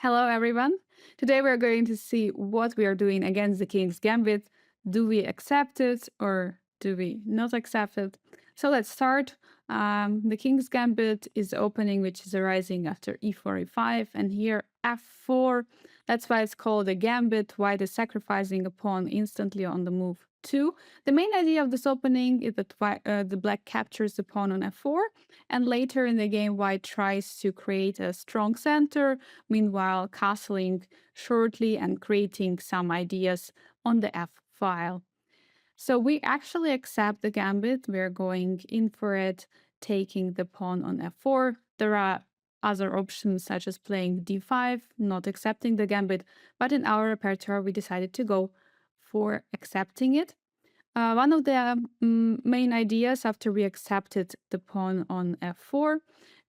Hello, everyone. Today we're going to see what we are doing against the King's Gambit. Do we accept it or do we not accept it? So let's start. The King's Gambit is opening, which is arising after e4, e5, and here f4. That's why it's called a Gambit. White is sacrificing a pawn instantly on the move 2. The main idea of this opening is that the black captures the pawn on f4, and later in the game, white tries to create a strong center, meanwhile castling shortly and creating some ideas on the F file. So we actually accept the gambit. We're going in for it, taking the pawn on f4. There are other options such as playing d5, not accepting the gambit, but in our repertoire we decided to go for accepting it. One of the main ideas after we accepted the pawn on f4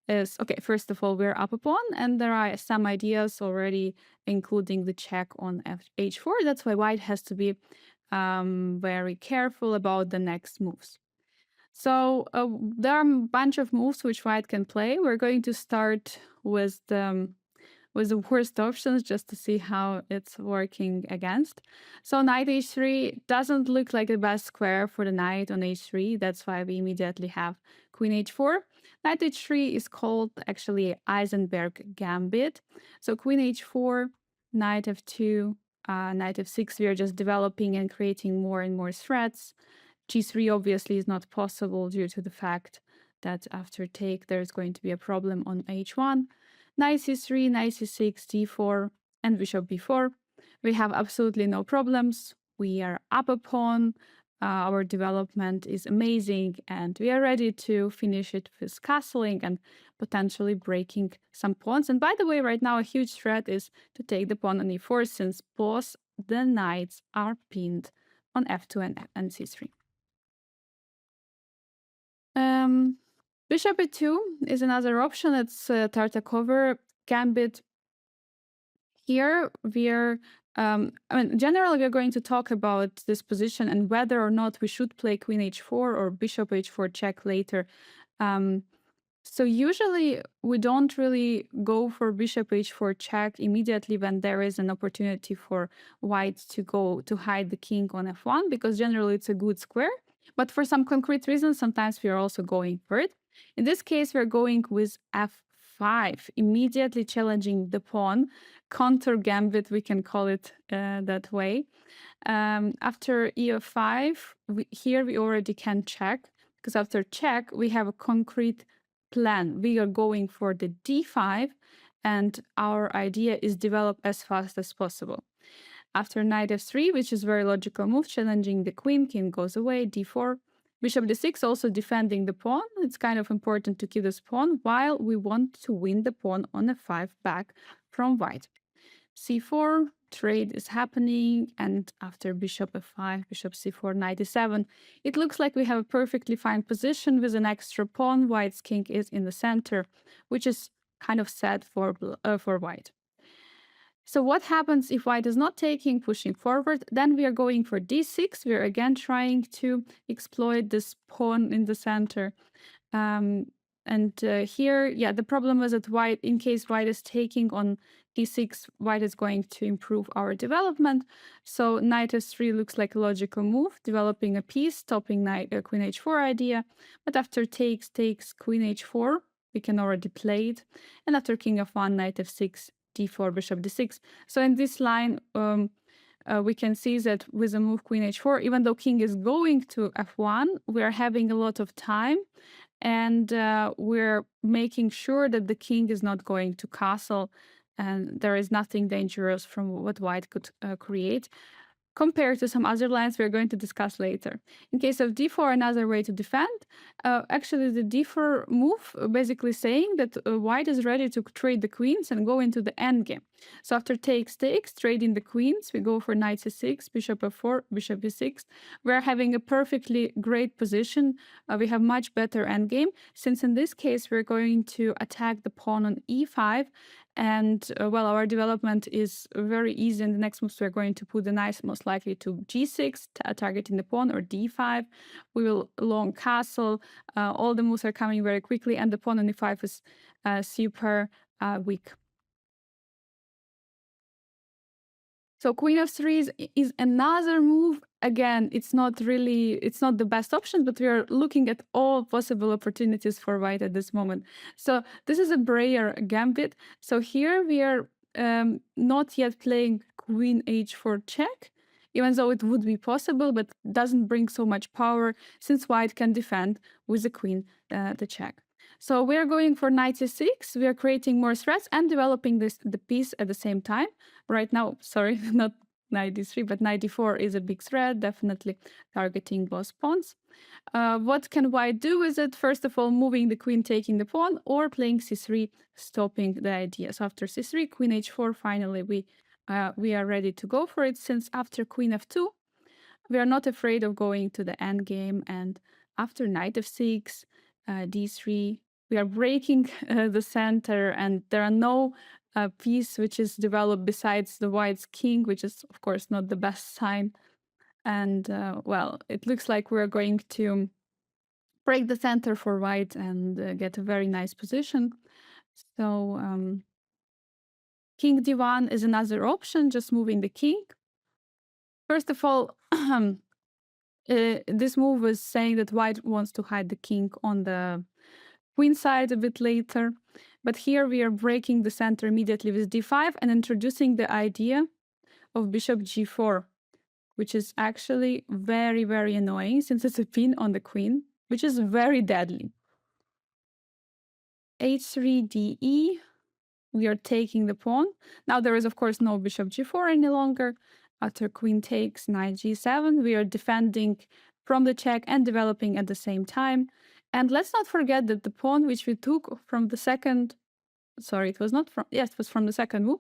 is, okay, first of all, we're up a pawn, and there are some ideas already, including the check on h4. That's why white has to be very careful about the next moves. So there are a bunch of moves which white can play. We're going to start with the worst options just to see how it's working against. So knight h3 doesn't look like the best square for the knight on h3. That's why we immediately have queen h4. Knight h3 is called actually Eisenberg Gambit. So queen h4, knight f2, knight f6, we are just developing and creating more and more threats. g3 obviously is not possible due to the fact that after take there's going to be a problem on h1. Knight c3, knight c6, d4, and bishop b4. We have absolutely no problems. We are up a pawn. Our development is amazing, and we are ready to finish it with castling and potentially breaking some pawns. And by the way, right now a huge threat is to take the pawn on e4, since both the knights are pinned on f2 and c3. Bishop e2 is another option. It's Tartakova Gambit. Here we're, generally we're going to talk about this position and whether or not we should play queen h4 or bishop h4 check later. So usually we don't really go for bishop h4 check immediately when there is an opportunity for white to go to hide the king on f1, because generally it's a good square. But for some concrete reasons, sometimes we are also going for it. In this case, we're going with f5, immediately challenging the pawn. Counter gambit, we can call it that way. After e of 5, here we already can check, because after check, we have a concrete plan. We are going for the d5, and our idea is develop as fast as possible. After knight f3, which is very logical move, challenging the queen, king goes away, d4. Bishop d6, also defending the pawn. It's kind of important to keep this pawn while we want to win the pawn on f5 back from white. c4, trade is happening, and after bishop f5, bishop c4, knight e7, it looks like we have a perfectly fine position with an extra pawn. White's king is in the center, which is kind of sad for white. So what happens if white is not taking, pushing forward? Then we are going for d6. We're again trying to exploit this pawn in the center. Here, yeah, the problem is that white, in case white is taking on d6, white is going to improve our development. So knight f3 looks like a logical move, developing a piece, stopping queen h4 idea. But after takes, queen h4, we can already play it. And after king f1, knight f6, d4, bishop d6. So in this line, we can see that with the move queen h4, even though king is going to f1, we're having a lot of time, and we're making sure that the king is not going to castle, and there is nothing dangerous from what white could create, compared to some other lines we're going to discuss later. In case of d4, another way to defend, actually the d4 move basically saying that white is ready to trade the queens and go into the endgame. So after takes, trading the queens, we go for knight c6, bishop f4, bishop b6. We're having a perfectly great position. We have much better endgame, since in this case we're going to attack the pawn on e5, and well, our development is very easy. In the next moves, we're going to put the knight most likely to g6, targeting the pawn, or d5. We will long castle. All the moves are coming very quickly, and the pawn on e5 is super weak. So queen f3 is another move. Again, it's not the best option, but we are looking at all possible opportunities for white at this moment. So this is a Breyer gambit. So here we are not yet playing queen h4 check, even though it would be possible, but doesn't bring so much power since white can defend with the queen, the check. So we are going for knight c6. We are creating more threats and developing the piece at the same time. Right now, sorry, not knight d3, but knight d4 is a big threat, definitely targeting both pawns. What can white do with it? First of all, moving the queen, taking the pawn, or playing c3, stopping the idea. So after c3, queen h4, finally we are ready to go for it, since after queen f2, we are not afraid of going to the endgame, and after knight f6, d3, we are breaking the center, and there are no piece which is developed besides the white's king, which is of course not the best sign. And well, it looks like we're going to break the center for white and get a very nice position. So king d1 is another option, just moving the king. First of all, this move was saying that white wants to hide the king on the queen side a bit later. But here we are breaking the center immediately with d5 and introducing the idea of bishop g4, which is actually very, very annoying since it's a pin on the queen, which is very deadly. h3 de, we are taking the pawn. Now there is of course no bishop g4 any longer. After queen takes, knight g7, we are defending from the check and developing at the same time. And let's not forget that the pawn which we took from the second, sorry, it was not from, yes, it was from the second move.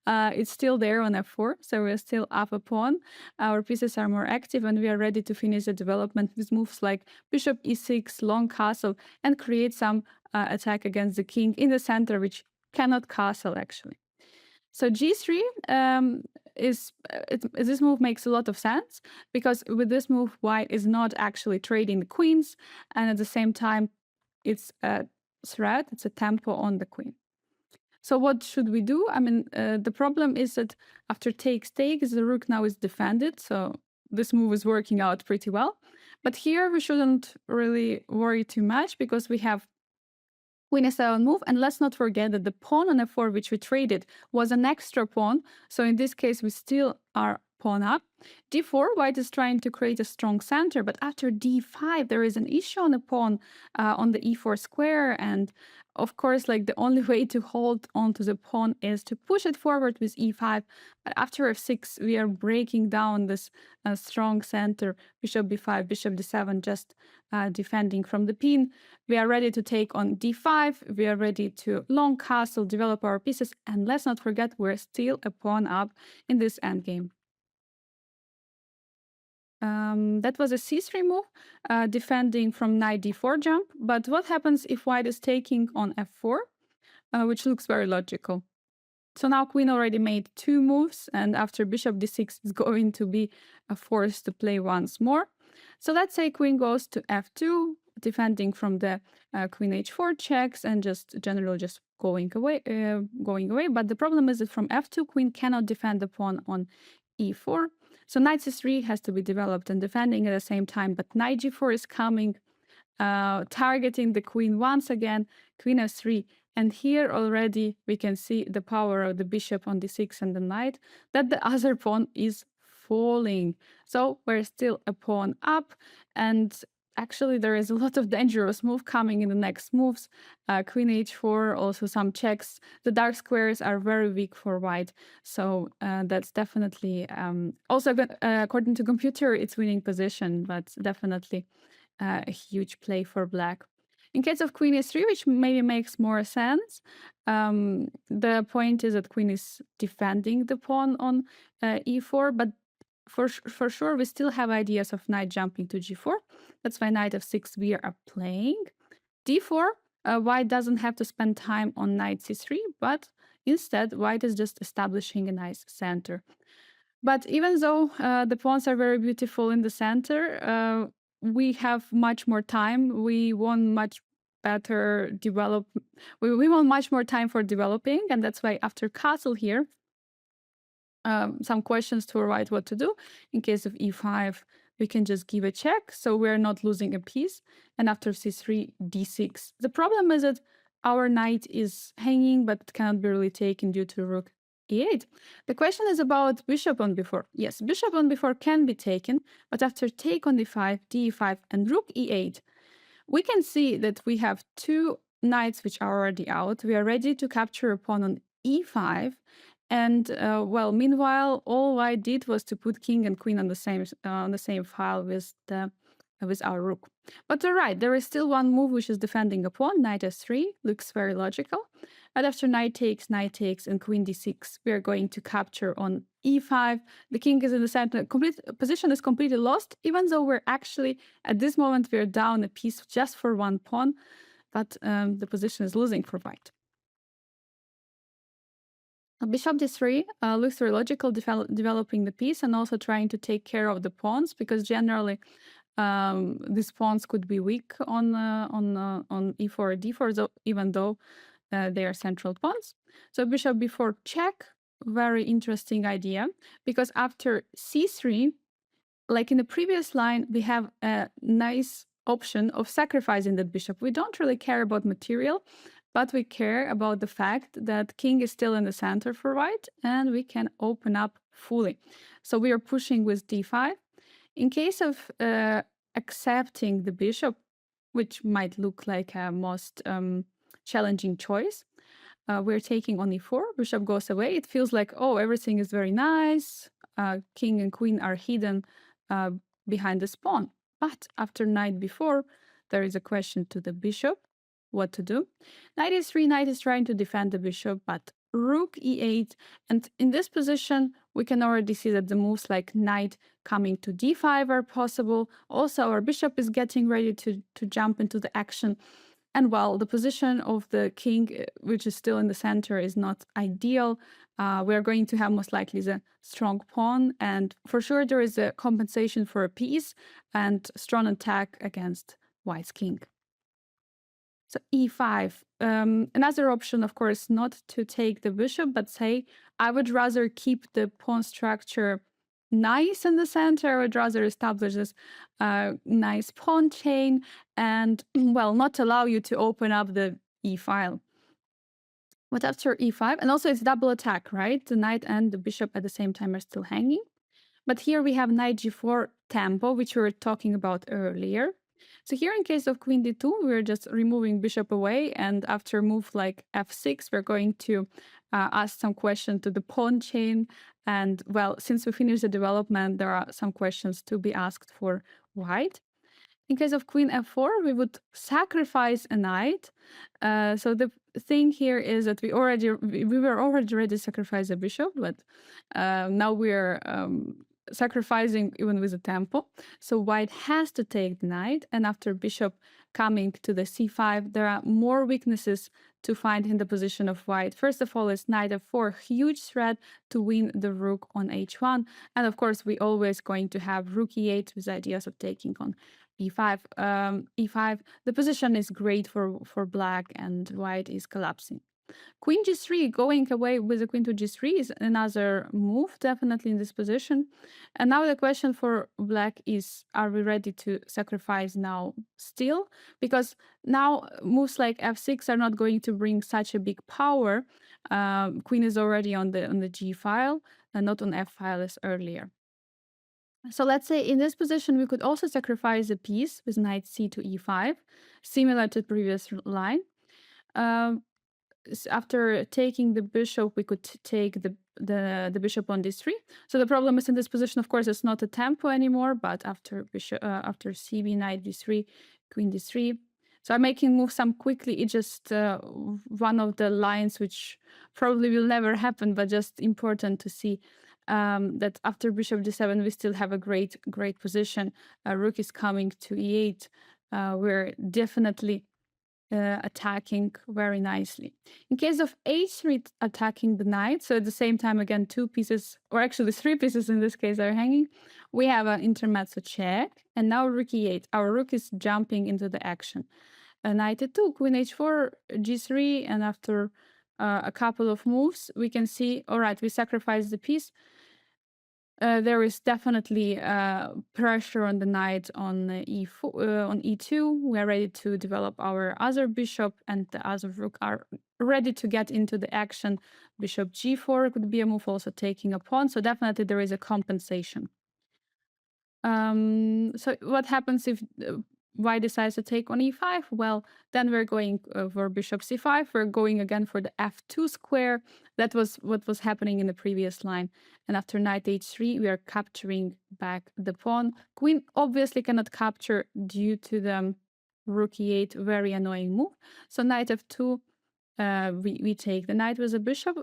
It's still there on f4, so we're still up a pawn. Our pieces are more active and we are ready to finish the development with moves like bishop e6, long castle, and create some attack against the king in the center, which cannot castle actually. So g3 this move makes a lot of sense, because with this move white is not actually trading the queens, and at the same time it's a threat, it's a tempo on the queen. So what should we do? I mean, the problem is that after takes, the rook now is defended, so this move is working out pretty well. But here we shouldn't really worry too much, because we have queen a7 move, and let's not forget that the pawn on f4 which we traded was an extra pawn, so in this case we still are pawn up. d4, white is trying to create a strong center, but after d5 there is an issue on the pawn on the e4 square, and of course, like, the only way to hold onto the pawn is to push it forward with e5, but after f6 we are breaking down this strong center, bishop b5, bishop d7, just defending from the pin. We are ready to take on d5, we are ready to long castle, develop our pieces, and let's not forget we're still a pawn up in this endgame. That was a c3 move, defending from knight d4 jump, but what happens if white is taking on f4, which looks very logical. So now queen already made 2 moves, and after bishop d6 is going to be forced to play once more. So let's say queen goes to f2, defending from the queen h4 checks, and just generally just going away. But the problem is that from f2, queen cannot defend the pawn on e4. So knight c3 has to be developed and defending at the same time, but knight g4 is coming, targeting the queen once again, queen f3. And here already we can see the power of the bishop on d6 and the knight, that the other pawn is falling. So we're still a pawn up, and actually there is a lot of dangerous move coming in the next moves. Queen h4, also some checks. The dark squares are very weak for white, so that's definitely also according to computer it's winning position, but definitely a huge play for black. In case of queen e3, which maybe makes more sense, the point is that queen is defending the pawn on e4, but for sure we still have ideas of knight jumping to g4. That's why knight f6 we are playing. d4, white doesn't have to spend time on knight c3, but instead white is just establishing a nice center. But even though the pawns are very beautiful in the center, we have much more time. We want much better develop. We want much more time for developing, and that's why after castle here, some questions to write what to do. In case of e5, we can just give a check, so we're not losing a piece. And after c3, d6. The problem is that our knight is hanging, but cannot be really taken due to rook e8. The question is about bishop on b4. Yes, bishop on b4 can be taken, but after take on d5, d5, and rook e8, we can see that we have two knights which are already out. We are ready to capture a pawn on e5. And well, meanwhile, all white did was to put king and queen on the same file with our rook. But all right, there is still one move which is defending a pawn. Knight s3 looks very logical. But after knight takes, and queen d6, we are going to capture on e5. The king is in the center. Position is completely lost, even though we're actually at this moment we're down a piece just for one pawn. But the position is losing for white. Bishop d3 looks very logical, developing the piece and also trying to take care of the pawns, because generally these pawns could be weak on e4 or d4, even though they are central pawns. So bishop b4 check, very interesting idea, because after c3, like in the previous line, we have a nice option of sacrificing the bishop. We don't really care about material, but we care about the fact that king is still in the center for white, and we can open up fully. So we are pushing with d5. In case of accepting the bishop, which might look like a most challenging choice, we're taking on e4. Bishop goes away. It feels like, oh, everything is very nice. King and queen are hidden behind this pawn. But after knight b4, there is a question to the bishop. What to do? Knight e3, knight is trying to defend the bishop, but rook e8. And in this position, we can already see that the moves like knight coming to d5 are possible. Also, our bishop is getting ready to jump into the action. And while the position of the king, which is still in the center, is not ideal, we're going to have most likely the strong pawn. And for sure, there is a compensation for a piece and strong attack against white's king. So e5. Another option, of course, not to take the bishop, but say, I would rather keep the pawn structure nice in the center. I would rather establish this nice pawn chain and, well, not allow you to open up the e file. But after e5, and also it's double attack, right? The knight and the bishop at the same time are still hanging. But here we have knight g4 tempo, which we were talking about earlier. So here in case of queen d2, we're just removing bishop away, and after a move like f6, we're going to ask some questions to the pawn chain. And well, since we finished the development, there are some questions to be asked for white. In case of queen f4, we would sacrifice a knight. So the thing here is that we were already ready to sacrifice a bishop, but now we're sacrificing even with a tempo. So white has to take the knight, and after bishop coming to the c5, there are more weaknesses to find in the position of white. First of all, is knight f4, huge threat to win the rook on h1. And of course, we always going to have rook e8 with ideas of taking on e5. E5, the position is great for black, and white is collapsing. Queen g3, going away with the queen to g3 is another move, definitely in this position. And now the question for black is, are we ready to sacrifice now still? Because now moves like f6 are not going to bring such a big power. Queen is already on the g file and not on f file as earlier. So let's say in this position, we could also sacrifice a piece with knight c to e5, similar to the previous line. After taking the bishop, we could take the bishop on d3. So the problem is in this position, of course, it's not a tempo anymore, but after cb, knight d3, queen d3. So I'm making moves some quickly. It's just one of the lines which probably will never happen, but just important to see that after bishop d7, we still have a great position. Rook is coming to e8. We're definitely attacking very nicely. In case of h3, attacking the knight, so at the same time, again, two pieces, or actually three pieces in this case, are hanging. We have an intermezzo check, and now rook e8. Our rook is jumping into the action. Knight e2, queen h4, g3, and after a couple of moves, we can see, all right, we sacrifice the piece. There is definitely pressure on the knight on e4, on e2. We are ready to develop our other bishop, and the other rook are ready to get into the action. Bishop g4 could be a move, also taking a pawn. So definitely there is a compensation. So what happens if white decides to take on e5? Well, then we're going for bishop c5. We're going again for the f2 square. That was what was happening in the previous line. And after knight h3, we are capturing back the pawn. Queen obviously cannot capture due to the rook e8, very annoying move. So knight f2, we take the knight with a bishop,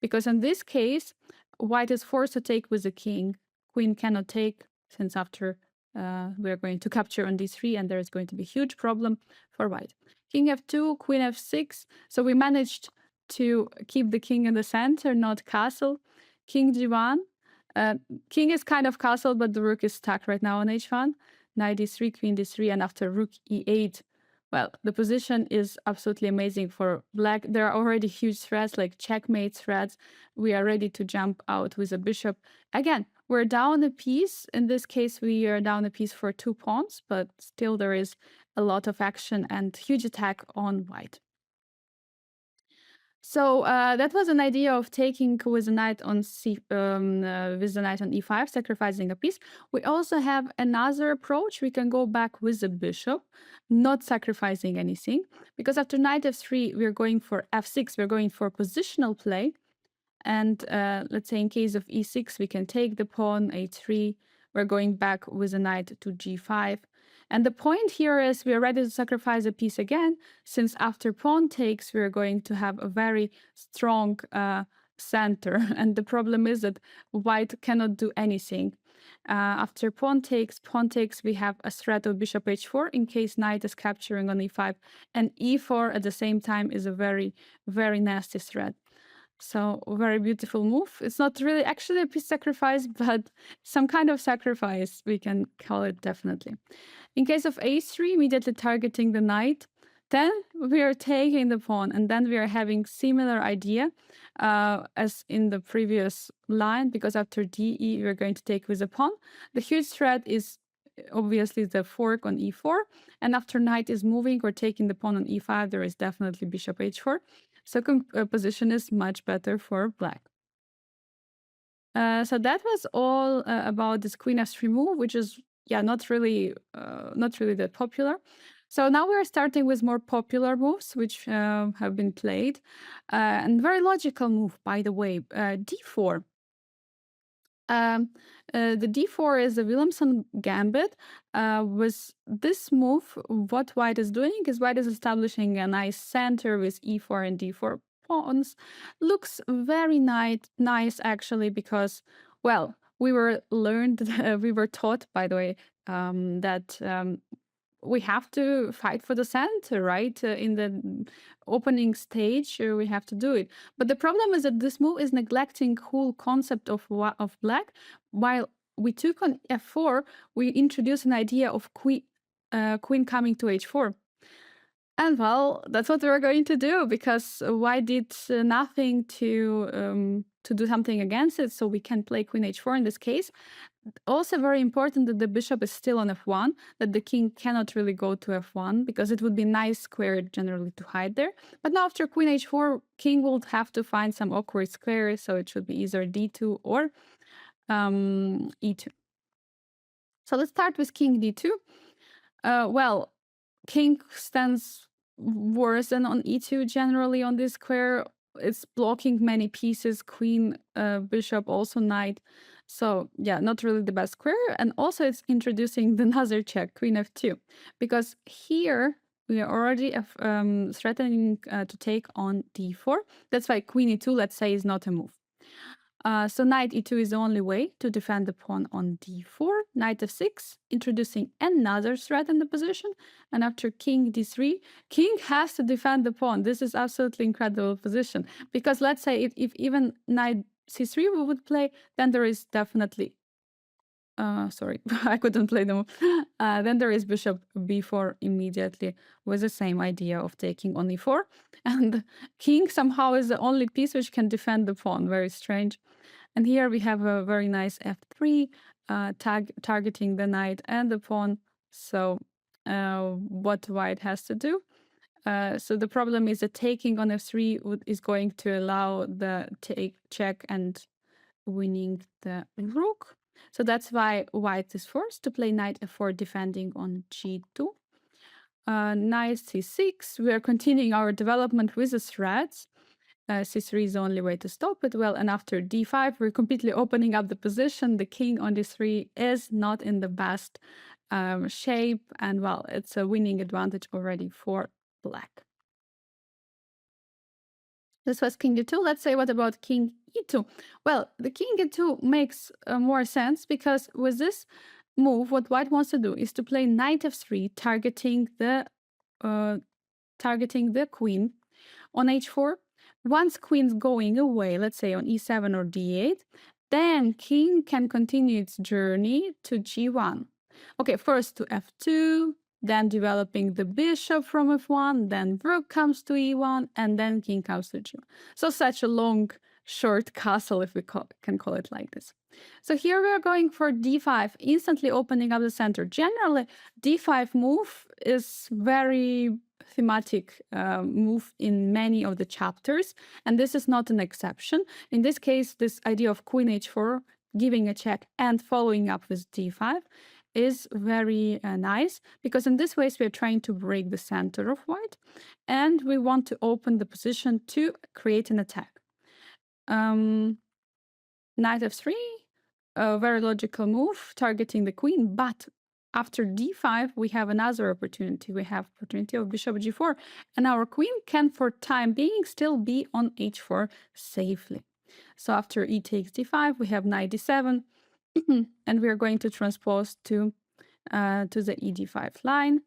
because in this case, white is forced to take with the king. Queen cannot take, since after we're going to capture on d3, and there is going to be a huge problem for white. King f2, queen f6. So we managed to keep the king in the center, not castle. King g1. King is kind of castle, but the rook is stuck right now on h1. Knight d3, queen d3, and after rook e8. Well, the position is absolutely amazing for black. There are already huge threats, like checkmate threats. We are ready to jump out with a bishop. Again, we're down a piece. In this case, we are down a piece for 2 pawns, but still there is a lot of action and huge attack on white. So that was an idea of taking with the knight on with the knight on e5, sacrificing a piece. We also have another approach. We can go back with the bishop, not sacrificing anything, because after knight f3, we're going for f6. We're going for positional play. And let's say in case of e6, we can take the pawn, a3. We're going back with a knight to g5. And the point here is we are ready to sacrifice a piece again, since after pawn takes, we're going to have a very strong center. And the problem is that white cannot do anything. After pawn takes, we have a threat of bishop h4 in case knight is capturing on e5. And e4 at the same time is a very, very nasty threat. So very beautiful move. It's not really actually a piece sacrifice, but some kind of sacrifice, we can call it definitely. In case of a3, immediately targeting the knight, then we are taking the pawn, and then we are having similar idea as in the previous line, because after de, we're going to take with a pawn. The huge threat is obviously the fork on e4, and after knight is moving or taking the pawn on e5, there is definitely bishop h4. So position is much better for black. So that was all about this queen f3 move, which is not really that popular. So now we are starting with more popular moves, which have been played, and very logical move, by the way, d4. The d4 is the Williamson Gambit. With this move, what white is doing is white is establishing a nice center with e4 and d4 pawns. Looks very nice actually, because, well, we were taught, by the way, that we have to fight for the center, right? In the opening stage, we have to do it. But the problem is that this move is neglecting whole concept of black. While we took on f4, we introduced an idea of queen coming to h4. And well, that's what we're going to do, because white did nothing to do something against it, so we can play queen h4 in this case. Also very important that the bishop is still on f1, that the king cannot really go to f1, because it would be nice square generally to hide there. But now after queen h4, king will have to find some awkward squares, so it should be either d2 or e2. So let's start with king d2. Well, king stands worse than on e2 generally on this square. It's blocking many pieces, queen, bishop, also knight. So yeah, not really the best square. And also it's introducing another check, queen f2, because here we are already threatening to take on d4. That's why queen e2, let's say, is not a move. So knight e2 is the only way to defend the pawn on d4. Knight f6, introducing another threat in the position. And after king d3, king has to defend the pawn. This is absolutely incredible position. Because let's say if even knight c3 we would play, then there is definitely Sorry, I couldn't play the move. Then there is bishop b4 immediately with the same idea of taking on e4. And king somehow is the only piece which can defend the pawn. Very strange. And here we have a very nice f3, targeting the knight and the pawn. So what white has to do? So the problem is that taking on f3 is going to allow the take check and winning the rook. So that's why white is forced to play knight f4 defending on g2. Knight c6. We are continuing our development with the threads. c3 is the only way to stop it. Well, and after d5, we're completely opening up the position. The king on d3 is not in the best shape, and well, it's a winning advantage already for black. This was king e2. Let's say, what about king e2? Well, the king e2 makes more sense because with this move, what white wants to do is to play knight f3, targeting the queen on h4. Once queen's going away, let's say on e7 or d8, then king can continue its journey to g1. Okay, first to f2, then developing the bishop from f1, then rook comes to e1, and then king comes to g1. So such a long, short castle, if we can call it like this. So here we are going for d5, instantly opening up the center. Generally, d5 move is very thematic move in many of the chapters, and this is not an exception. In this case, this idea of queen h4, giving a check and following up with d5 is very nice, because in this way we are trying to break the center of white, and we want to open the position to create an attack. Knight f3, a very logical move, targeting the queen, but after d5, we have another opportunity. We have opportunity of bishop g4, and our queen can, for time being, still be on h4 safely. So after e takes d5, we have knight d7, and we are going to transpose to the e d5 line.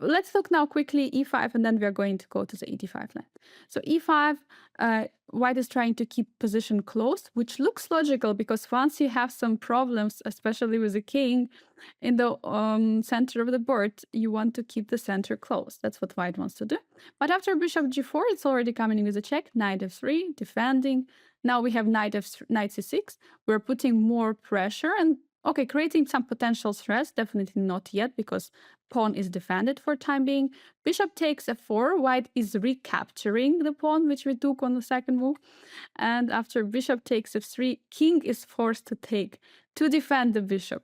Let's look now quickly e5, and then we are going to go to the e d5 line. So e5, white is trying to keep position closed, which looks logical because once you have some problems, especially with the king in the center of the board, you want to keep the center closed. That's what white wants to do. But after bishop g4, it's already coming with a check. Knight f3, defending. Now we have knight c6. We're putting more pressure and okay, creating some potential stress. Definitely not yet, because pawn is defended for time being. Bishop takes f4. White is recapturing the pawn, which we took on the second move. And after bishop takes f3, king is forced to take to defend the bishop.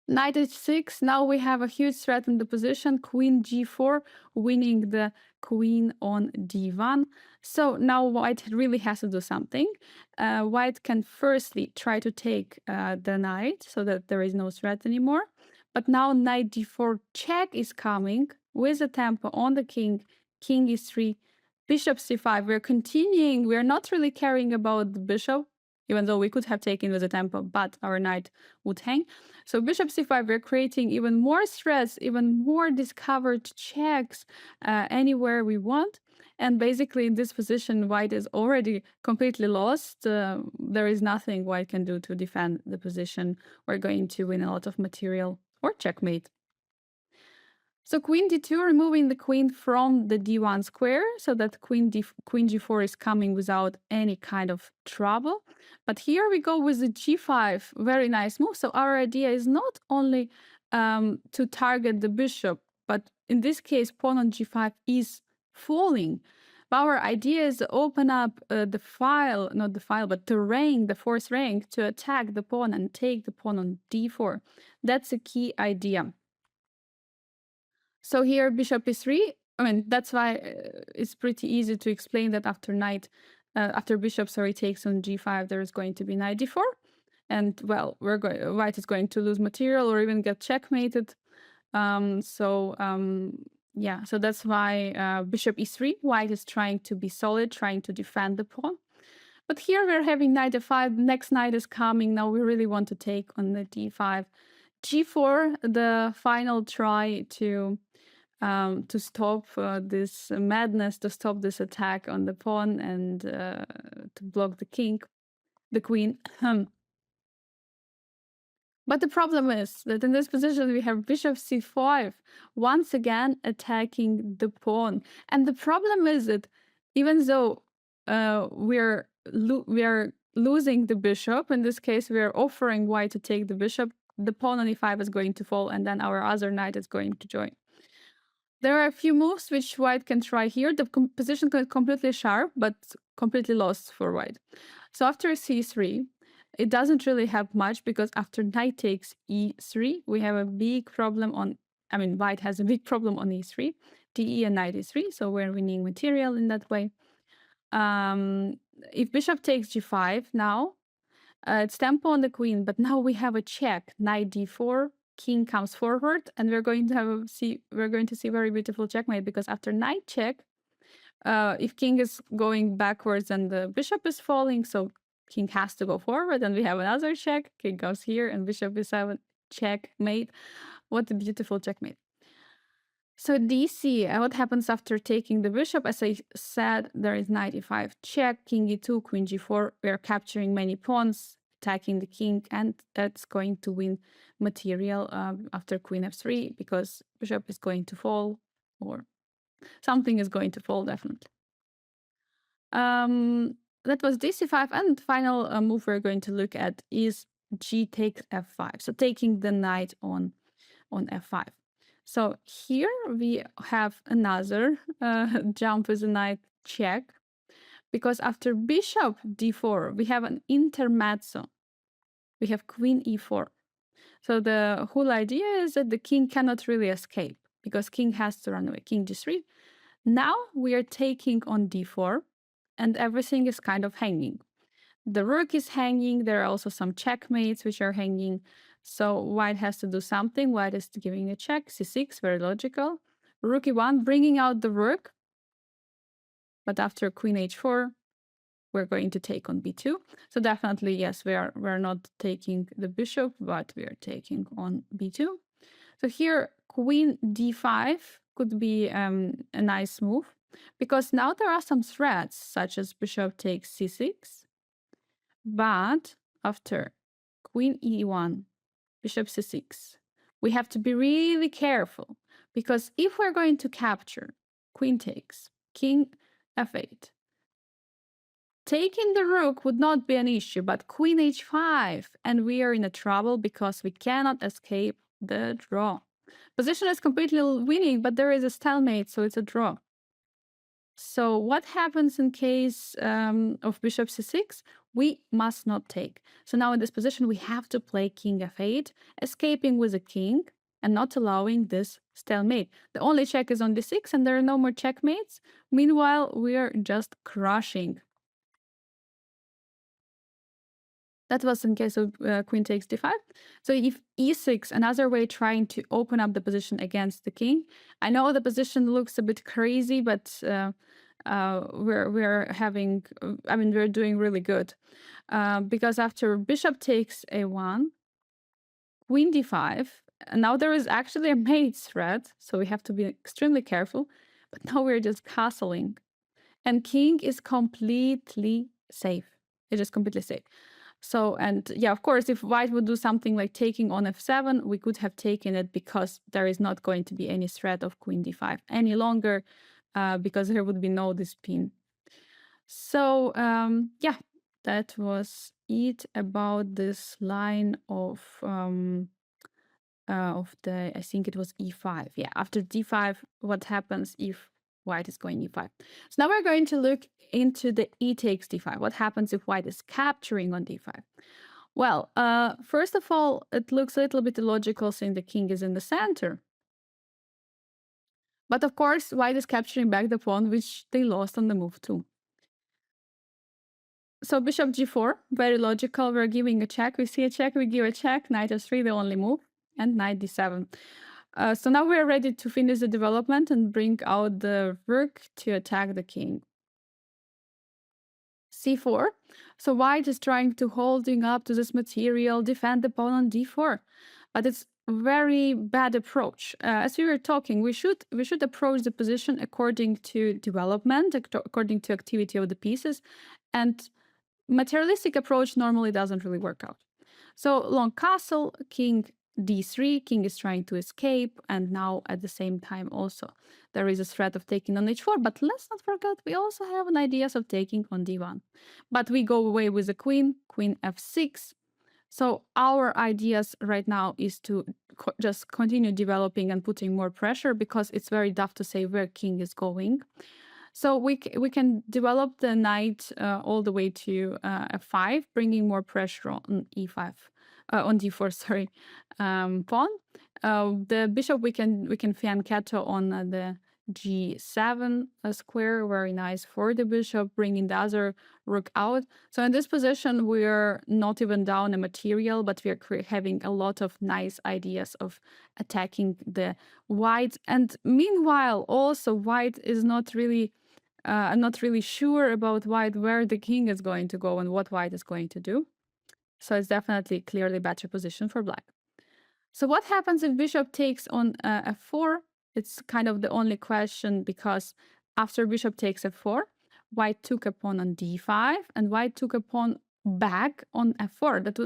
Knight h6. Now we have a huge threat in the position. Queen g4, winning the queen on d1. So now white really has to do something. White can firstly try to take the knight so that there is no threat anymore. But now knight d4 check is coming with a tempo on the king. King e3, bishop c5. We're continuing. We're not really caring about the bishop, even though we could have taken with a tempo, but our knight would hang. So bishop c5, we're creating even more stress, even more discovered checks anywhere we want. And basically in this position, white is already completely lost. There is nothing white can do to defend the position. We're going to win a lot of material or checkmate. So queen d2, removing the queen from the d1 square, so that queen g4 is coming without any kind of trouble. But here we go with the g5, very nice move. So our idea is not only to target the bishop, but in this case, pawn on g5 is falling. But our idea is to open up the file, not the file, but the rank, the fourth rank, to attack the pawn and take the pawn on d4. That's a key idea. So here bishop e3, I mean, that's why it's pretty easy to explain that after bishop, takes on g5, there is going to be knight d4. And well, white is going to lose material or even get checkmated. Yeah, so that's why bishop e3, white is trying to be solid, trying to defend the pawn. But here we're having knight f5, next knight is coming. Now we really want to take on the d5. g4, the final try to stop this madness, to stop this attack on the pawn and to block the queen. But the problem is that in this position we have bishop c5, once again attacking the pawn. And the problem is that even though we are losing the bishop, in this case we are offering white to take the bishop, the pawn on e5 is going to fall, and then our other knight is going to join. There are a few moves which white can try here. The position is completely sharp, but completely lost for white. So after c3, it doesn't really have much, because after knight takes e3, we have a big problem on, white has a big problem on e3, de and knight e3, so we're winning material in that way. If bishop takes g5 now, it's tempo on the queen, but now we have a check, knight d4, king comes forward, and we're going to see very beautiful checkmate, because after knight check, if king is going backwards and the bishop is falling, so king has to go forward, and we have another check. King goes here, and bishop b7, checkmate. What a beautiful checkmate. So DC, what happens after taking the bishop? As I said, there is knight e5 check, king e2, queen g4. We're capturing many pawns, attacking the king, and that's going to win material after queen f3, because bishop is going to fall, or something is going to fall, definitely. That was dc5, and final move we're going to look at is g takes f5, so taking the knight on f5. So here we have another jump with a knight check, because after bishop d4 we have an intermezzo. We have queen e4. So the whole idea is that the king cannot really escape, because king has to run away. King g3. Now we are taking on d4, and everything is kind of hanging. The rook is hanging. There are also some checkmates which are hanging. So white has to do something. White is giving a check. c6, very logical. Rook e1, bringing out the rook. But after queen h4, we're going to take on b2. So definitely, yes, we're not taking the bishop, but we are taking on b2. So here, queen d5 could be a nice move, because now there are some threats, such as bishop takes c6. But after queen e1, bishop c6, we have to be really careful, because if we're going to capture, queen takes, king f8, taking the rook would not be an issue, but queen h5, and we are in a trouble because we cannot escape the draw. Position is completely winning, but there is a stalemate, so it's a draw. So what happens in case of bishop c6? We must not take. So now in this position, we have to play king f8, escaping with a king and not allowing this stalemate. The only check is on d6, and there are no more checkmates. Meanwhile, we are just crushing. That was in case of queen takes d5. So if e6, another way trying to open up the position against the king. I know the position looks a bit crazy, but we're having, we're doing really good, because after bishop takes a1, queen d5, and now there is actually a mate threat, so we have to be extremely careful. But now we're just castling, and king is completely safe. It is completely safe. So, and yeah, of course, if white would do something like taking on f7, we could have taken it, because there is not going to be any threat of queen d5 any longer, because there would be no this pin. So yeah, that was it about this line of the, I think it was e5. Yeah, after d5, what happens if white is going e5? So now we're going to look into the e takes d5. What happens if white is capturing on d5? Well, first of all, it looks a little bit illogical since the king is in the center. But of course, white is capturing back the pawn, which they lost on the move too. So bishop g4, very logical. We're giving a check. We see a check, we give a check. Knight f3, the only move, and knight d7. So now we're ready to finish the development and bring out the rook to attack the king. c4. So white is trying to holding up to this material, defend the pawn on d4. But it's very bad approach. As we were talking, we should approach the position according to development, according to activity of the pieces, and materialistic approach normally doesn't really work out. So long castle, king d3, king is trying to escape, and now at the same time also there is a threat of taking on h4, but let's not forget we also have an ideas of taking on d1. But we go away with the queen, queen f6. So our ideas right now is to just continue developing and putting more pressure, because it's very tough to say where king is going. So we can develop the knight all the way to f5, bringing more pressure on e5, on d4. Sorry, pawn. The bishop we can fianchetto on the g7 square, very nice for the bishop, bringing the other rook out. So in this position, we're not even down a material, but we're having a lot of nice ideas of attacking the white. And meanwhile, also white is not really I'm not really sure about white, where the king is going to go and what white is going to do. So it's definitely clearly better position for black. So what happens if bishop takes on f4? It's kind of the only question, because after bishop takes f4, white took a pawn on d5, and white took a pawn back on f4. That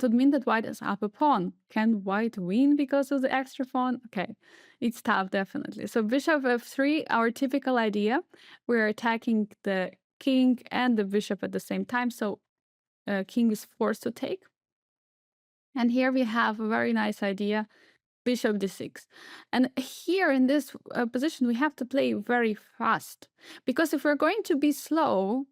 would mean that white is up a pawn. Can white win because of the extra pawn? Okay, it's tough, definitely. So bishop f3, our typical idea. We're attacking the king and the bishop at the same time, so king is forced to take. And here we have a very nice idea, bishop d6. And here in this position, we have to play very fast, because if we're going to be slow,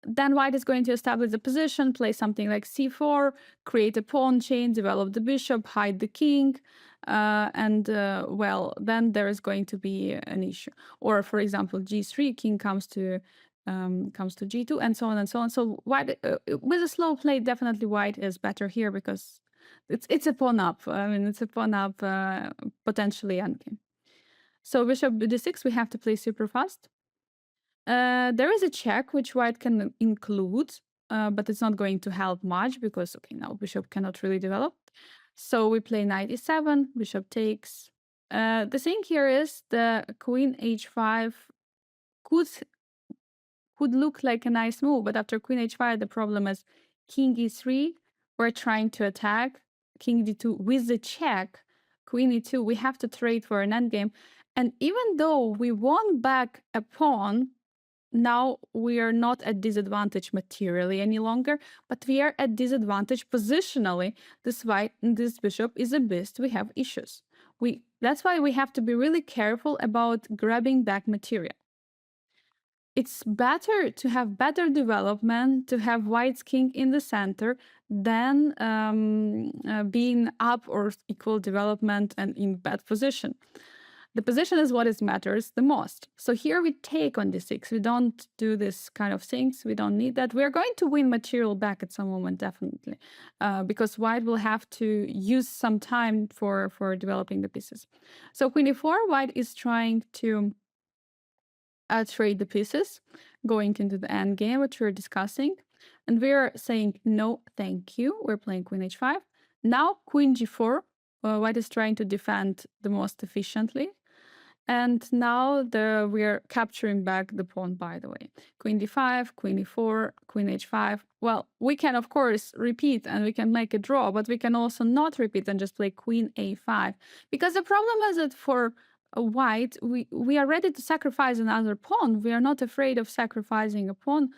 then white is going to establish the position, play something like c4, create a pawn chain, develop the bishop, hide the king, well, then there is going to be an issue. Or, for example, g3, king comes to g2, and so on and so on. So white, with a slow play, definitely white is better here, because it's a pawn up. I mean, it's a pawn up, potentially endgame. So bishop d6, we have to play super fast. There is a check which white can include, but it's not going to help much, because, okay, now bishop cannot really develop. So we play knight e7, bishop takes. The thing here is the queen h5 could look like a nice move, but after queen h5, the problem is king e3, we're trying to attack, king d2 with the check, queen e2, we have to trade for an endgame. And even though we won back a pawn, now we are not at disadvantage materially any longer, but we are at disadvantage positionally. This bishop is a beast. We have issues. That's why we have to be really careful about grabbing back material. It's better to have better development, to have white's king in the center, than being up or equal development and in bad position. The position is what matters the most. So here we take on d6. We don't do this kind of things. We don't need that. We're going to win material back at some moment, definitely, because white will have to use some time for developing the pieces. So queen e4, white is trying to trade the pieces, going into the end game, which we're discussing. And we're saying, no, thank you. We're playing queen h5. Now queen g4. White is trying to defend the most efficiently. And now we're capturing back the pawn, by the way. Queen d5, queen e4, queen h5. Well, we can, of course, repeat and we can make a draw, but we can also not repeat and just play queen a5. Because the problem is that for white, we are ready to sacrifice another pawn. We are not afraid of sacrificing a pawn,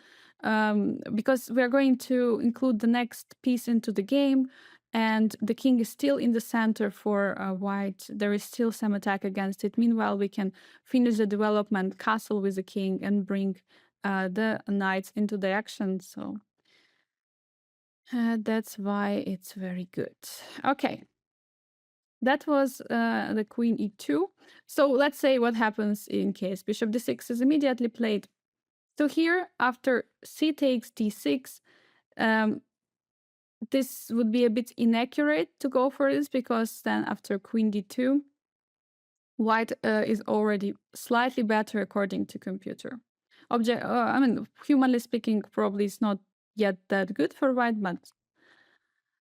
because we are going to include the next piece into the game. And the king is still in the center for white. There is still some attack against it. Meanwhile, we can finish the development, castle with the king, and bring the knights into the action. So that's why it's very good. Okay. That was the queen e2. So let's say what happens in case bishop d6 is immediately played. So here, after c takes d6, this would be a bit inaccurate to go for this, because then after queen d2, white is already slightly better according to computer. I mean, humanly speaking, probably it's not yet that good for white, but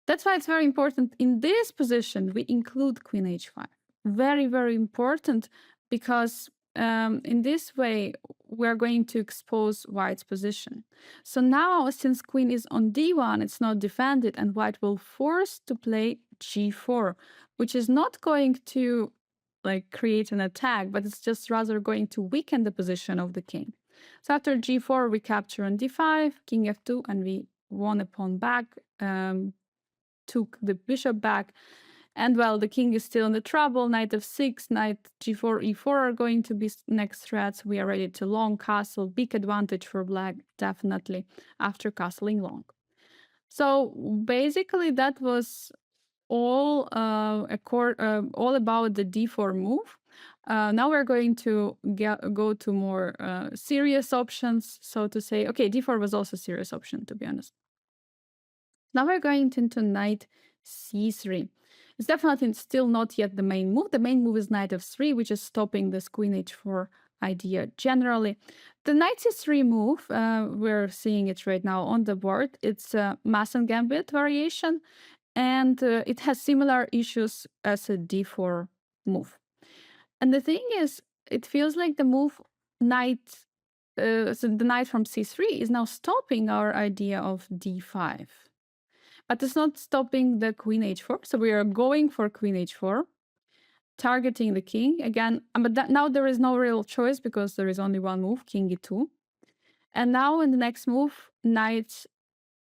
that's why it's very important in this position we include queen h5. Very, very important, because in this way, we're going to expose white's position. So now, since queen is on d1, it's not defended, and white will force to play g4, which is not going to like create an attack, but it's just rather going to weaken the position of the king. So after g4, we capture on d5, king f2, and we won a pawn back, took the bishop back. And well, the king is still in the trouble. Knight f6, knight g4, e4 are going to be next threats. We are ready to long castle. Big advantage for black, definitely, after castling long. So basically, that was all all about the d4 move. Now we're going to go to more serious options, so to say. Okay, d4 was also a serious option, to be honest. Now we're going into knight c3. It's definitely still not yet the main move. The main move is knight f3, which is stopping this queen h4 idea generally. The knight c3 move, we're seeing it right now on the board. It's a Masson Gambit variation, and it has similar issues as a d4 move. And the thing is, it feels like the move knight, so the knight from c3 is now stopping our idea of d5. But it's not stopping the queen h4. So we are going for queen h4, targeting the king again. But now there is no real choice because there is only one move, king e2. And now in the next move, knight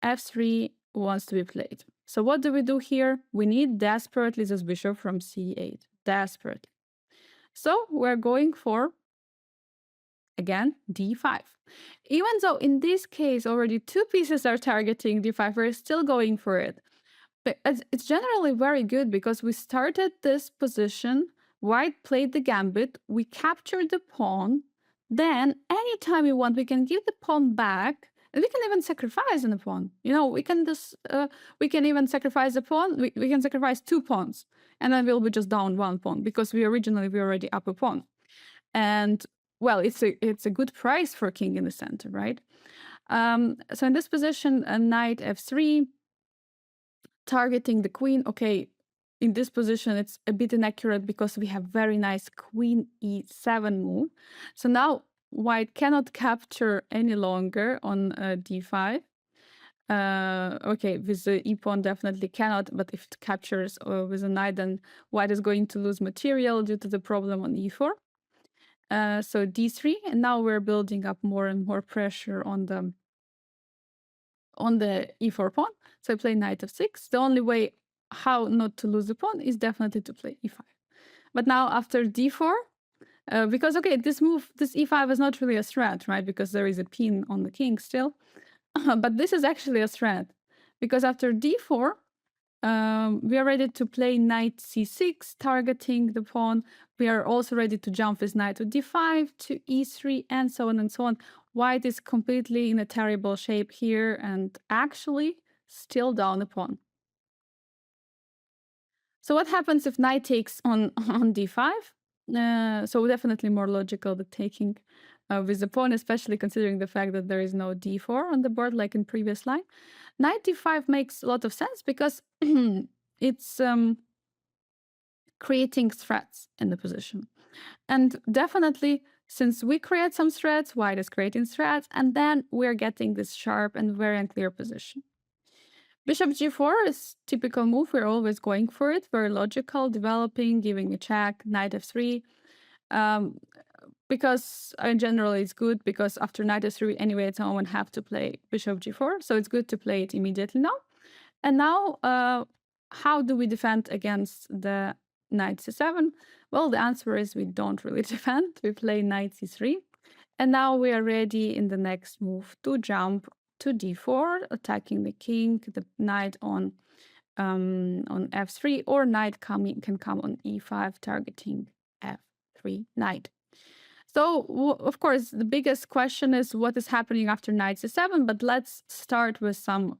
f3 wants to be played. So what do we do here? We need desperately this bishop from c8. Desperately. So we're going for, again, d5. Even though in this case already two pieces are targeting d5, we're still going for it. But it's generally very good because we started this position, white played the gambit, we captured the pawn, then anytime we want, we can give the pawn back, and we can even sacrifice a pawn. You know, we can just we can even sacrifice a pawn. We can sacrifice two pawns, and then we'll be just down one pawn because we already up a pawn. And well, it's a good price for king in the center, right? So in this position, a knight f3, targeting the queen. Okay, in this position, it's a bit inaccurate because we have very nice queen e7 move. So now white cannot capture any longer on d5. Okay, with the e-pawn definitely cannot, but if it captures with a knight, then white is going to lose material due to the problem on e4. So d3, and now we're building up more and more pressure on the e4 pawn. So I play knight f6. The only way how not to lose the pawn is definitely to play e5. But now after d4, because okay, this e5 is not really a threat, right? Because there is a pin on the king still. But this is actually a threat because after d4, we are ready to play knight c6, targeting the pawn. We are also ready to jump with knight to d5, to e3, and so on and so on. White is completely in a terrible shape here and actually still down a pawn. So what happens if knight takes on d5? So definitely more logical the taking with the pawn, especially considering the fact that there is no d4 on the board like in previous line. Knight d5 makes a lot of sense because it's creating threats in the position. And definitely, since we create some threats, white is creating threats, and then we're getting this sharp and very unclear position. Bishop g4 is typical move. We're always going for it. Very logical, developing, giving a check, knight f3. Because in general it's good because after knight f3, anyway, someone have to play bishop g4. So it's good to play it immediately now. And now, how do we defend against the knight c7? Well, the answer is we don't really defend. We play knight c3. And now we are ready in the next move to jump to d4, attacking the king, the knight on f3, or knight can come on e5, targeting f3 knight. So, of course, the biggest question is what is happening after knight c7, but let's start with some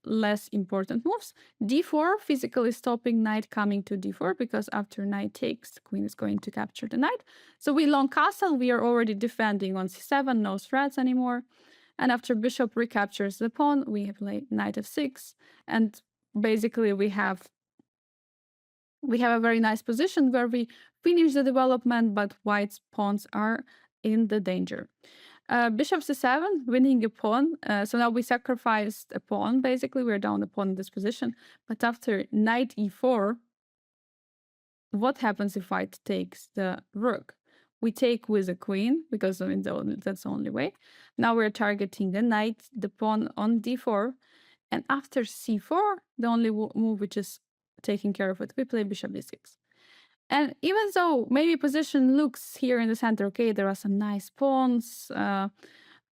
less important moves. d4, physically stopping knight coming to d4, because after knight takes, the queen is going to capture the knight. So we long castle, we are already defending on c7, no threats anymore. And after bishop recaptures the pawn, we have knight f6, and basically we have we have a very nice position where we finish the development, but white's pawns are in the danger. Bishop c7, winning a pawn. So now we sacrificed a pawn, basically. We're down a pawn in this position. But after knight e4, what happens if white takes the rook? We take with a queen, because I mean, that's the only way. Now we're targeting the knight, the pawn on d4. And after c4, the only move which is taking care of it, we play bishop d6. And even though maybe position looks here in the center, okay, there are some nice pawns,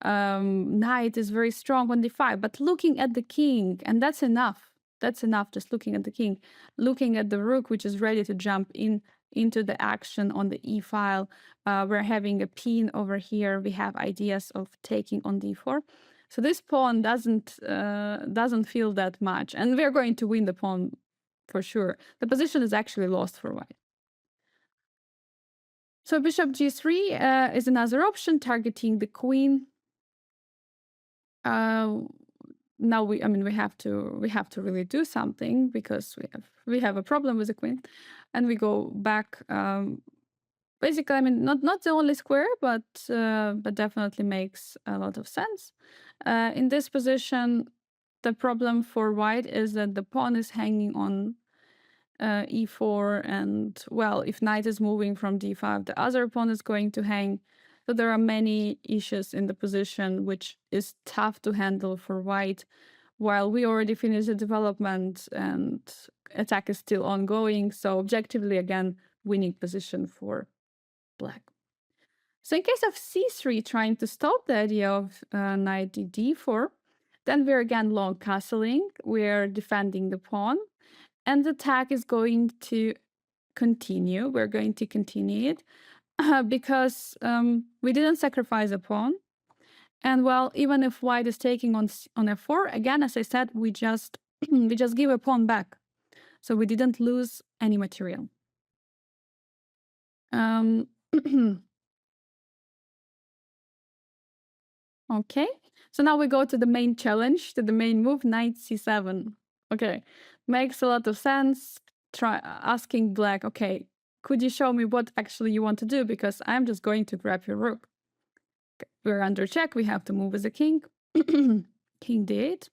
knight is very strong on d5, but looking at the king, and that's enough. That's enough, just looking at the king. Looking at the rook, which is ready to jump into the action on the e file. We're having a pin over here. We have ideas of taking on d4. So this pawn doesn't feel that much, and we're going to win the pawn for sure. The position is actually lost for white. So bishop g3 is another option, targeting the queen. Now we have to really do something, because we have a problem with the queen, and we go back. Basically, I mean, not the only square, but definitely makes a lot of sense. In this position, the problem for white is that the pawn is hanging on e4, and well, if knight is moving from d5, the other pawn is going to hang. So there are many issues in the position, which is tough to handle for white, while we already finished the development and attack is still ongoing. So objectively, again, winning position for black. So in case of c3, trying to stop the idea of knight d4, then we're again long castling. We're defending the pawn, and the attack is going to continue. We're going to continue it because we didn't sacrifice a pawn. And well, even if white is taking on f4, again, as I said, we just we just give a pawn back. So we didn't lose any material. Okay, so now we go to the main challenge, to the main move, knight c7. Okay, makes a lot of sense. Try asking black, okay, could you show me what actually you want to do? Because I'm just going to grab your rook. Okay, we're under check. We have to move as a king. King d8.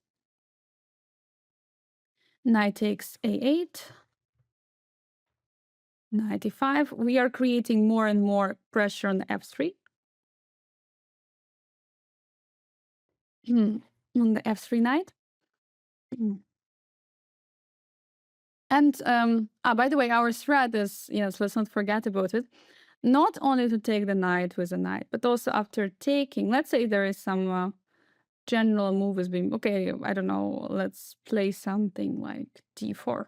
Knight takes a8. Knight e5. We are creating more and more pressure on f3. On the f3 knight. And by the way, our threat is, yes, let's not forget about it, not only to take the knight with a knight, but also after taking, let's say there is some general move is being, okay, I don't know, let's play something like d4.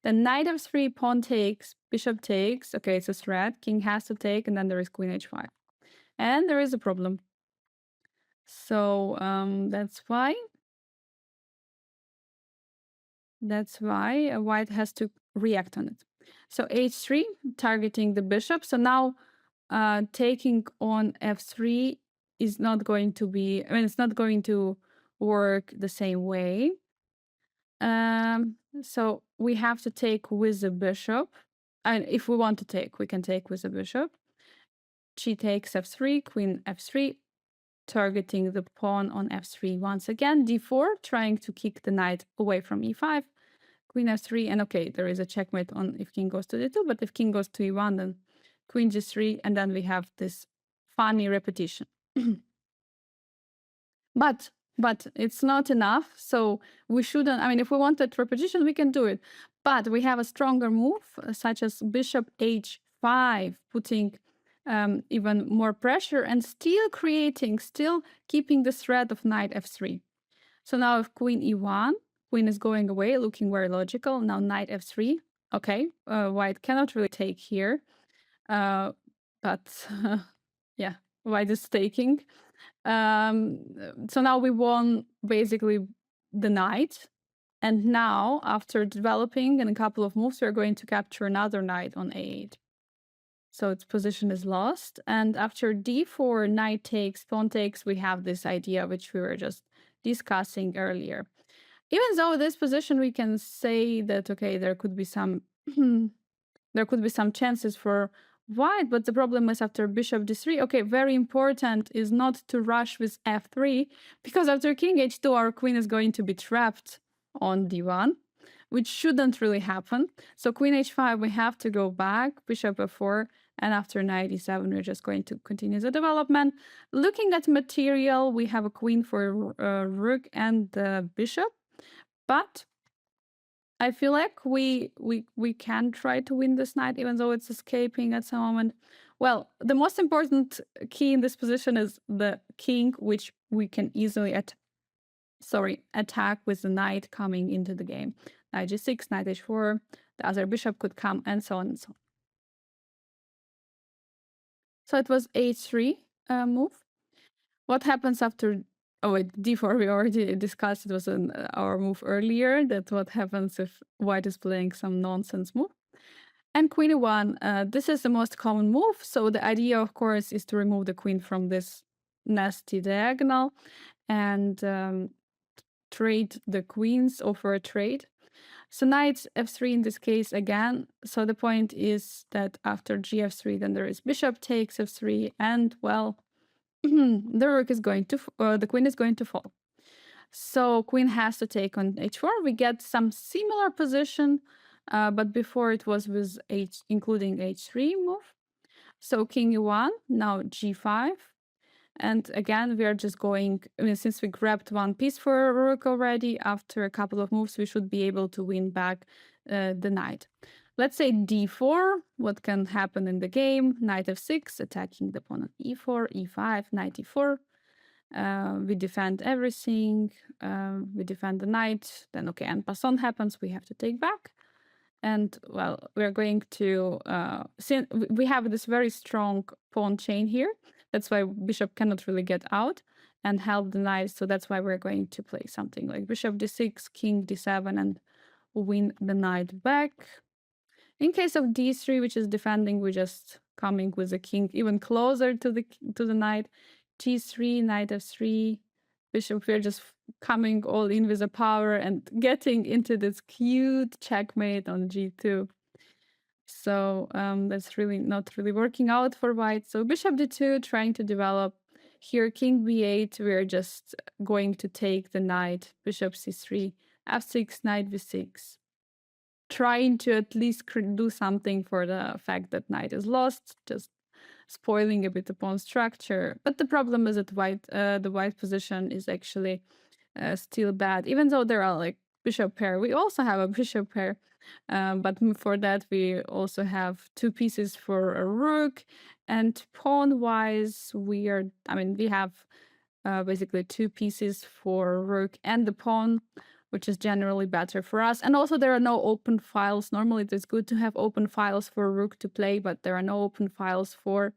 Then knight f3, pawn takes, bishop takes, okay, it's a threat, king has to take, and then there is queen h5. And there is a problem. So that's why white has to react on it. So h3, targeting the bishop. So now taking on f3 is not going to be, I mean, it's not going to work the same way. So we have to take with the bishop. And if we want to take, we can take with the bishop. She takes f3, queen f3, targeting the pawn on f3 once again. d4, trying to kick the knight away from e5. Queen f3, and okay, there is a checkmate on if king goes to d2, but if king goes to e1, then queen g3, and then we have this funny repetition. But it's not enough, so we shouldn't, I mean, if we wanted repetition, we can do it. But we have a stronger move, such as bishop h5, putting even more pressure and still keeping the threat of knight f3. So now if queen e1, queen is going away, looking very logical. Now knight f3. Okay, white cannot really take here. But yeah, white is taking. So now we won basically the knight. And now, after developing in a couple of moves, we're going to capture another knight on a8. So its position is lost. And after d4, knight takes, pawn takes, we have this idea which we were just discussing earlier. Even though this position, we can say that, okay, there could be some there could be some chances for white, but the problem is after bishop d3, okay, very important is not to rush with f3, because after king h2, our queen is going to be trapped on d1, which shouldn't really happen. So queen h5, we have to go back, bishop f4, and after knight e7, we're just going to continue the development. Looking at material, we have a queen for rook and the bishop, but I feel like we can try to win this knight, even though it's escaping at some moment. Well, the most important key in this position is the king, which we can easily attack with the knight coming into the game. Knight g6, knight h4, the other bishop could come, and so on and so on. So it was h3 move. What happens after? Oh wait, d4 we already discussed. It was our move earlier. That what happens if white is playing some nonsense move. And queen e1, this is the most common move. So the idea, of course, is to remove the queen from this nasty diagonal and trade the queens, offer a trade. So knight f3 in this case again. So the point is that after gf3, then there is bishop takes f3, and well, the rook is going to, the queen is going to fall. So queen has to take on h4. We get some similar position, but before it was with including h3 move. So king e1, now g5. And again, we are just going, I mean, since we grabbed one piece for rook already, after a couple of moves, we should be able to win back the knight. Let's say d4, what can happen in the game? Knight f6, attacking the opponent, e4, e5, knight e4. We defend everything. We defend the knight. Then, okay, en passant happens. We have to take back. And, well, we're going to... since we have this very strong pawn chain here. That's why bishop cannot really get out and help the knight. So that's why we're going to play something like bishop d6, king d7, and win the knight back. In case of d3, which is defending, we're just coming with the king even closer to the knight. g3, knight f3, bishop. We're just coming all in with the power and getting into this cute checkmate on g2. So that's really not really working out for white. So bishop d2, trying to develop. Here, king b8, we're just going to take the knight. Bishop c3, f6, knight v6. Trying to at least do something for the fact that knight is lost, just spoiling a bit the pawn structure. But the problem is that the white position is actually still bad, even though there are like bishop pair. We also have a bishop pair, but for that we also have two pieces for a rook. And pawn-wise, we have basically two pieces for rook and the pawn, which is generally better for us. And also there are no open files. Normally it is good to have open files for rook to play, but there are no open files for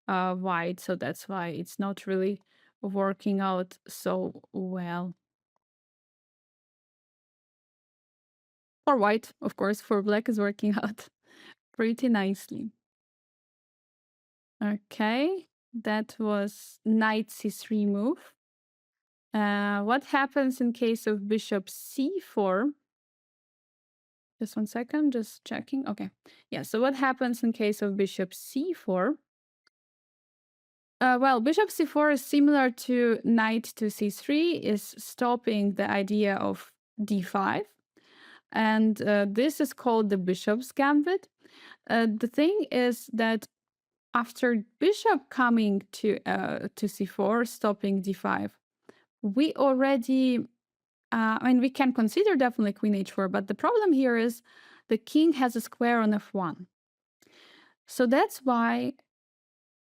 white. So that's why it's not really working out so well. For white, of course, for black is working out pretty nicely. Okay, that was knight c3 move. What happens in case of bishop c4? Just 1 second, just checking. Okay. Yeah, so what happens in case of bishop c4? Well, bishop c4 is similar to knight to c3, is stopping the idea of d5. And this is called the bishop's gambit. The thing is that after bishop coming to c4, stopping d5, we already... we can consider definitely queen h4, but the problem here is the king has a square on f1. So that's why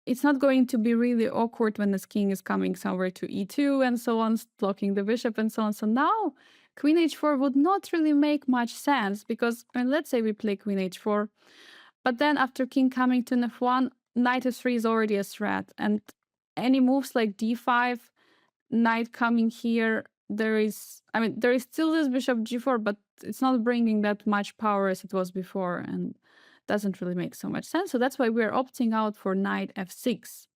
it's not going to be really awkward when this king is coming somewhere to e2 and so on, blocking the bishop and so on. So now queen h4 would not really make much sense, because let's say we play queen h4, but then after king coming to f1, knight f3 is already a threat. And any moves like d5, knight coming here, there is still this bishop g4, but it's not bringing that much power as it was before, and doesn't really make so much sense. So that's why we're opting out for knight f6.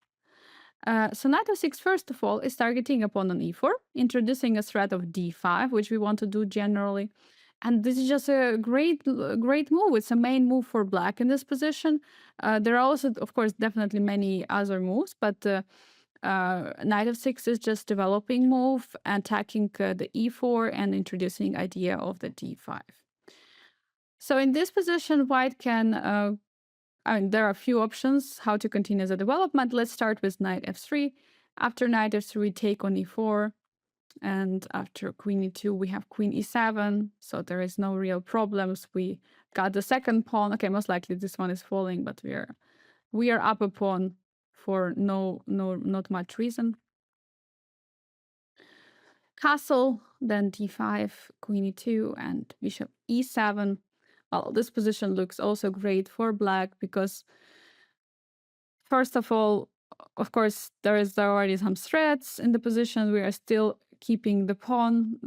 So knight f6, first of all, is targeting a pawn on e4, introducing a threat of d5, which we want to do generally. And this is just a great move. It's a main move for black in this position. There are also, of course, definitely many other moves, but knight f6 is just developing move, attacking the e4 and introducing idea of the d5. So in this position, white can, I mean, there are a few options how to continue the development. Let's start with knight f3. After knight f3, take on e4. And after queen e2, we have queen e7. So there is no real problems. We got the second pawn. Okay, most likely this one is falling, but we are up a pawn for not much reason. Castle, then d5, queen e2, and bishop e7. Well, this position looks also great for black because, first of all, of course, there is already some threats in the position. We are still keeping the pawn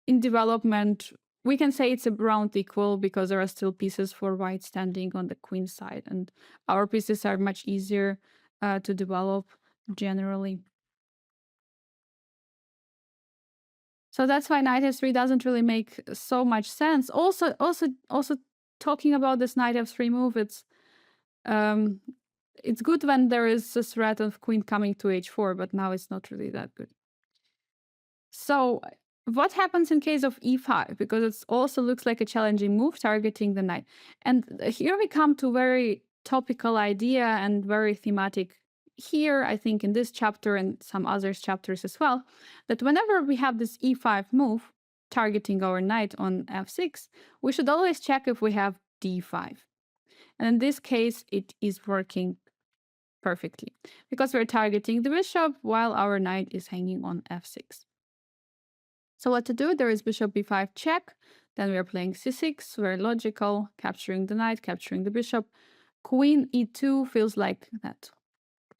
in development. We can say it's around equal because there are still pieces for white standing on the queen side, and our pieces are much easier to develop generally. So that's why knight f3 doesn't really make so much sense. Also talking about this knight f3 move, it's good when there is a threat of queen coming to h4, but now it's not really that good. So what happens in case of e5? Because it also looks like a challenging move targeting the knight. And here we come to very topical idea and very thematic here, I think in this chapter and some other chapters as well, that whenever we have this e5 move targeting our knight on f6, we should always check if we have d5. And in this case, it is working perfectly because we're targeting the bishop while our knight is hanging on f6. So what to do? There is bishop b5 check. Then we are playing c6, very logical, capturing the knight, capturing the bishop. Queen e2 feels like that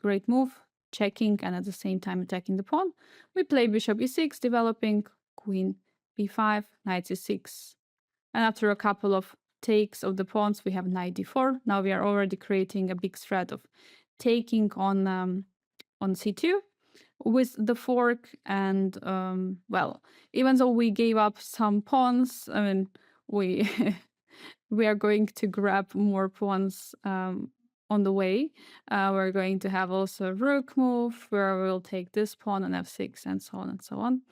great move, checking and at the same time attacking the pawn. We play bishop e6, developing queen b5, knight c6. And after a couple of takes of the pawns, we have knight d4. Now we are already creating a big threat of taking on c2 with the fork. And well, even though we gave up some pawns, I mean, we we are going to grab more pawns on the way. We're going to have also a rook move where we'll take this pawn on f6 and so on and so on.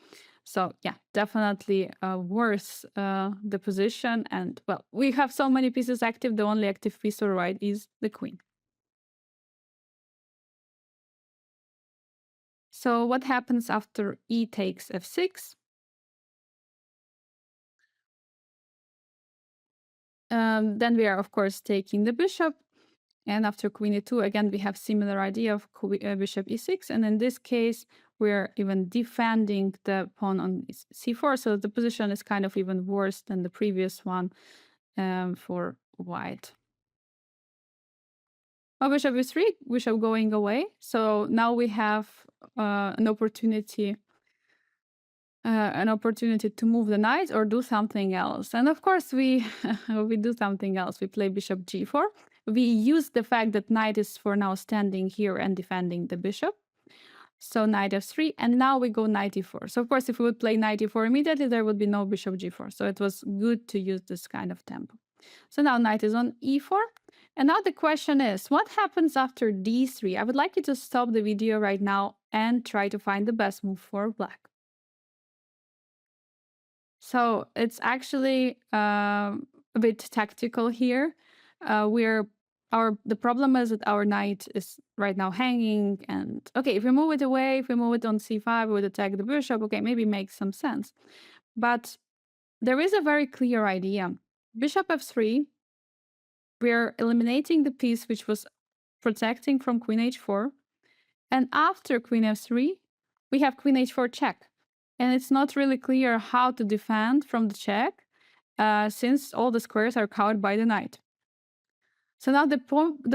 So yeah, definitely worse the position. And well, we have so many pieces active. The only active piece on right is the queen. So what happens after e takes f6? Then we are, of course, taking the bishop. And after queen e2, again, we have similar idea of bishop e6. And in this case, we're even defending the pawn on c4. So the position is kind of even worse than the previous one for white. Oh, bishop e3, bishop going away. So now we have an opportunity to move the knight or do something else. And of course, we do something else. We play bishop g4. We use the fact that knight is for now standing here and defending the bishop. So knight f3, and now we go knight e4. So of course, if we would play knight e4 immediately, there would be no bishop g4. So it was good to use this kind of tempo. So now knight is on e4. And now the question is, what happens after d3? I would like you to stop the video right now and try to find the best move for black. So it's actually a bit tactical here. The problem is that our knight is right now hanging, and okay, if we move it away, if we move it on c5, we would attack the bishop. Okay, maybe makes some sense, but there is a very clear idea. Bishop f3, we're eliminating the piece which was protecting from queen h4, and after queen f3, we have queen h4 check. And it's not really clear how to defend from the check since all the squares are covered by the knight. So now the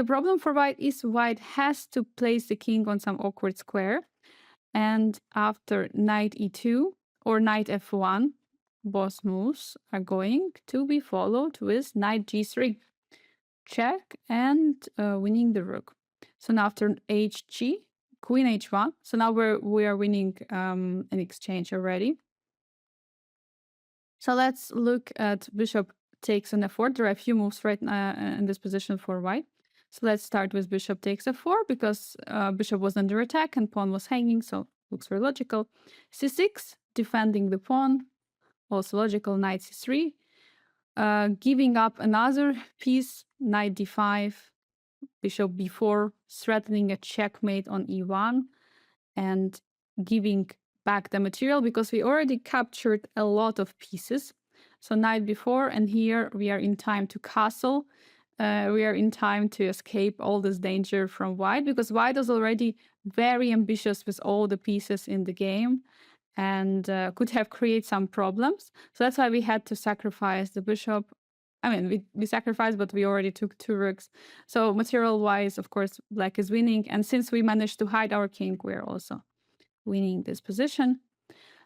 problem for white is white has to place the king on some awkward square. And after knight e2 or knight f1, both moves are going to be followed with knight g3. Check and winning the rook. So now after hg, queen h1. So now we are winning an exchange already. So let's look at bishop takes on f4. There are a few moves right now in this position for white. So let's start with bishop takes f4 because bishop was under attack and pawn was hanging, so looks very logical. c6, defending the pawn, also logical. Knight c3, giving up another piece, knight d5, bishop b4, threatening a checkmate on e1, and giving back the material because we already captured a lot of pieces. So knight b4, and here we are in time to castle. We are in time to escape all this danger from white because white is already very ambitious with all the pieces in the game and could have created some problems. So that's why we had to sacrifice the bishop. I mean, we sacrificed, but we already took 2 rooks. So material-wise, of course, black is winning. And since we managed to hide our king, we're also winning this position.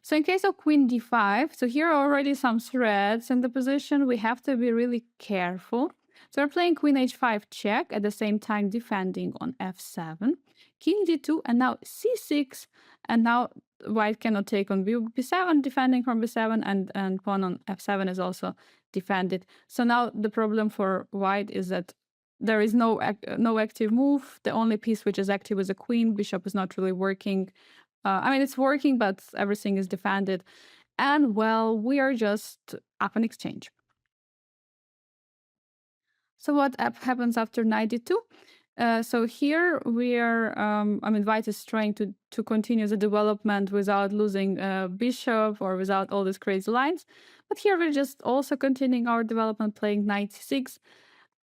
So in case of queen d5, so here are already some threads in the position. We have to be really careful. So we're playing queen h5 check, at the same time defending on f7, king d2, and now c6, and now white cannot take on b7, defending from b7, and pawn on f7 is also defended. So now the problem for white is that there is no active move. The only piece which is active is a queen. Bishop is not really working. I mean, it's working, but everything is defended. And well, we are just up an exchange. So what happens after knight d2? So here we are, I mean, white is trying to continue the development without losing bishop or without all these crazy lines. But here we're just also continuing our development, playing knight c6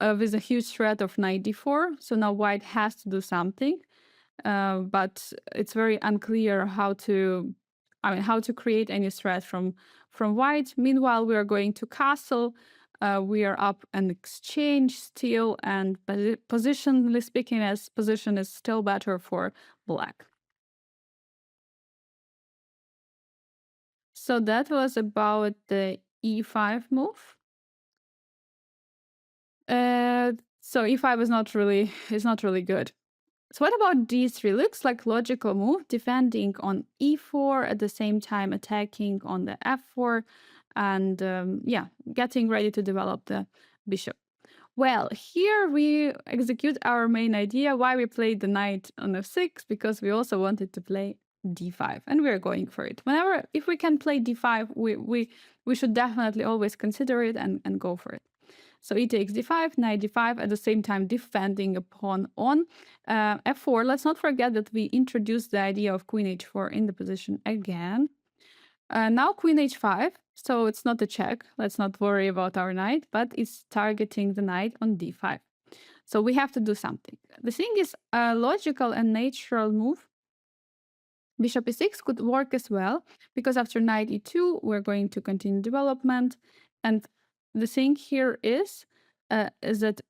with a huge threat of knight d4. So now white has to do something. But it's very unclear how to create any threat from white. Meanwhile, we are going to castle. We are up an exchange still, and positionally speaking, as position is still better for black. So that was about the e5 move. So e5 is not really good. So what about d3? Looks like logical move, defending on e4, at the same time attacking on the f4, and getting ready to develop the bishop. Well, here we execute our main idea why we played the knight on f6, because we also wanted to play d5, and we're going for it. If we can play d5, we should definitely always consider it and go for it. So e takes d5, knight d5, at the same time defending a pawn on f4. Let's not forget that we introduced the idea of queen h4 in the position again. Now queen h5, so it's not a check. Let's not worry about our knight, but it's targeting the knight on d5. So we have to do something. The thing is, a logical and natural move, bishop e6, could work as well, because after knight e2, we're going to continue development. And the thing here is that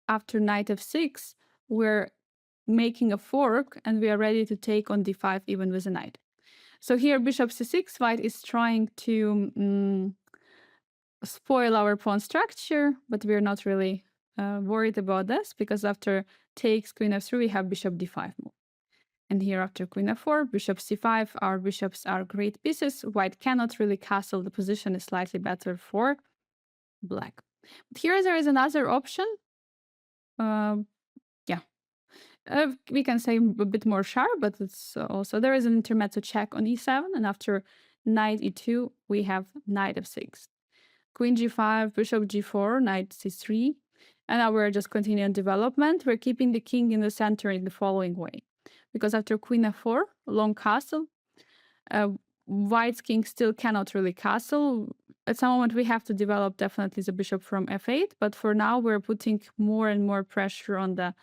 after knight f6, we're making a fork and we are ready to take on d5 even with a knight. So here bishop c6, white is trying to spoil our pawn structure, but we're not really worried about this, because after takes queen f3, we have bishop d5 move. And here after queen f4, bishop c5, our bishops are great pieces. White cannot really castle. The position is slightly better for black. But here there is another option. We can say a bit more sharp, but it's also, there is an intermezzo check on e7, and after knight e2, we have knight f6. Queen g5, bishop g4, knight c3, and now we're just continuing development. We're keeping the king in the center in the following way. Because after queen f4, long castle, white's king still cannot really castle. At some moment, we have to develop definitely the bishop from f8, but for now, we're putting more and more pressure on the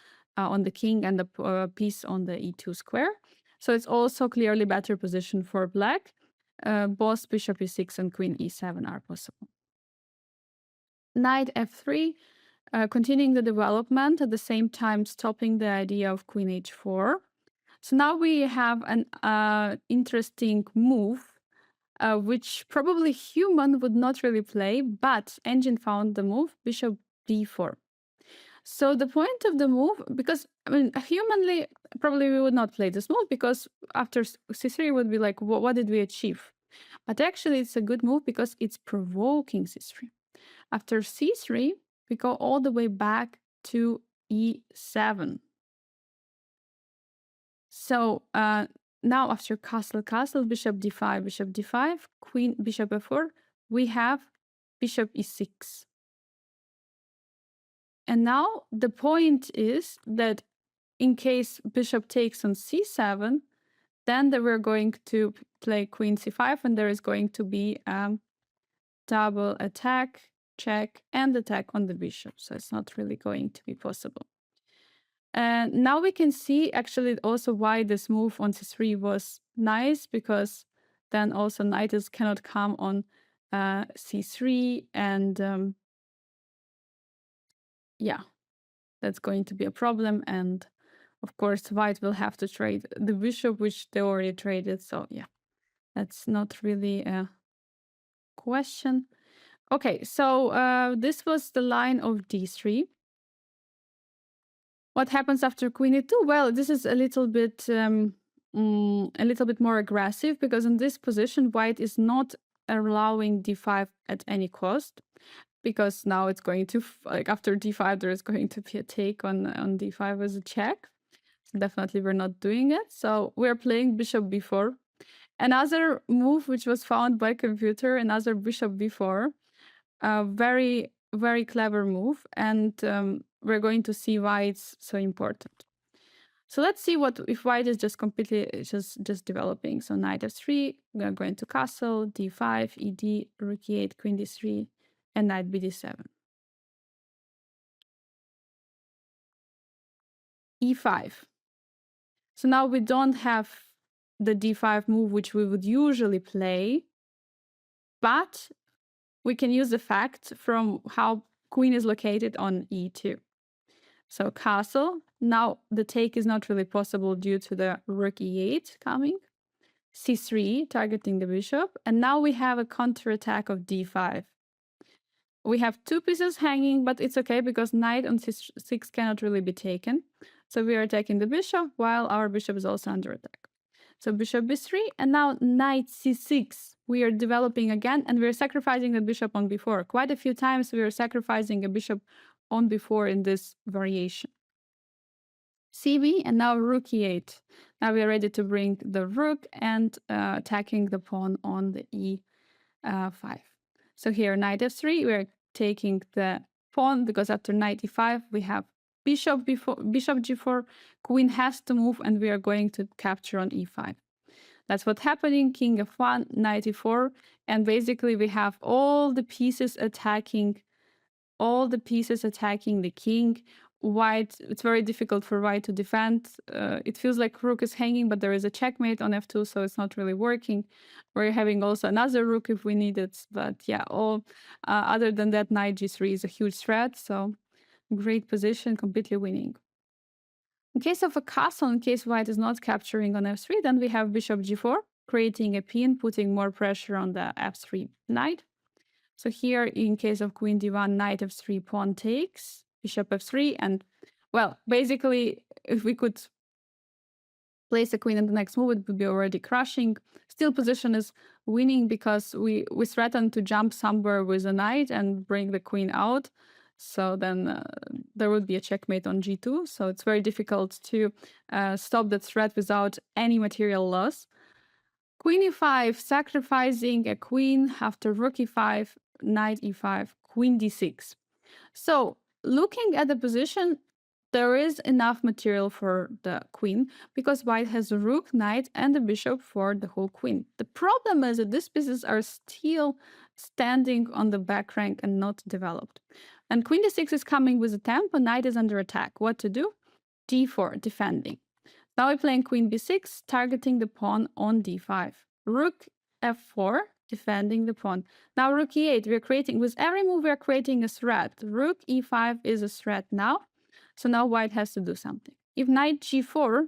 king and the piece on the e2 square. So it's also clearly better position for black. Both bishop e6 and queen e7 are possible. Knight f3, continuing the development, at the same time stopping the idea of queen h4. So now we have an interesting move, which probably human would not really play, but engine found the move, bishop d4. So the point of the move, because I mean, humanly, probably we would not play this move, because after c3 would be like, what did we achieve? But actually, it's a good move because it's provoking c3. After c3, we go all the way back to e7. So now after castle, castle, bishop d5, queen, bishop f4, we have bishop e6. And now the point is that in case bishop takes on c7, then we're going to play queen c5, and there is going to be double attack, check, and attack on the bishop. So it's not really going to be possible. And now we can see actually also why this move on c3 was nice, because then also knight cannot come on c3, and yeah, that's going to be a problem. And of course, white will have to trade the bishop, which they already traded. So yeah, that's not really a question. Okay, so this was the line of d3. What happens after queen e2? Well, this is a little bit more aggressive, because in this position, white is not allowing d5 at any cost, because now it's going to, like after d5, there is going to be a take on d5 as a check. So definitely we're not doing it. So we're playing bishop b4. Another move which was found by computer, another bishop b4. Very, very clever move, and we're going to see why it's so important. So let's see what if white is just completely just developing. So knight f3, we're going to castle, d5, ed, rook e8, queen d3, and knight bd7. e5. So now we don't have the d5 move, which we would usually play, but we can use the fact from how queen is located on e2. So castle. Now the take is not really possible due to the rook e8 coming. c3, targeting the bishop. And now we have a counterattack of d5. We have two pieces hanging, but it's okay because knight on c6 cannot really be taken. So we are attacking the bishop while our bishop is also under attack. So bishop b3, and now knight c6. We are developing again, and we're sacrificing the bishop on b4. Quite a few times we are sacrificing a bishop on b4 in this variation. cb, and now rook e8. Now we are ready to bring the rook and attacking the pawn on the e5. So here, knight f3, we're taking the pawn, because after knight e5, we have bishop g4, queen has to move, and we are going to capture on e5. That's what's happening, king f1, knight e4, and basically we have all the pieces attacking the king. White, it's very difficult for white to defend. It feels like rook is hanging, but there is a checkmate on f2, so it's not really working. We're having also another rook if we need it, but yeah, all other than that, knight g3 is a huge threat, so great position, completely winning. In case of a castle, in case white is not capturing on f3, then we have bishop g4, creating a pin, putting more pressure on the f3 knight. So here, in case of queen d1, knight f3, pawn takes, bishop f3, and well, basically, if we could place a queen in the next move, it would be already crushing. Still, position is winning because we threaten to jump somewhere with a knight and bring the queen out. So then there would be a checkmate on g2. So it's very difficult to stop that threat without any material loss. Queen e5, sacrificing a queen after rook e5, knight e5, queen d6. So looking at the position, there is enough material for the queen because white has a rook, knight, and the bishop for the whole queen. The problem is that these pieces are still standing on the back rank and not developed. And queen d6 is coming with a tempo, knight is under attack. What to do? d4, defending. Now we're playing queen b6, targeting the pawn on d5. Rook f4, defending the pawn. Now rook e8, we're creating, with every move we're creating a threat. Rook e5 is a threat now. So now white has to do something. If knight g4,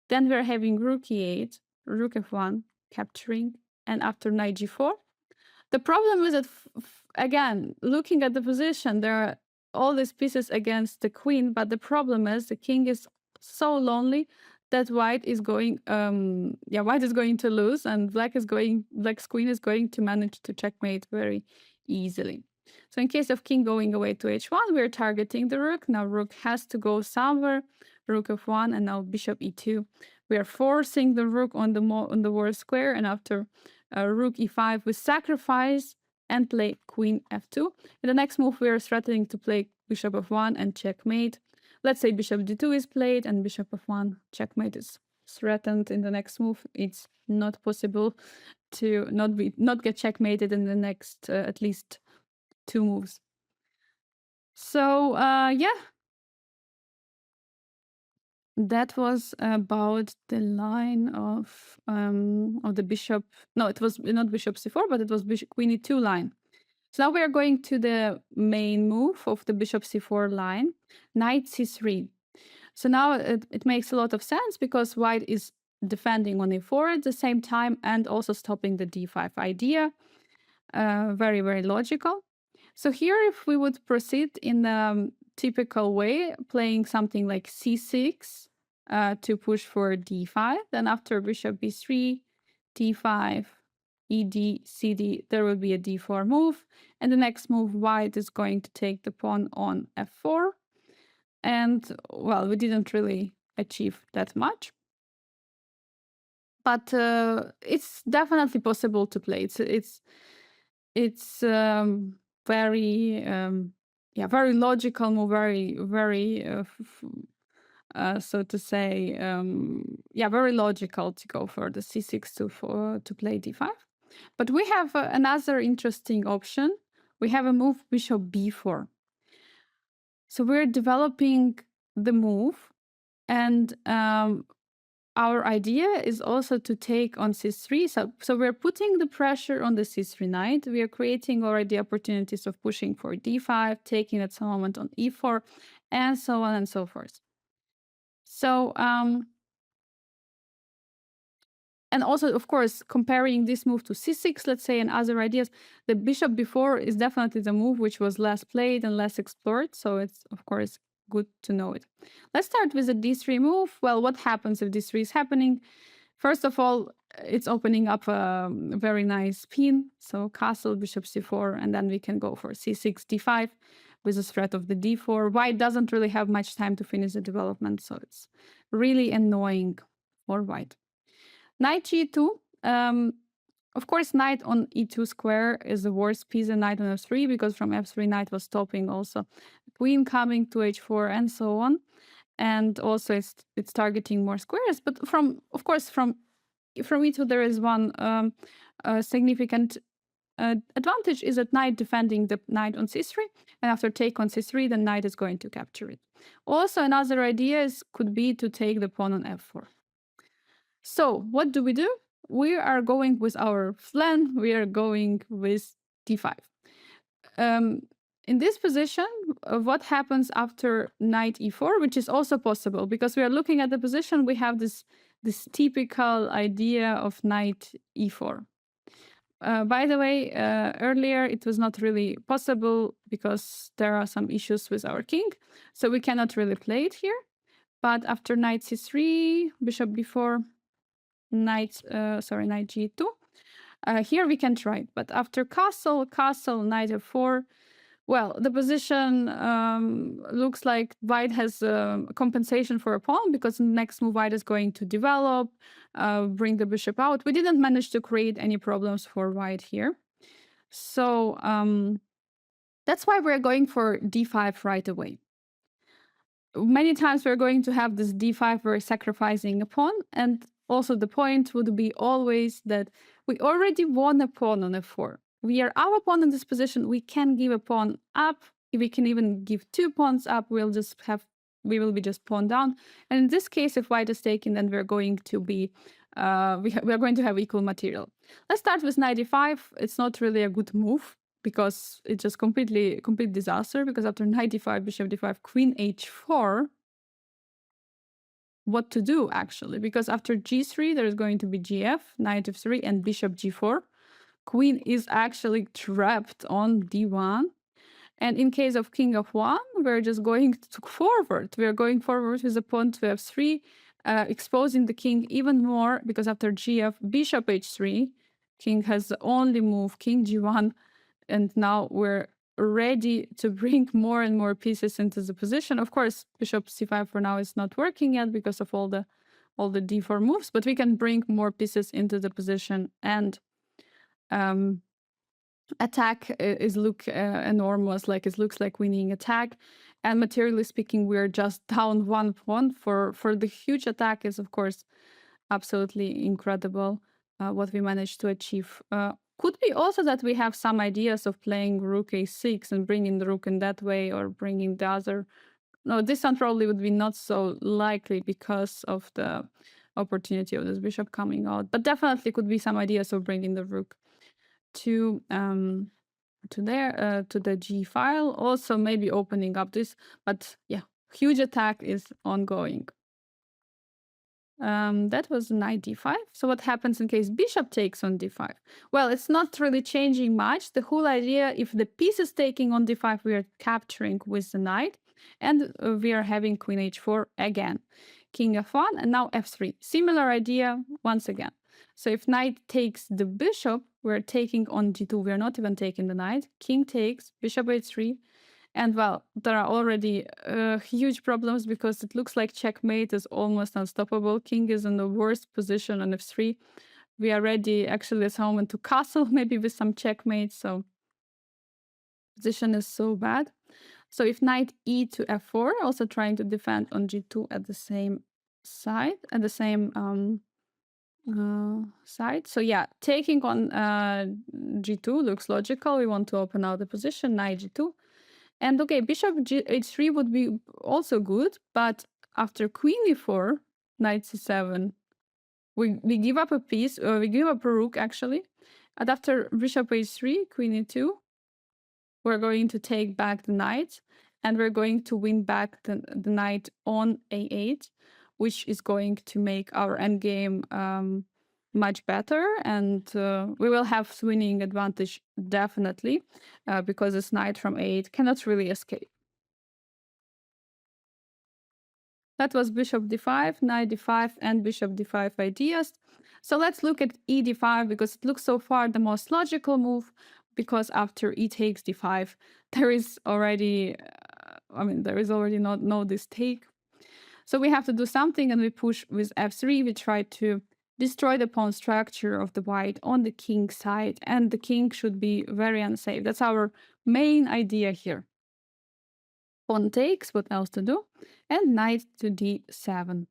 then we're having rook e8, rook f1, capturing, and after knight g4. The problem is that, again, looking at the position, there are all these pieces against the queen, but the problem is the king is so lonely that white is going white is going to lose, and black's queen is going to manage to checkmate very easily. So in case of king going away to h1, we're targeting the rook. Now rook has to go somewhere. Rook f1, and now bishop e2. We are forcing the rook on the worst square, and after rook e5, we sacrifice and play queen f2. In the next move, we are threatening to play bishop f1 and checkmate. Let's say bishop d2 is played and bishop f1 checkmate is threatened in the next move. It's not possible to not get checkmated in the next at least 2 moves. So yeah, that was about the line of the bishop. No, it was not bishop c4, but it was bishop queen e2 line. So now we are going to the main move of the bishop c4 line, knight c3. So now it makes a lot of sense because white is defending on e4 at the same time and also stopping the d5 idea. Very, very logical. So here, if we would proceed in the typical way, playing something like c6 to push for d5, then after bishop b3, d5, ed, cd, there will be a d4 move. And the next move, white is going to take the pawn on f4. And, well, we didn't really achieve that much. But it's definitely possible to play. It's very very logical move, very so to say very logical to go for the c6 to play d5. But we have another interesting option. We have a move bishop b4. So we're developing the move, and our idea is also to take on c3. So we're putting the pressure on the c3 knight. We are creating already opportunities of pushing for d5, taking at some moment on e4, and so on and so forth. So, and also, of course, comparing this move to c6, let's say, and other ideas, the bishop b4 is definitely the move which was less played and less explored. So it's, of course, good to know it. Let's start with the d3 move. Well, what happens if d3 is happening? First of all, it's opening up a very nice pin. So castle, bishop c4, and then we can go for c6, d5 with the threat of the d4. White doesn't really have much time to finish the development, so it's really annoying for white. Knight g2. Of course, knight on e2 square is the worst piece, and knight on f3, because from f3 knight was stopping also queen coming to h4 and so on. And also it's targeting more squares. But of course, from e2 there is one significant advantage, is that knight defending the knight on c3, and after take on c3, the knight is going to capture it. Also, another idea could be to take the pawn on f4. So what do? We are going with our plan. We are going with d5. In this position, what happens after knight e4, which is also possible, because we are looking at the position, we have this typical idea of knight e4. By the way, earlier it was not really possible because there are some issues with our king, so we cannot really play it here. But after knight c3, bishop b4, knight g2, here we can try it. But after castle, knight f4, well, the position looks like white has compensation for a pawn, because the next move white is going to develop, bring the bishop out. We didn't manage to create any problems for white here. So that's why we're going for d5 right away. Many times we're going to have this d5, we're sacrificing a pawn, and also the point would be always that we already won a pawn on f4. We are our pawn in this position. We can give a pawn up. We can even give 2 pawns up. We will be just pawn down. And in this case, if white is taken, then we're going to be we are going to have equal material. Let's start with knight e5. It's not really a good move, because it's just complete disaster. Because after knight e5, bishop d5, queen h4. What to do, actually? Because after g3, there's going to be gf, knight f3, and bishop g4. Queen is actually trapped on d1. And in case of king of 1, we're just going to forward. We're going forward with the pawn to f3. exposing the king even more, because after gf, bishop h3, king has the only move, king g1, and now we're ready to bring more and more pieces into the position. Of course, bishop c5 for now is not working yet because of all the d4 moves, but we can bring more pieces into the position, and attack is look enormous, like it looks like winning attack, and materially speaking we're just down one pawn. For the huge attack is of course absolutely incredible what we managed to achieve. Could be also that we have some ideas of playing rook a6 and bringing the rook in that way, or bringing the other. No, this one probably would be not so likely because of the opportunity of this bishop coming out, but definitely could be some ideas of bringing the rook to there, to the g file, also maybe opening up this, but yeah, huge attack is ongoing. That was knight d5. So what happens in case bishop takes on d5? Well, it's not really changing much. The whole idea, if the piece is taking on d5, we are capturing with the knight, and we are having queen h4 again. King f1, and now f3. Similar idea once again. So if knight takes the bishop, we're taking on g2. We're not even taking the knight. King takes, bishop h3, and well, there are already huge problems because it looks like checkmate is almost unstoppable. King is in the worst position on f3. We are ready actually at home to castle, maybe with some checkmate. So position is so bad. So if knight e to f4, also trying to defend on g2 at the same side, at the same side. So yeah, taking on g2 looks logical. We want to open out the position, knight g2. And okay, bishop h3 would be also good, but after queen e4, knight c7, we give up a piece, or we give up a rook actually. And after bishop h3, queen e2, we're going to take back the knight, and we're going to win back the knight on a8, which is going to make our endgame much better, and we will have winning advantage definitely, because this knight from a8 cannot really escape. That was bishop d5, knight d5, and bishop d5 ideas. So let's look at e d5, because it looks so far the most logical move, because after e takes d5, there is already, there is already no this take. So we have to do something, and we push with f3. We try to destroy the pawn structure of the white on the king side, and the king should be very unsafe. That's our main idea here. Pawn takes, what else to do? And knight to d7.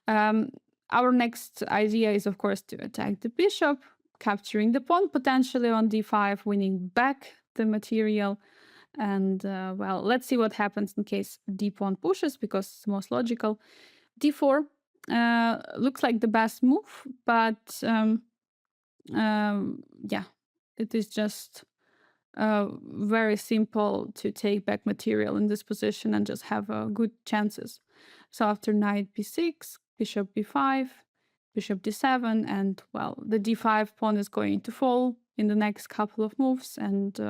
Our next idea is, of course, to attack the bishop, capturing the pawn, potentially on d5, winning back the material. And, well, let's see what happens in case d pawn pushes, because it's most logical. d4 looks like the best move, but yeah, it is just very simple to take back material in this position and just have good chances. So after knight b6, bishop b5, bishop d7, and well, the d5 pawn is going to fall in the next couple of moves, and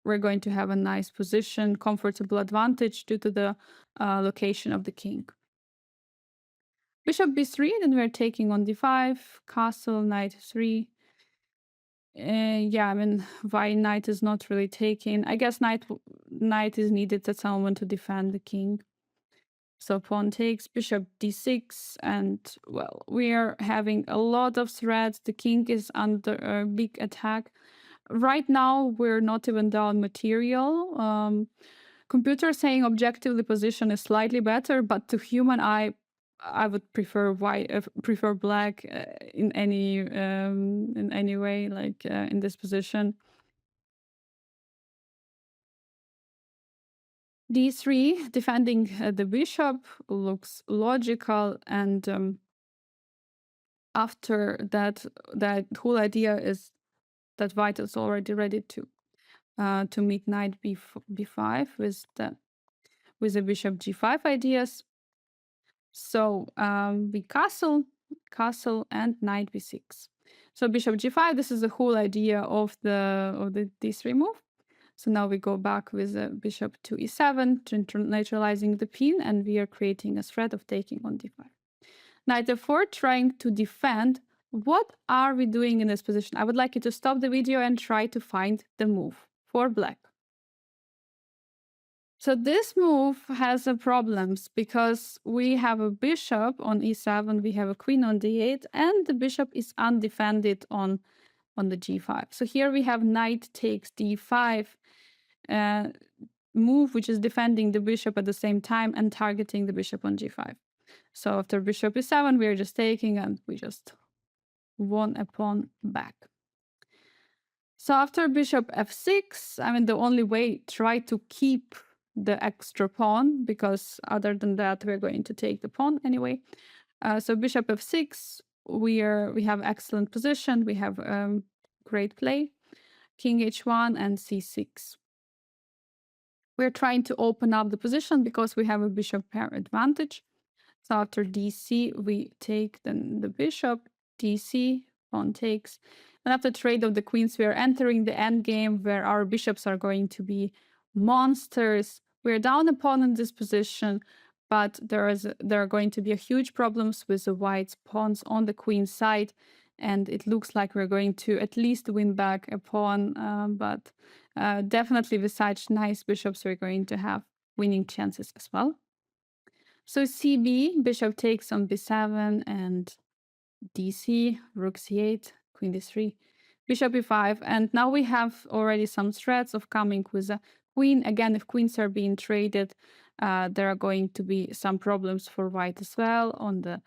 we're going to have a nice position, comfortable advantage due to the location of the king. Bishop b3, then we're taking on d5, castle, knight 3. Yeah, why knight is not really taken? I guess knight is needed at some moment to defend the king. So pawn takes, bishop d6, and well, we are having a lot of threats. The king is under a big attack. Right now, we're not even down material. Computer saying objectively position is slightly better, but to human eye, I would prefer white, prefer black in any way, like in this position. d3, defending the bishop, looks logical, and after that whole idea is that white is already ready to meet knight b5 with the bishop g5 ideas. So we castle, and knight b6. So bishop g5. This is the whole idea of the d3 move. So now we go back with the bishop to e7, neutralizing the pin, and we are creating a threat of taking on d5. Knight f4, trying to defend. What are we doing in this position? I would like you to stop the video and try to find the move for black. So this move has a problems because we have a bishop on e7, we have a queen on d8, and the bishop is undefended on the g5. So here we have knight takes d5 move, which is defending the bishop at the same time and targeting the bishop on g5. So after bishop e7, we are just taking and we just won a pawn back. So after bishop f6, I mean, the only way, try to keep the extra pawn, because other than that, we're going to take the pawn anyway. So bishop f6, we have excellent position. We have great play. King h1 and c6. We're trying to open up the position because we have a bishop pair advantage. So after dc, we take then the bishop, dc, pawn takes. And after trade of the queens, we are entering the endgame where our bishops are going to be monsters. We're down a pawn in this position, but there are going to be a huge problems with the white pawns on the queen side. And it looks like we're going to at least win back a pawn, but definitely with such nice bishops, we're going to have winning chances as well. So cb, bishop takes on b7 and dc, rook c8, queen d3, bishop e5. And now we have already some threats of coming with a queen. Again, if queens are being traded, there are going to be some problems for white as well on the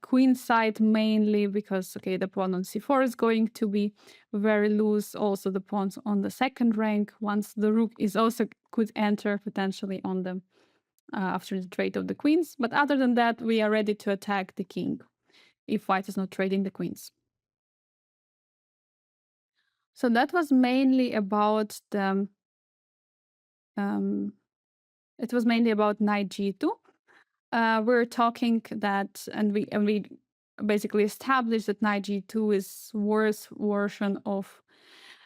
queen side, mainly because, okay, the pawn on c4 is going to be very loose. Also, the pawns on the second rank, once the rook is also could enter potentially on them after the trade of the queens. But other than that, we are ready to attack the king if white is not trading the queens. So that was mainly about the it was mainly about knight g2. We're talking that, and we basically established that knight g2 is worse version of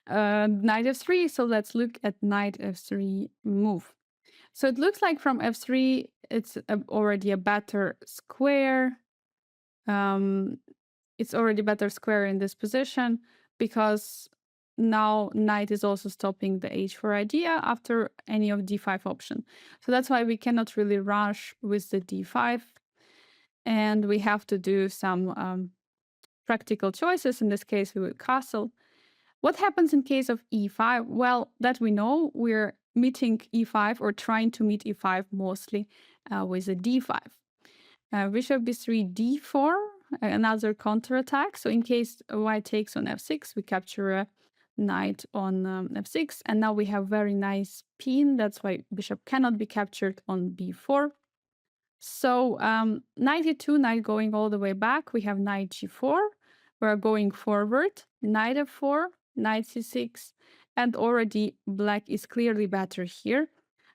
knight f3. So let's look at knight f3 move. So it looks like from f3, it's already a better square. It's already better square in this position because now knight is also stopping the h4 idea after any of d5 option. So that's why we cannot really rush with the d5. And we have to do some practical choices. In this case, we will castle. What happens in case of e5? Well, that we know, we're meeting e5 or trying to meet e5 mostly with a d5. Bishop b3, d4, another counterattack. So in case white takes on f6, we capture a knight on f6. And now we have very nice pin. That's why bishop cannot be captured on b4. So knight e2, knight going all the way back. We have knight g4. We're going forward. Knight f4, knight c6. And already black is clearly better here.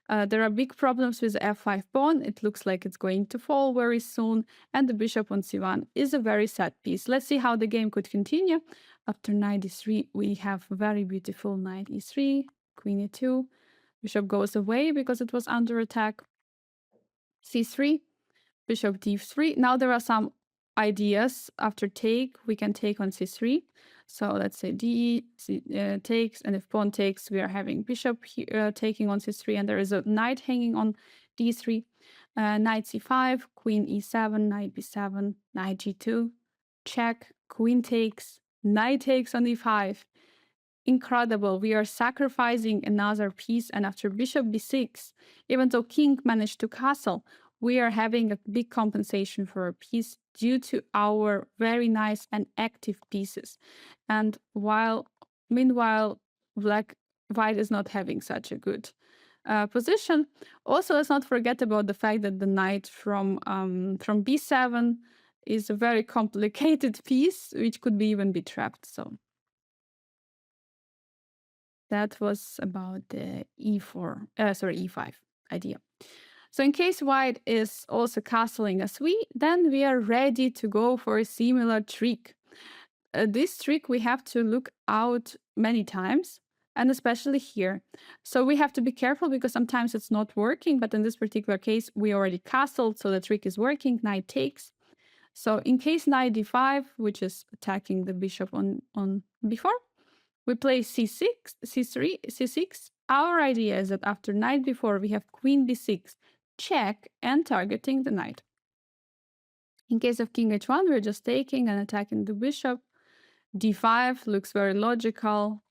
There are big problems with the f5 pawn. It looks like it's going to fall very soon. And the bishop on c1 is a very sad piece. Let's see how the game could continue. After knight e3, we have very beautiful knight e3, queen e2. Bishop goes away because it was under attack. c3, bishop d3. Now there are some ideas. After take, we can take on c3. So let's say d takes, and if pawn takes, we are having bishop taking on c3, and there is a knight hanging on d3. Knight c5, queen e7, knight b7, knight g2, check, queen takes, knight takes on e5. Incredible. We are sacrificing another piece, and after bishop b6, even though king managed to castle, we are having a big compensation for a piece due to our very nice and active pieces. And meanwhile, white is not having such a good position. Also, let's not forget about the fact that the knight from b7 is a very complicated piece, which could be even be trapped. So that was about the e5 idea. So in case white is also castling as then we are ready to go for a similar trick. This trick we have to look out many times. and especially here. So we have to be careful because sometimes it's not working, but in this particular case, we already castled, so the trick is working. Knight takes. So in case knight d5, which is attacking the bishop on b4, we play c6, c3, c6. Our idea is that after knight b4, we have queen b6, check, and targeting the knight. In case of king h1, we're just taking and attacking the bishop. d5 looks very logical,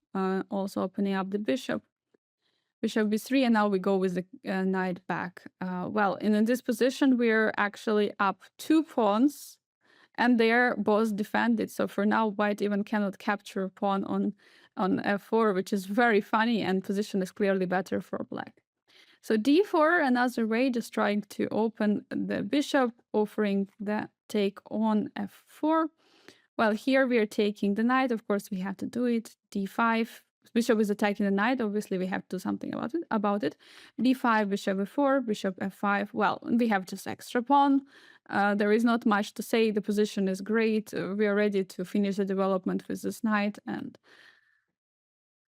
also opening up the bishop. Bishop b3, and now we go with the knight back. Well, in this position, we're actually up 2 pawns, and they're both defended. So for now, white even cannot capture a pawn on f4, which is very funny, and position is clearly better for black. So d4, another way, just trying to open the bishop, offering the take on f4. Well, here we are taking the knight. Of course, we have to do it. d5, bishop is attacking the knight. Obviously, we have to do something about it. d5, bishop f4, bishop f5. Well, we have just extra pawn. There is not much to say. The position is great. We are ready to finish the development with this knight. And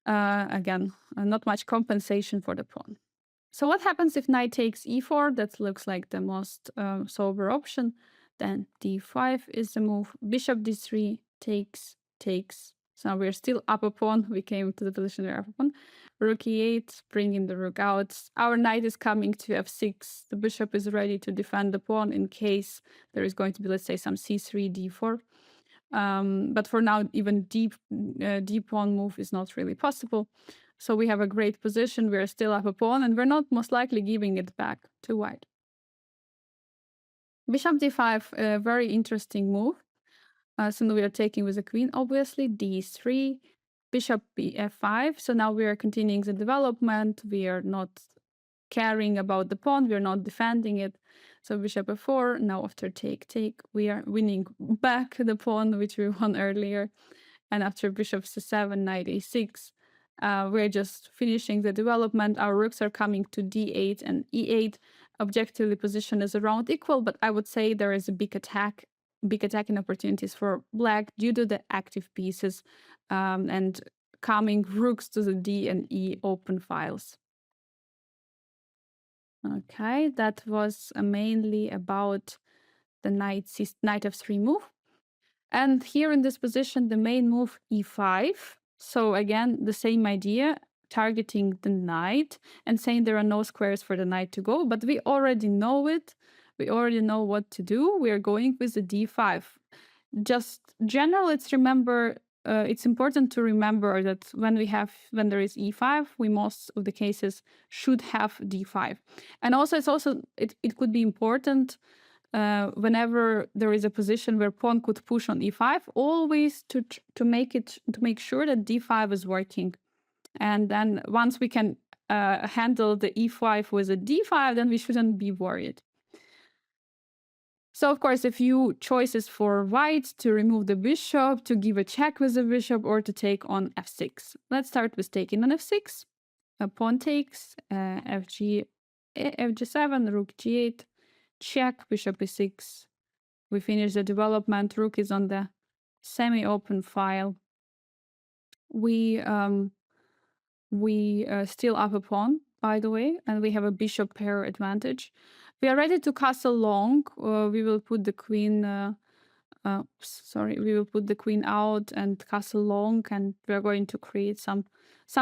again, not much compensation for the pawn. So what happens if knight takes e4? That looks like the most sober option. Then d5 is the move. Bishop d3 takes. So now we're still up a pawn. We came to the position we're up a pawn. Rook e8, bringing the rook out. Our knight is coming to f6. The bishop is ready to defend the pawn in case there is going to be, let's say, some c3, d4. But for now, even deep pawn move is not really possible. So we have a great position. We're still up a pawn, and we're not most likely giving it back to white. Bishop d5, a very interesting move. So now we are taking with the queen, obviously. d3, bishop f5. So now we are continuing the development. We are not caring about the pawn. We are not defending it. So bishop f4. Now after take, we are winning back the pawn, which we won earlier. And after bishop c7, knight a6, we're just finishing the development. Our rooks are coming to d8 and e8. Objectively, position is around equal, but I would say there is a big attacking opportunities for black due to the active pieces and coming rooks to the d and e open files. Okay, that was mainly about the knight f3 move. And here in this position, the main move e5. So again, the same idea, targeting the knight and saying there are no squares for the knight to go, but we already know it. We already know what to do. We are going with the d5. Just general, it's important to remember that when there is e5, we most of the cases should have d5. And also it could be important whenever there is a position where pawn could push on e5, always to make sure that d5 is working. And then once we can handle the e5 with a d5, then we shouldn't be worried. So of course, a few choices for white: to remove the bishop, to give a check with the bishop, or to take on f6. Let's start with taking on f6. A pawn takes, fg7, rook g8, check, bishop e6. We finish the development. Rook is on the semi-open file. We still up a pawn, by the way, and we have a bishop pair advantage. We are ready to castle long. We will put the queen. We will put the queen out and castle long, and we are going to create some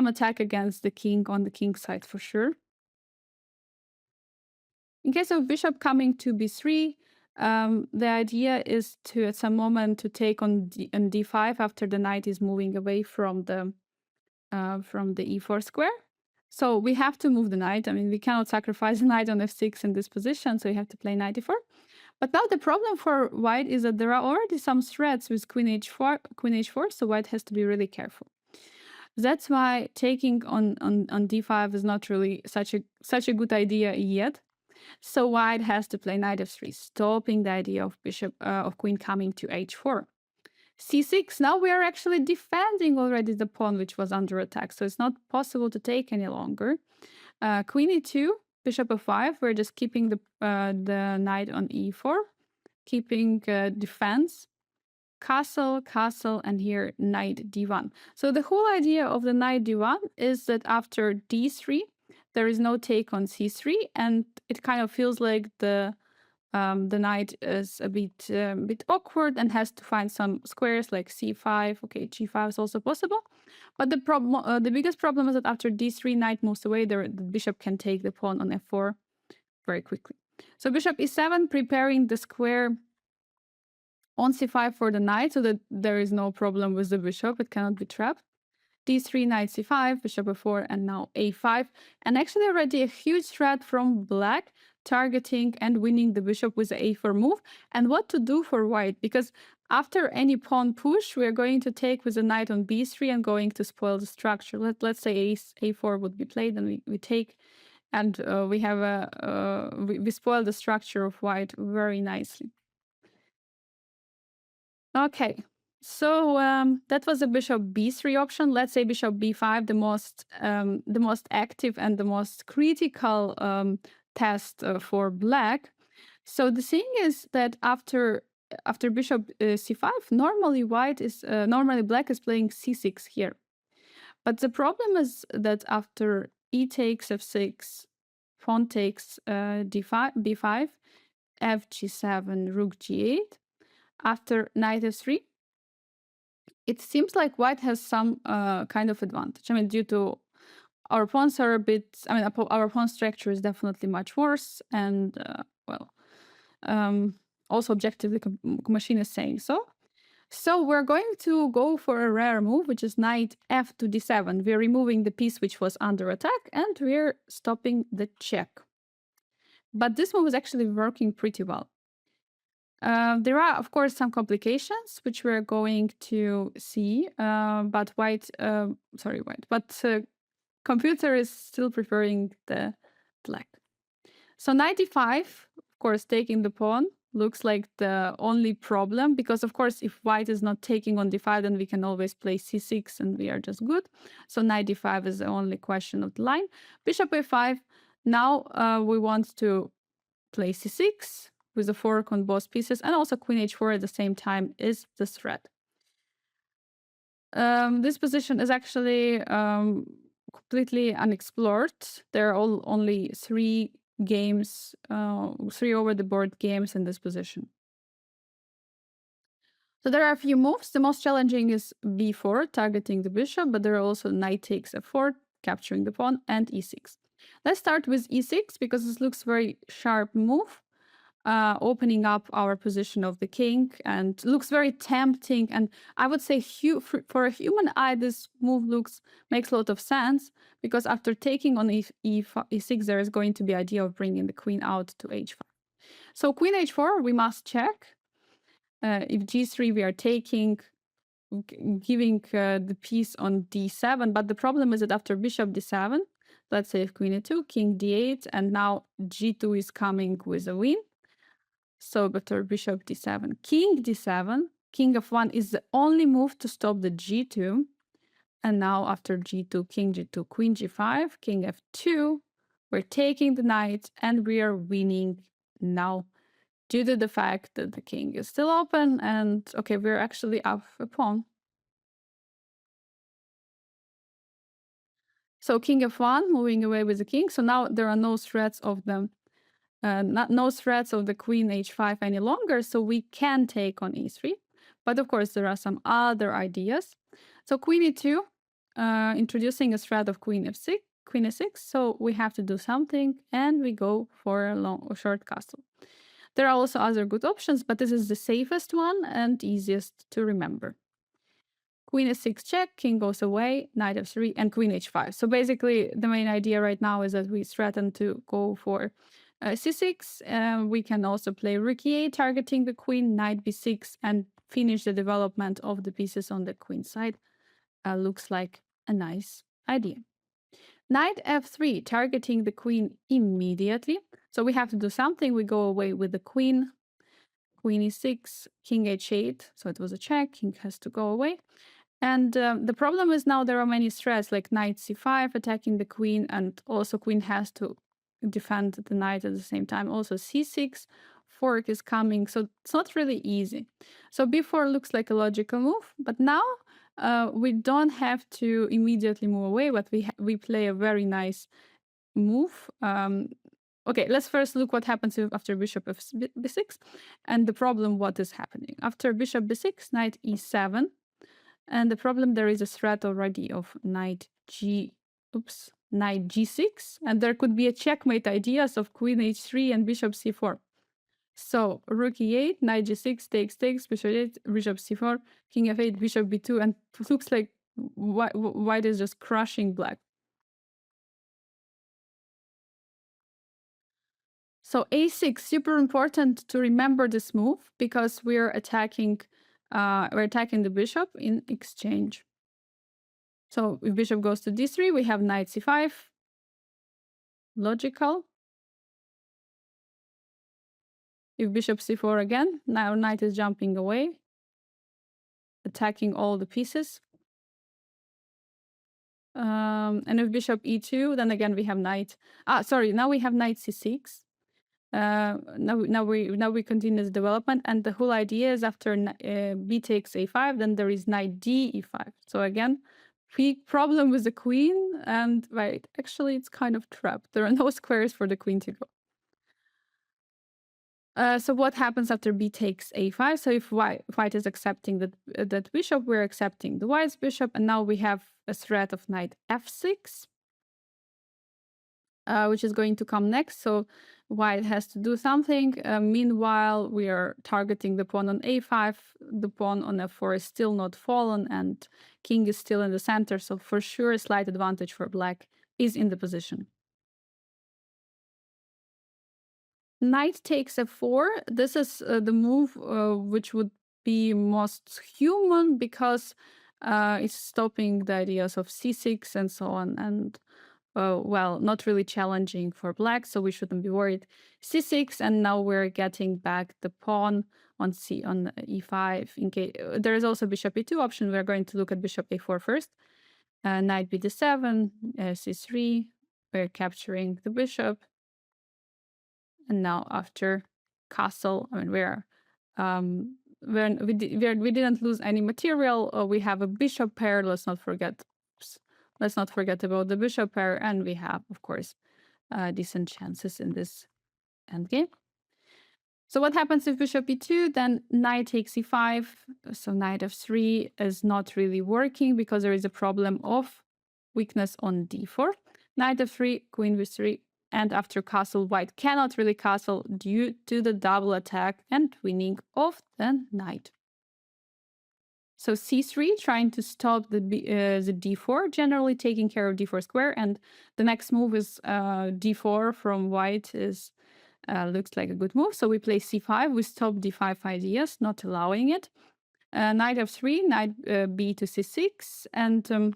attack against the king on the king side for sure. In case of bishop coming to b3, the idea is to, at some moment, to take on d5 after the knight is moving away from the e4 square. So we have to move the knight. I mean, we cannot sacrifice the knight on f6 in this position, so we have to play knight e4. But now the problem for white is that there are already some threats with queen h4, so white has to be really careful. That's why taking on d5 is not really such a good idea yet. So white has to play knight f3, stopping the idea of queen coming to h4. c6, now we are actually defending already the pawn which was under attack, so it's not possible to take any longer. Queen e2, bishop f5, we're just keeping the knight on e4, keeping defense. castle, castle, and here knight d1. So the whole idea of the knight d1 is that after d3, there is no take on c3, and it kind of feels like the knight is a bit awkward and has to find some squares like c5. Okay, g5 is also possible, but the biggest problem is that after d3, knight moves away. The bishop can take the pawn on f4 very quickly. So bishop e7, preparing the square on c5 for the knight, so that there is no problem with the bishop. It cannot be trapped. d3, knight c5, bishop f4, and now a5. And actually already a huge threat from black, targeting and winning the bishop with the a4 move. And what to do for white, because after any pawn push, we are going to take with the knight on b3 and going to spoil the structure. Let's say a4 would be played, and we take, and we spoil the structure of white very nicely. Okay, so that was the bishop b3 option. Let's say bishop b5, the most active and the most critical test for black. So the thing is that after bishop c5, normally black is playing c6 here. But the problem is that after e takes f6, pawn takes d5, b5, f g7, rook g8. After knight f3, it seems like white has some kind of advantage. I mean, due to our pawns are a bit, our pawn structure is definitely much worse, and also objectively, machine is saying so. So we're going to go for a rare move, which is knight f to d7. We're removing the piece which was under attack, and we're stopping the check. But this move is actually working pretty well. There are, of course, some complications which we're going to see, but computer is still preferring the black. So knight d5, of course, taking the pawn looks like the only problem, because of course, if white is not taking on d5, then we can always play c6 and we are just good. So knight d5 is the only question of the line. Bishop a5. Now we want to play c6 with a fork on both pieces, and also queen h4 at the same time is the threat. This position is actually completely unexplored. There are only 3 games, 3 over the board games in this position. So there are a few moves. The most challenging is b4, targeting the bishop, but there are also knight takes f4, capturing the pawn, and e6. Let's start with e6, because this looks very sharp move, opening up our position of the king, and looks very tempting. And I would say for a human eye, this move makes a lot of sense, because after taking on e6, there is going to be idea of bringing the queen out to h5. So queen h4, we must check. If g3, we are taking, giving the piece on d7, but the problem is that after bishop d7, let's say if queen e2, king d8, and now g2 is coming with a win. So after bishop d7, king d7, king f1 is the only move to stop the g2. And now after g2, king g2, queen g5, king f2, we're taking the knight, and we are winning now, due to the fact that the king is still open, and okay, we're actually up a pawn. So king f1, moving away with the king. So now there are no threats of them. No threats of the queen h5 any longer, so we can take on e3. But of course, there are some other ideas. So queen e2, introducing a threat of queen f6, queen e6. So we have to do something, and we go for a short castle. There are also other good options, but this is the safest one and easiest to remember. Queen e6 check, king goes away, knight f3, and queen h5. So basically, the main idea right now is that we threaten to go for c6. We can also play rook e8, targeting the queen, knight b6, and finish the development of the pieces on the queen side. Looks like a nice idea. Knight f3, targeting the queen immediately. So we have to do something. We go away with the queen. Queen e6, king h8. So it was a check. King has to go away. And the problem is now there are many threats, like knight c5 attacking the queen, and also queen has to defend the knight at the same time. Also c6 fork is coming, so it's not really easy. So b4 looks like a logical move, but now we don't have to immediately move away, but we play a very nice move. Okay, let's first look what happens after bishop b6, and the problem what is happening. After bishop b6, knight e7, and the problem, there is a threat already of knight g6, and there could be a checkmate ideas of queen h3 and bishop c4. So rook e8, knight g6, takes, bishop 8, bishop c4, king f8, bishop b2, and it looks like white is just crushing black. So a6, super important to remember this move because we're attacking the bishop in exchange. So if bishop goes to d3, we have knight c5, logical. If bishop c4 again, now knight is jumping away, attacking all the pieces. And if bishop e2, then again we have knight. Now we have knight c6. Now we continue the development, and the whole idea is after b takes a5, then there is knight d e5. So again, big problem with the queen, and right, actually it's kind of trapped. There are no squares for the queen to go. So what happens after b takes a5? So if white is accepting that bishop, we're accepting the white's bishop, and now we have a threat of knight f6, which is going to come next. So white has to do something. Meanwhile, we are targeting the pawn on a5. The pawn on f4 is still not fallen, and king is still in the center. So for sure, a slight advantage for black is in the position. Knight takes f4. This is the move which would be most human because it's stopping the ideas of c6 and so on. And well, not really challenging for black, so we shouldn't be worried. c6, and now we're getting back the pawn on e5. In case there is also bishop e2 option, we're going to look at bishop a4 first. Knight b7, c3. We're capturing the bishop. And now after castle, I mean, we didn't lose any material. We have a bishop pair. Let's not forget about the bishop pair, and we have, of course, decent chances in this endgame. So what happens if bishop e2? Then knight takes e5. So knight f3 is not really working because there is a problem of weakness on d4. Knight f3, queen b3, and after castle, white cannot really castle due to the double attack and winning of the knight. So c3, trying to stop the d4, generally taking care of d4 square, and the next move is d4 from white is looks like a good move. So we play c5, we stop d5 ideas, not allowing it. Knight f3, knight b to c6, and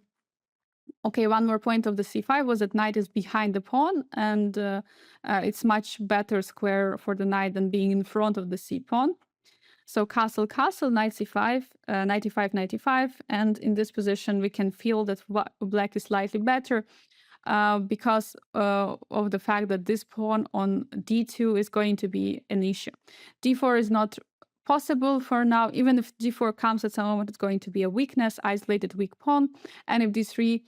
okay, one more point of the c5 was that knight is behind the pawn, and it's much better square for the knight than being in front of the c pawn. So castle, knight c5, knight e5, knight e5, and in this position we can feel that black is slightly better because of the fact that this pawn on d2 is going to be an issue. d4 is not possible for now. Even if d4 comes at some moment, it's going to be a weakness, isolated weak pawn. And if d3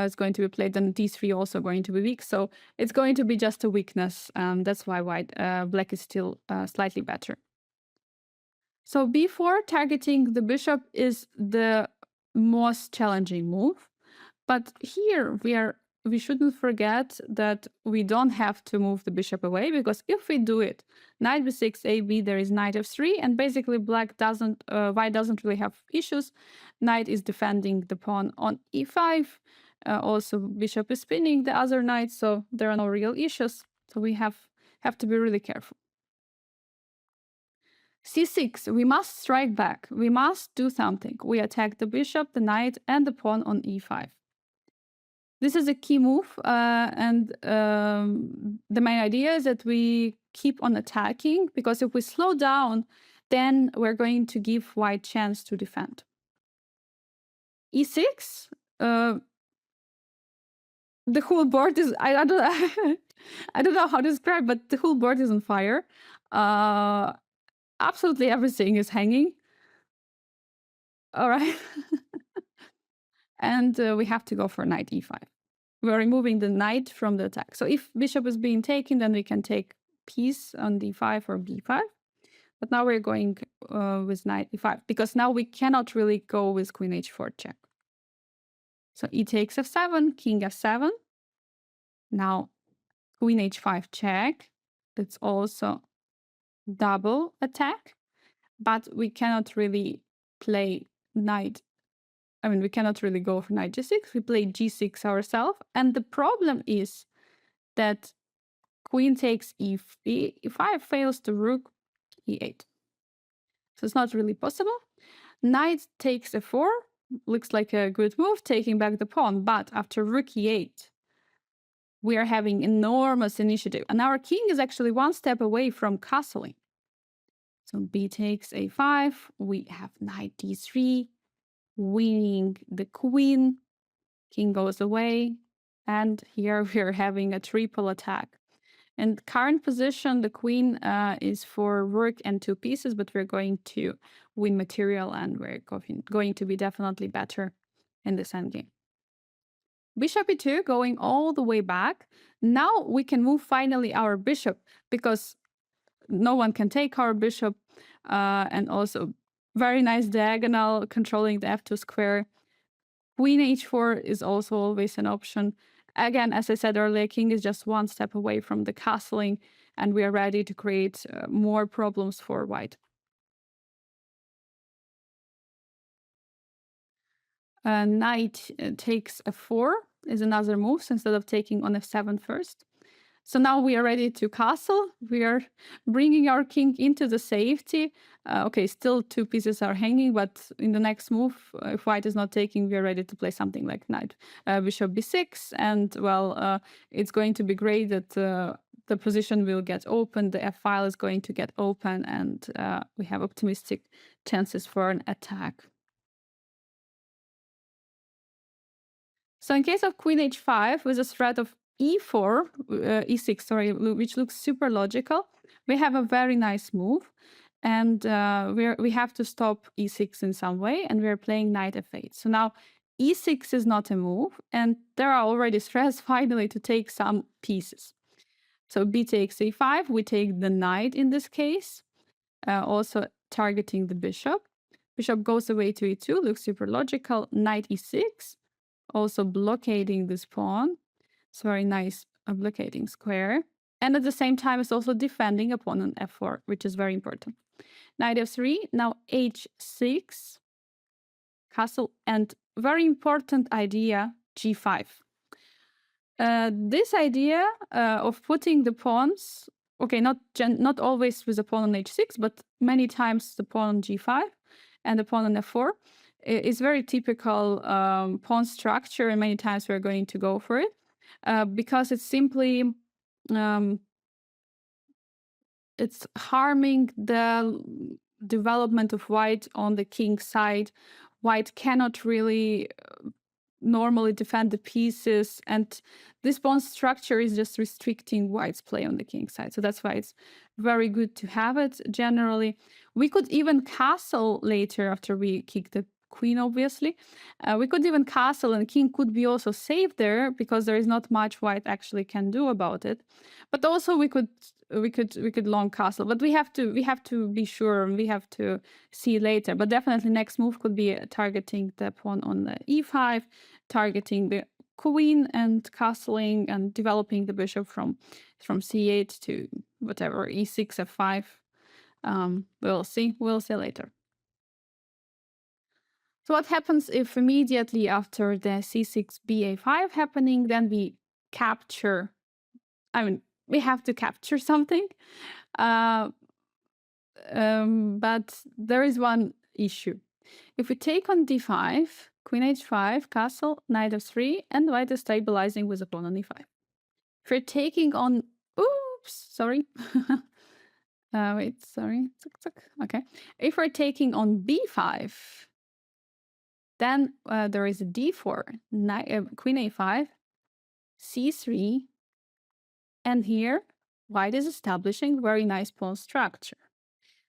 is going to be played, then d3 also going to be weak. So it's going to be just a weakness. That's why black is still slightly better. So b4 targeting the bishop is the most challenging move. But here we shouldn't forget that we don't have to move the bishop away, because if we do it, knight b6, ab, there is knight f3, and basically white doesn't really have issues. Knight is defending the pawn on e5. Also, bishop is spinning the other knight, so there are no real issues. So we have to be really careful. c6, we must strike back. We must do something. We attack the bishop, the knight, and the pawn on e5. This is a key move, and the main idea is that we keep on attacking, because if we slow down, then we're going to give white chance to defend. e6, the whole board is, I don't know how to describe, but the whole board is on fire. Absolutely everything is hanging. All right. And we have to go for knight e5. We're removing the knight from the attack. So if bishop is being taken, then we can take piece on d5 or b5. But now we're going with knight e5, because now we cannot really go with queen h4 check. So e takes f7, king f7. Now queen h5 check. It's also double attack, but we cannot really play knight. I mean, we cannot really go for knight g6. We play g6 ourselves. And the problem is that queen takes e5 fails to rook e8. So it's not really possible. Knight takes f4. Looks like a good move, taking back the pawn. But after rook e8, we are having enormous initiative. And our king is actually one step away from castling. So b takes a5. We have knight d3, winning the queen. King goes away. And here we're having a triple attack. In current position, the queen is for rook and 2 pieces, but we're going to win material and we're going to be definitely better in this endgame. Bishop e2 going all the way back. Now we can move finally our bishop, because no one can take our bishop, and also very nice diagonal controlling the f2 square. Queen h4 is also always an option. Again, as I said earlier, king is just one step away from the castling, and we are ready to create more problems for white. Knight takes f4 is another move, so instead of taking on f7 first. So now we are ready to castle. We are bringing our king into the safety. Okay, still 2 pieces are hanging, but in the next move, if white is not taking, we are ready to play something like knight bishop b6. And well, it's going to be great that the position will get open, the f-file is going to get open, and we have optimistic chances for an attack. So in case of queen h5, with a threat of e4, e6, sorry, which looks super logical, we have a very nice move. And we have to stop e6 in some way, and we're playing knight f8. So now e6 is not a move, and there are already threats finally to take some pieces. So b takes a5, we take the knight in this case, also targeting the bishop. Bishop goes away to e2, looks super logical, knight e6, also blockading this pawn. It's very nice blockading square. And at the same time, it's also defending a pawn on f4, which is very important. Knight f3, now h6, castle, and very important idea, g5. This idea of putting the pawns, okay, not always with the pawn on h6, but many times the pawn on g5 and the pawn on f4, is very typical pawn structure, and many times we're going to go for it because it's simply it's harming the development of white on the king side. White cannot really normally defend the pieces, and this pawn structure is just restricting white's play on the king side. So that's why it's very good to have it generally. We could even castle later after we kick the queen, obviously. We could even castle, and king could be also safe there because there is not much white actually can do about it. But also we could long castle, but we have to be sure, and we have to see later. But definitely next move could be targeting the pawn on the e5, targeting the queen and castling and developing the bishop from c8 to whatever, e6, f5. We'll see later. So what happens if immediately after the c6 ba5 happening, then we capture, I mean, we have to capture something. But there is one issue. If we take on d5, queen h5, castle, knight f3, and white is stabilizing with a pawn on e5. If we're taking on, oops, sorry. Wait, sorry. Okay. If we're taking on b5, then there is a d4, queen a5, c3, and here white is establishing very nice pawn structure.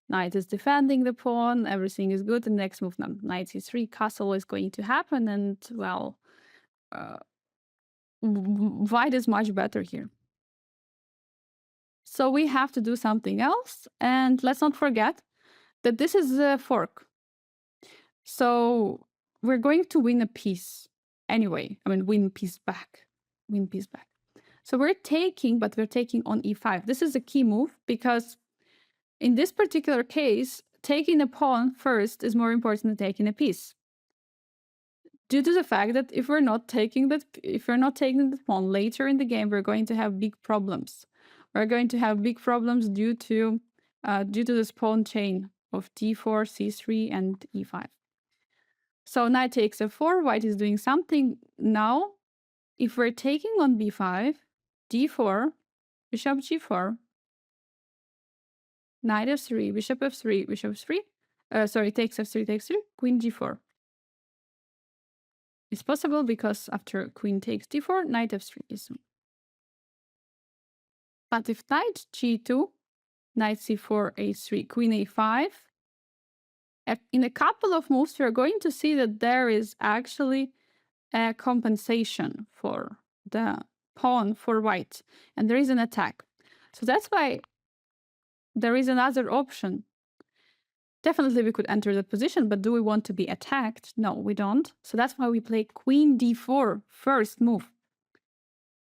Knight is defending the pawn, everything is good. The next move, now, knight c3, castle is going to happen, and well, white is much better here. So we have to do something else, and let's not forget that this is a fork. So we're going to win a piece anyway. I mean, win piece back. Win piece back. So we're taking, but we're taking on e5. This is a key move because in this particular case, taking a pawn first is more important than taking a piece. Due to the fact that if we're not taking the pawn later in the game, we're going to have big problems. We're going to have big problems due to this pawn chain of d4, c3, and e5. So knight takes f4, white is doing something. Now, if we're taking on b5, d4, bishop g4, knight f3, bishop f3, bishop f3, sorry, takes f3, takes 3, queen g4. It's possible because after queen takes d4, knight f3 is. But if knight g2, knight c4, h3, queen a5, in a couple of moves, you're going to see that there is actually a compensation for the pawn for white, and there is an attack. So that's why there is another option. Definitely we could enter that position, but do we want to be attacked? No, we don't. So that's why we play queen d4 first move.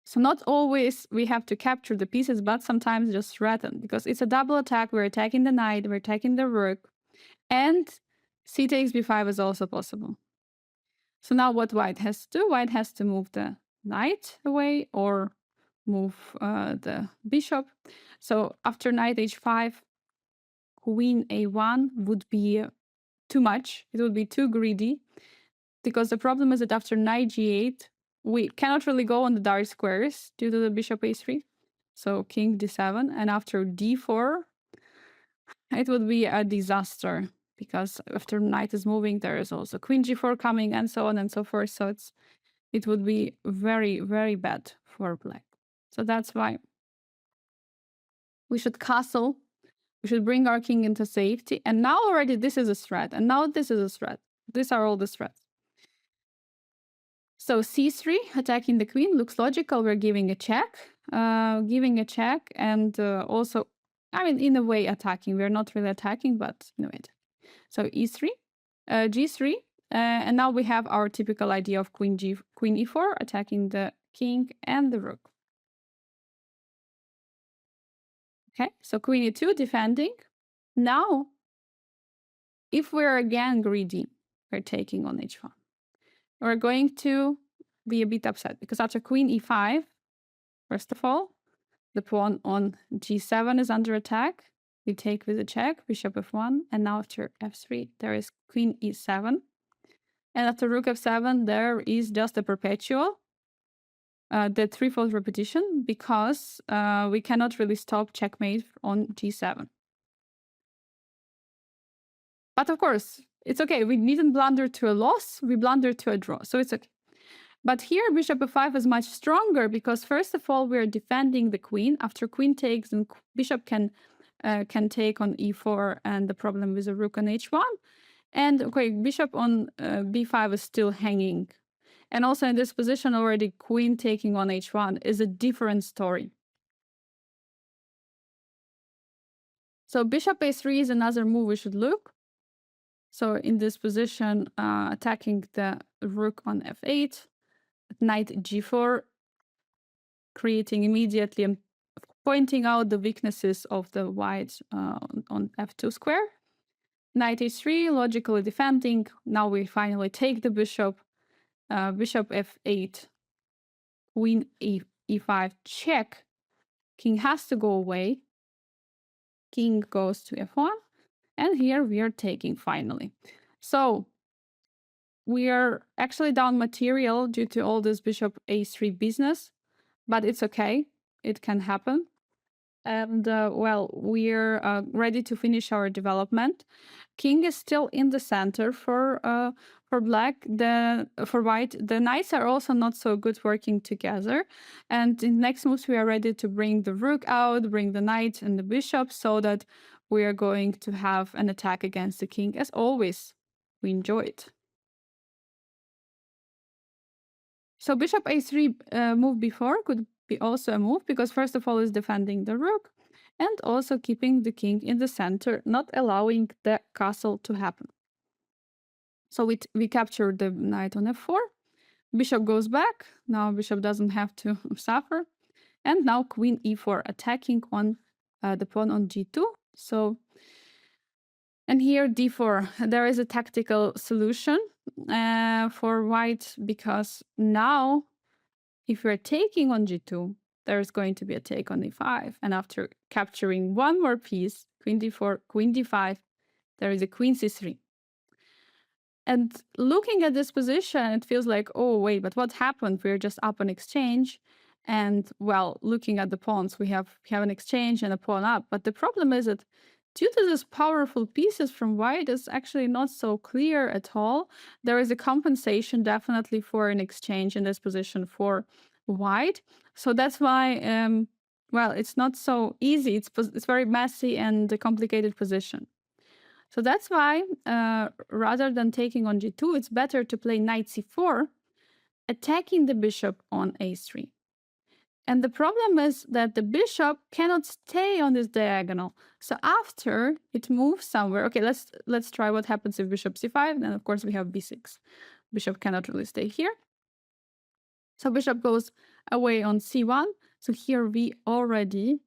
So not always we have to capture the pieces, but sometimes just threaten, because it's a double attack. We're attacking the knight, we're attacking the rook, and c takes b5 is also possible. So now what white has to do? White has to move the knight away or move the bishop. So after knight h5, queen a1 would be too much. It would be too greedy, because the problem is that after knight g8, we cannot really go on the dark squares due to the bishop a3. So king d7, and after d4, it would be a disaster, because after knight is moving, there is also queen g4 coming, and so on and so forth. So it would be very, very bad for black. So that's why we should castle. We should bring our king into safety. And now already this is a threat. And now this is a threat. These are all the threats. So c3, attacking the queen, looks logical. We're giving a check. And also, I mean, in a way attacking. We're not really attacking, but in a way. So e3, g3. And now we have our typical idea of queen e4, attacking the king and the rook. Okay, so queen e2, defending. Now, if we're again greedy, we're taking on h1. We're going to be a bit upset, because after queen e5, first of all, the pawn on g7 is under attack. We take with a check, bishop f1, and now after f3, there is queen e7. And after rook f7, there is just a perpetual, the threefold repetition, because we cannot really stop checkmate on g7. But of course, it's okay. We needn't blunder to a loss. We blundered to a draw. So it's okay. But here, bishop f5 is much stronger, because first of all, we're defending the queen. After queen takes, and bishop can take on e4, and the problem with the rook on h1. And okay, bishop on b5 is still hanging. And also in this position already, queen taking on h1 is a different story. So bishop a3 is another move we should look. So in this position, attacking the rook on f8, knight g4, creating immediately and pointing out the weaknesses of the white on f2 square. Knight h3, logically defending. Now we finally take the bishop. Bishop f8, queen e5, check. King has to go away. King goes to f1. And here we are taking finally. So we are actually down material due to all this bishop a3 business, but it's okay. It can happen. And well, we're ready to finish our development. King is still in the center for black. For white, the knights are also not so good working together. And in next moves, we are ready to bring the rook out, bring the knight and the bishop, so that we are going to have an attack against the king. As always, we enjoy it. So bishop a3 move before could be also a move, because first of all is defending the rook and also keeping the king in the center, not allowing the castle to happen. So we capture the knight on f4. Bishop goes back. Now bishop doesn't have to suffer. And now queen e4 attacking on the pawn on g2. So, and here d4, there is a tactical solution for white, because now if we're taking on g2, there's going to be a take on e5. And after capturing one more piece, queen d4, queen d5, there is a queen c3. And looking at this position, it feels like, oh, wait, but what happened? We're just up on exchange. And well, looking at the pawns, we have an exchange and a pawn up. But the problem is that due to these powerful pieces from white, it's actually not so clear at all. There is a compensation definitely for an exchange in this position for white. So that's why, well, it's not so easy. It's very messy and a complicated position. So that's why, rather than taking on g2, it's better to play knight c4, attacking the bishop on a3. And the problem is that the bishop cannot stay on this diagonal. So after it moves somewhere, okay, let's try what happens if bishop c5. Then of course we have b6. Bishop cannot really stay here. So bishop goes away on c1. So here we already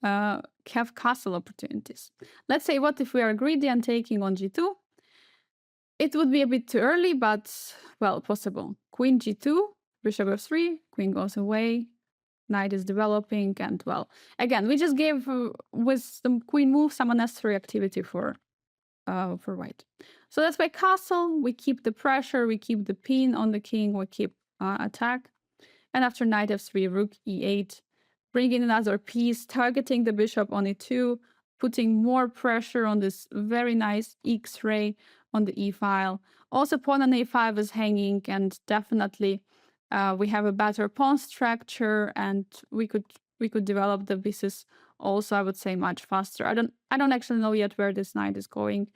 have castle opportunities. Let's say, what if we are greedy and taking on g2? It would be a bit too early, but, well, possible. Queen g2, bishop f3, queen goes away, knight is developing, and, well, again, we just gave, with the queen move, some unnecessary activity for white. So that's why castle, we keep the pressure, we keep the pin on the king, we keep attack. And after knight f3, rook e8, bring in another piece, targeting the bishop on e2, putting more pressure on this very nice X-ray on the e file. Also, pawn on a5 is hanging, and definitely we have a better pawn structure, and we could develop the pieces also, I would say, much faster. I don't actually know yet where this knight is going.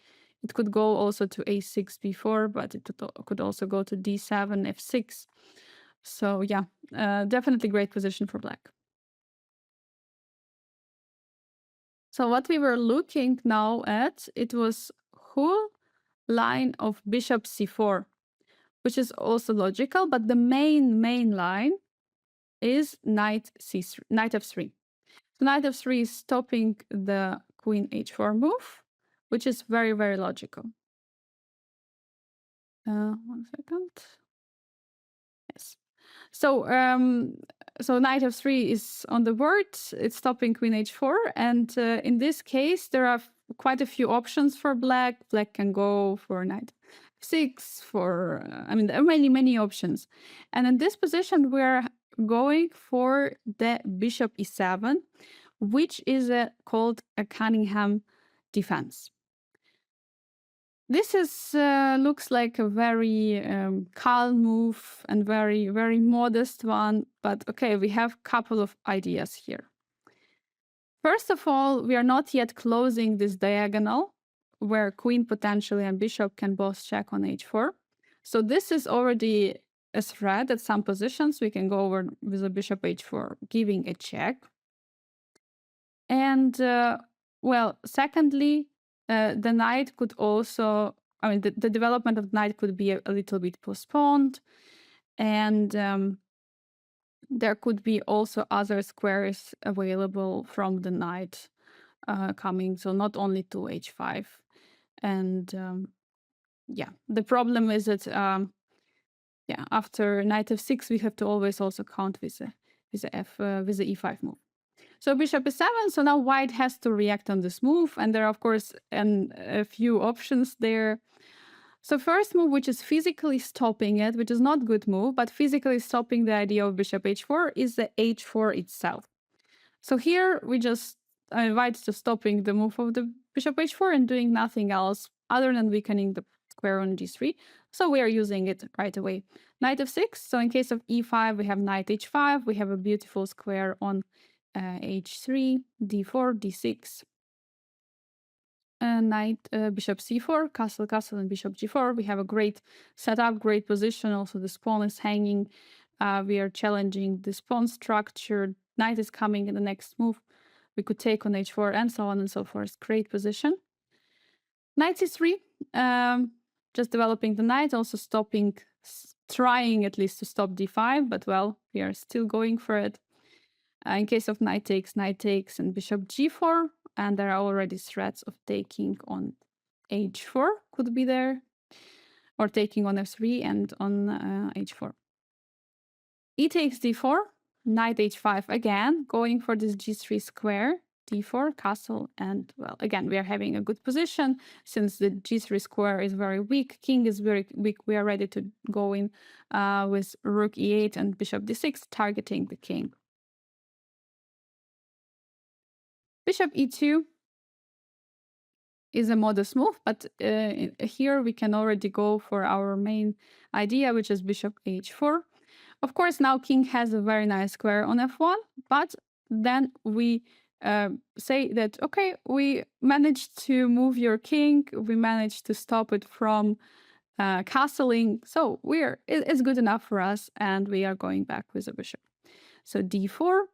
It could go also to a6 before, but it could also go to d7, f6. So yeah, definitely great position for black. So what we were looking now at, it was whole line of bishop c4, which is also logical, but the main line is knight c3, knight f3. So knight f3 is stopping the queen h4 move, which is very, very logical. 1 second. Yes. So so knight f3 is on the board. It's stopping queen h4, and in this case, there are quite a few options for black. Black can go for knight f6. For I mean, there are many options, and in this position, we're going for the bishop e7, which is called a Cunningham defense. This is looks like a very calm move and very modest one, but okay, we have a couple of ideas here. First of all, we are not yet closing this diagonal where queen potentially and bishop can both check on h4. So this is already a threat at some positions. We can go over with a bishop h4, giving a check. And well, secondly, the knight could also, I mean, the development of the knight could be a little bit postponed. And there could be also other squares available from the knight coming. So not only to h5. And yeah, the problem is that, yeah, after knight f6, we have to always also count with the e5 move. So bishop e7, so now white has to react on this move, and there are, of course, a few options there. So first move, which is physically stopping it, which is not good move, but physically stopping the idea of bishop h4, is the h4 itself. So here we just white just stopping the move of the bishop h4 and doing nothing else other than weakening the square on g3. So we are using it right away. Knight f6. So in case of e5, we have knight h5. We have a beautiful square on h3, d4, d6. Knight, bishop c4, castle, castle, and bishop g4. We have a great setup, great position. Also, the pawn is hanging. We are challenging this pawn structure. Knight is coming in the next move. We could take on h4 and so on and so forth. Great position. Knight c3. Just developing the knight, also stopping, trying at least to stop d5, but well, we are still going for it. In case of knight takes, and bishop g4, and there are already threats of taking on h4 could be there, or taking on f3 and on h4. E takes d4, knight h5 again, going for this g3 square, d4, castle, and well, again, we are having a good position since the g3 square is very weak, king is very weak. We are ready to go in with rook e8 and bishop d6, targeting the king. Bishop e2 is a modest move, but here we can already go for our main idea, which is bishop h4. Of course, now king has a very nice square on f1, but then we say that, okay, we managed to move your king, we managed to stop it from castling, so it's good enough for us, and we are going back with a bishop. So d4,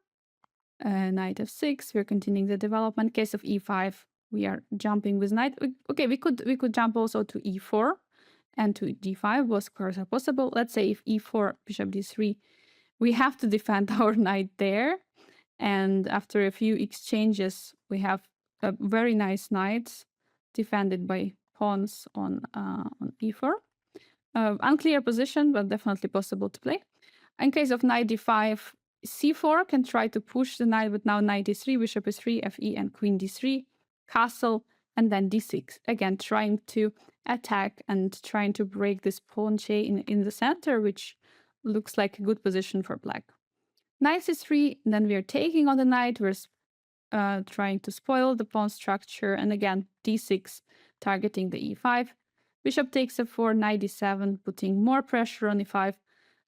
knight f6, we're continuing the development. Case of e5, we are jumping with knight. Okay, we could jump also to e4 and to d5. Both squares are possible. Let's say if e4, bishop d3, we have to defend our knight there. And after a few exchanges, we have a very nice knight defended by pawns on e4. Unclear position, but definitely possible to play. In case of knight d5, c4 can try to push the knight, but now knight d3, bishop e3, fe, and queen d3, castle, and then d6. Again, trying to attack and trying to break this pawn chain in the center, which looks like a good position for black. Knight c3, then we are taking on the knight, we're trying to spoil the pawn structure, and again, d6, targeting the e5. Bishop takes f4, knight d7, putting more pressure on e5.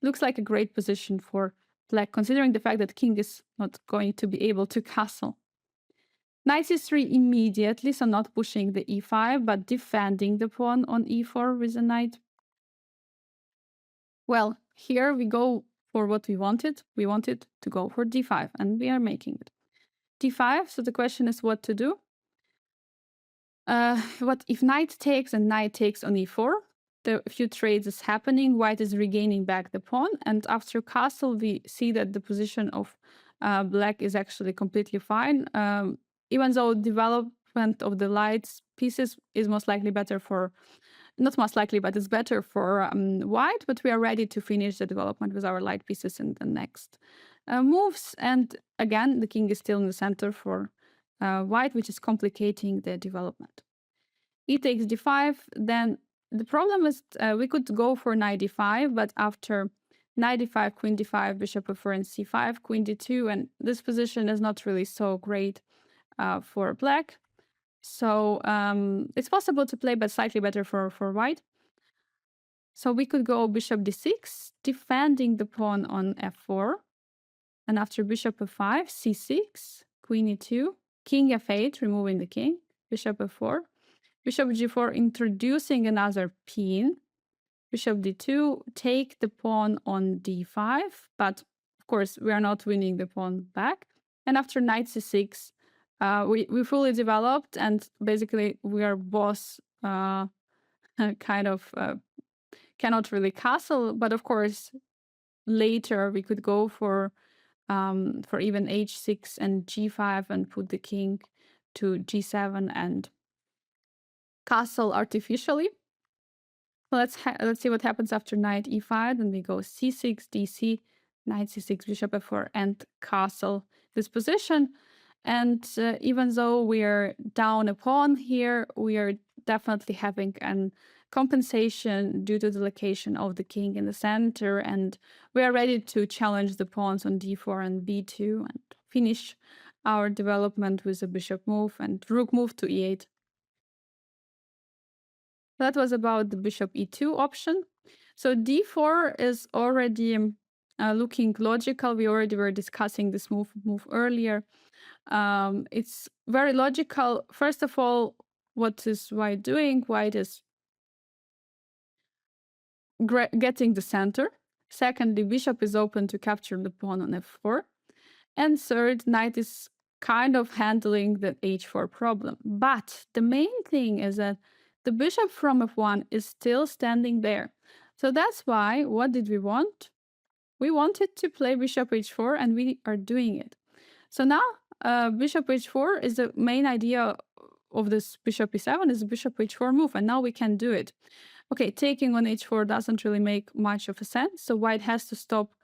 Looks like a great position for black, considering the fact that king is not going to be able to castle. Knight c3 immediately, so not pushing the e5, but defending the pawn on e4 with the knight. Well, here we go for what we wanted. We wanted to go for d5, and we are making it. d5, so the question is what to do. What if knight takes and knight takes on e4? The few trades is happening. White is regaining back the pawn, and after castle, we see that the position of black is actually completely fine. Even though development of the light pieces is most likely better for, not most likely, but it's better for white, but we are ready to finish the development with our light pieces in the next moves. And again, the king is still in the center for white, which is complicating the development. E takes d5, then the problem is we could go for knight d5, but after knight d5, queen d5, bishop f4, and c5, queen d2, and this position is not really so great for black. So it's possible to play, but slightly better for white. So we could go bishop d6, defending the pawn on f4. And after bishop f5, c6, queen e2, king f8, removing the king, bishop f4, bishop g4, introducing another pin, bishop d2, take the pawn on d5, but of course we are not winning the pawn back. And after knight c6, we fully developed, and basically we are both kind of cannot really castle, but of course later we could go for even h6 and g5 and put the king to g7 and castle artificially. Let's see what happens after knight e5. Then we go c6, dc, knight c6, bishop f4, and castle this position. And even though we are down a pawn here, we are definitely having an compensation due to the location of the king in the center, and we are ready to challenge the pawns on d4 and b2 and finish our development with a bishop move and rook move to e8. That was about the bishop e2 option. So d4 is already looking logical. We already were discussing this move earlier. It's very logical. First of all, what is white doing? White is getting the center. Secondly, bishop is open to capture the pawn on f4. And third, knight is kind of handling the h4 problem. But the main thing is that the bishop from f1 is still standing there. So that's why, what did we want? We wanted to play bishop h4, and we are doing it. So now bishop h4 is the main idea of this bishop e7 is a bishop h4 move, and now we can do it. Okay, taking on h4 doesn't really make much of a sense, so white has to stop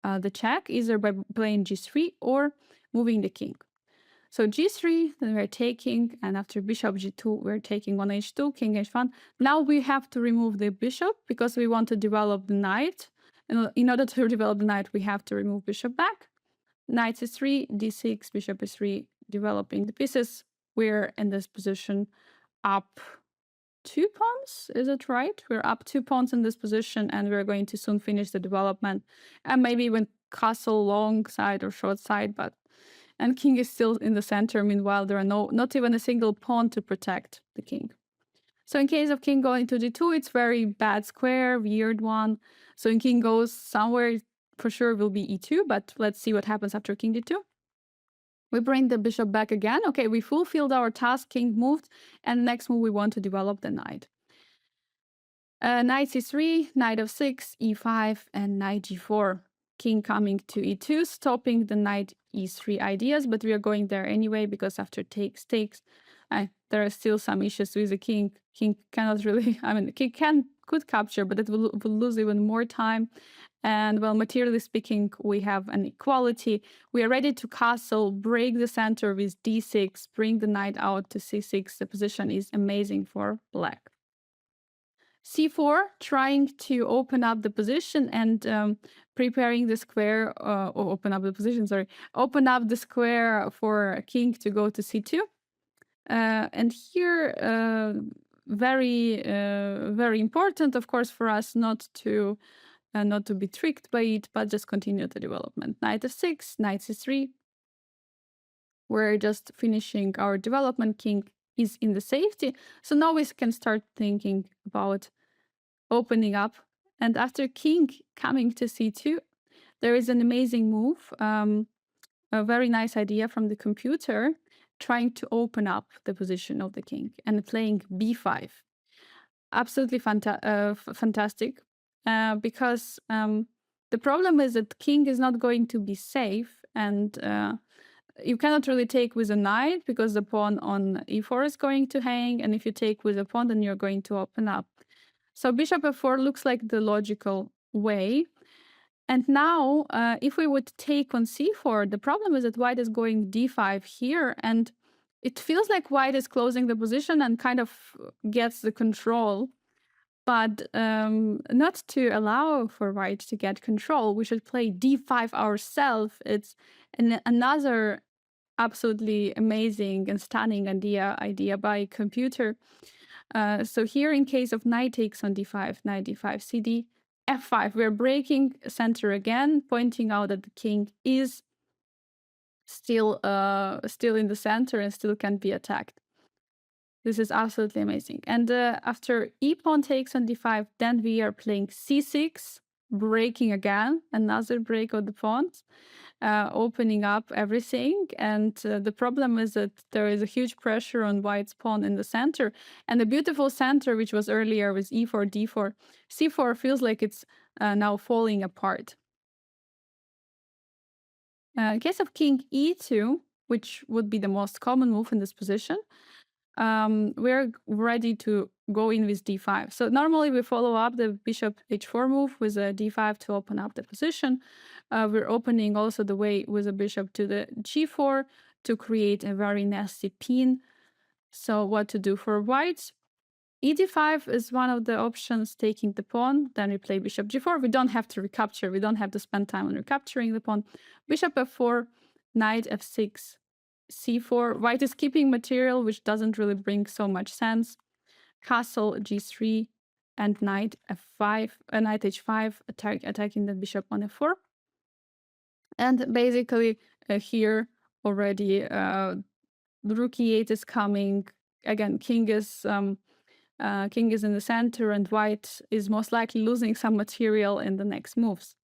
the check either by playing g3 or moving the king. So g3, then we're taking, and after bishop g2, we're taking on h2, king h1. Now we have to remove the bishop because we want to develop the knight. And in order to develop the knight, we have to remove bishop back. Knight c3, d6, bishop e3, developing the pieces. We're in this position up 2 pawns, is it right? We're up 2 pawns in this position, and we're going to soon finish the development, and maybe even castle long side or short side, and king is still in the center. Meanwhile, there are not even a single pawn to protect the king. So in case of king going to d2, it's very bad square, weird one. So in king goes somewhere, for sure will be e2, but let's see what happens after king d2. We bring the bishop back again. Okay, we fulfilled our task, king moved, and next move we want to develop the knight. Knight c3, knight f6, e5, and knight g4. King coming to e2, stopping the knight e3 ideas, but we are going there anyway because after takes, there are still some issues with the king. King cannot really, I mean, king could capture, but it will lose even more time. And well, materially speaking, we have an equality. We are ready to castle, break the center with d6, bring the knight out to c6. The position is amazing for black. c4, trying to open up the position and preparing the square, or open up the position, sorry, open up the square for king to go to c2. And here, very important, of course, for us not to be tricked by it, but just continue the development. Knight f6, knight c3. We're just finishing our development. King is in the safety. So now we can start thinking about opening up. And after king coming to c2, there is an amazing move, a very nice idea from the computer, trying to open up the position of the king and playing b5. Absolutely fantastic, because the problem is that king is not going to be safe, and you cannot really take with a knight because the pawn on e4 is going to hang, and if you take with a pawn, then you're going to open up. So bishop f4 looks like the logical way. And now, if we would take on c4, the problem is that white is going d5 here, and it feels like white is closing the position and kind of gets the control. But not to allow for white to get control, we should play d5 ourselves. It's another absolutely amazing and stunning idea by computer. So here, in case of knight takes on d5, knight d5, cd, f5, we're breaking center again, pointing out that the king is still in the center and still can be attacked. This is absolutely amazing. And after e pawn takes on d5, then we are playing c6, breaking again, another break of the pawns, opening up everything. And the problem is that there is a huge pressure on white's pawn in the center. And the beautiful center, which was earlier with e4, d4, c4 feels like it's now falling apart. In case of king e2, which would be the most common move in this position, we're ready to go in with d5. So normally we follow up the bishop h4 move with a d5 to open up the position. We're opening also the way with a bishop to the g4 to create a very nasty pin. So what to do for white? e5 is one of the options, taking the pawn. Then we play bishop g4. We don't have to recapture. We don't have to spend time on recapturing the pawn. Bishop f4, knight f6. c4. White is keeping material, which doesn't really bring so much sense. Castle g3 and knight f5, knight h5, attacking the bishop on f4. And basically here already rook e8 is coming. Again, king is in the center, and white is most likely losing some material in the next moves.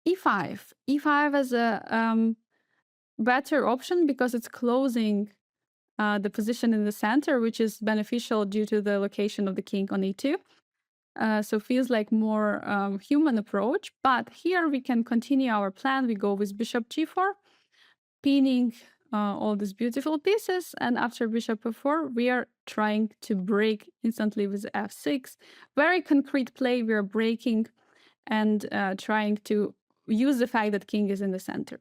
e5. e5 is a better option because it's closing the position in the center, which is beneficial due to the location of the king on e2. So feels like more human approach. But here we can continue our plan. We go with bishop g4, pinning all these beautiful pieces. And after bishop f4, we are trying to break instantly with f6. Very concrete play. We are breaking and trying to use the fact that king is in the center.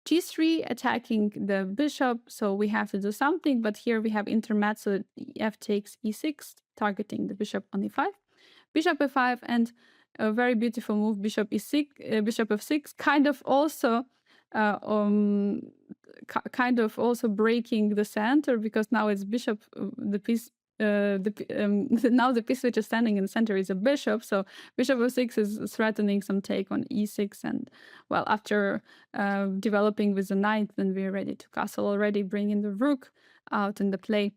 g3 attacking the bishop, so we have to do something, but here we have intermezzo, f takes e6, targeting the bishop on e5, bishop f5, and a very beautiful move, bishop e6, bishop f6, kind of also breaking the center, because now it's bishop, the piece. Now the piece which is standing in the center is a bishop, so bishop f6 is threatening some take on e6, and well, after developing with the knight, then we're ready to castle already, bringing the rook out in the play.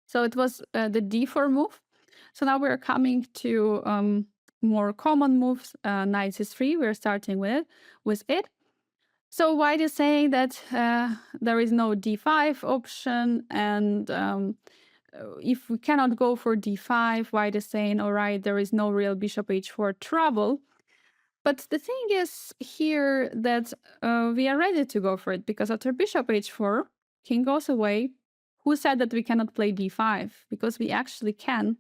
So it was the d4 move. So now we're coming to more common moves. Knight c3, we're starting with it. So white is saying that there is no d5 option, and if we cannot go for d5, white is saying, all right, there is no real bishop h4 trouble. But the thing is here that we are ready to go for it, because after bishop h4, king goes away. Who said that we cannot play d5? Because we actually can.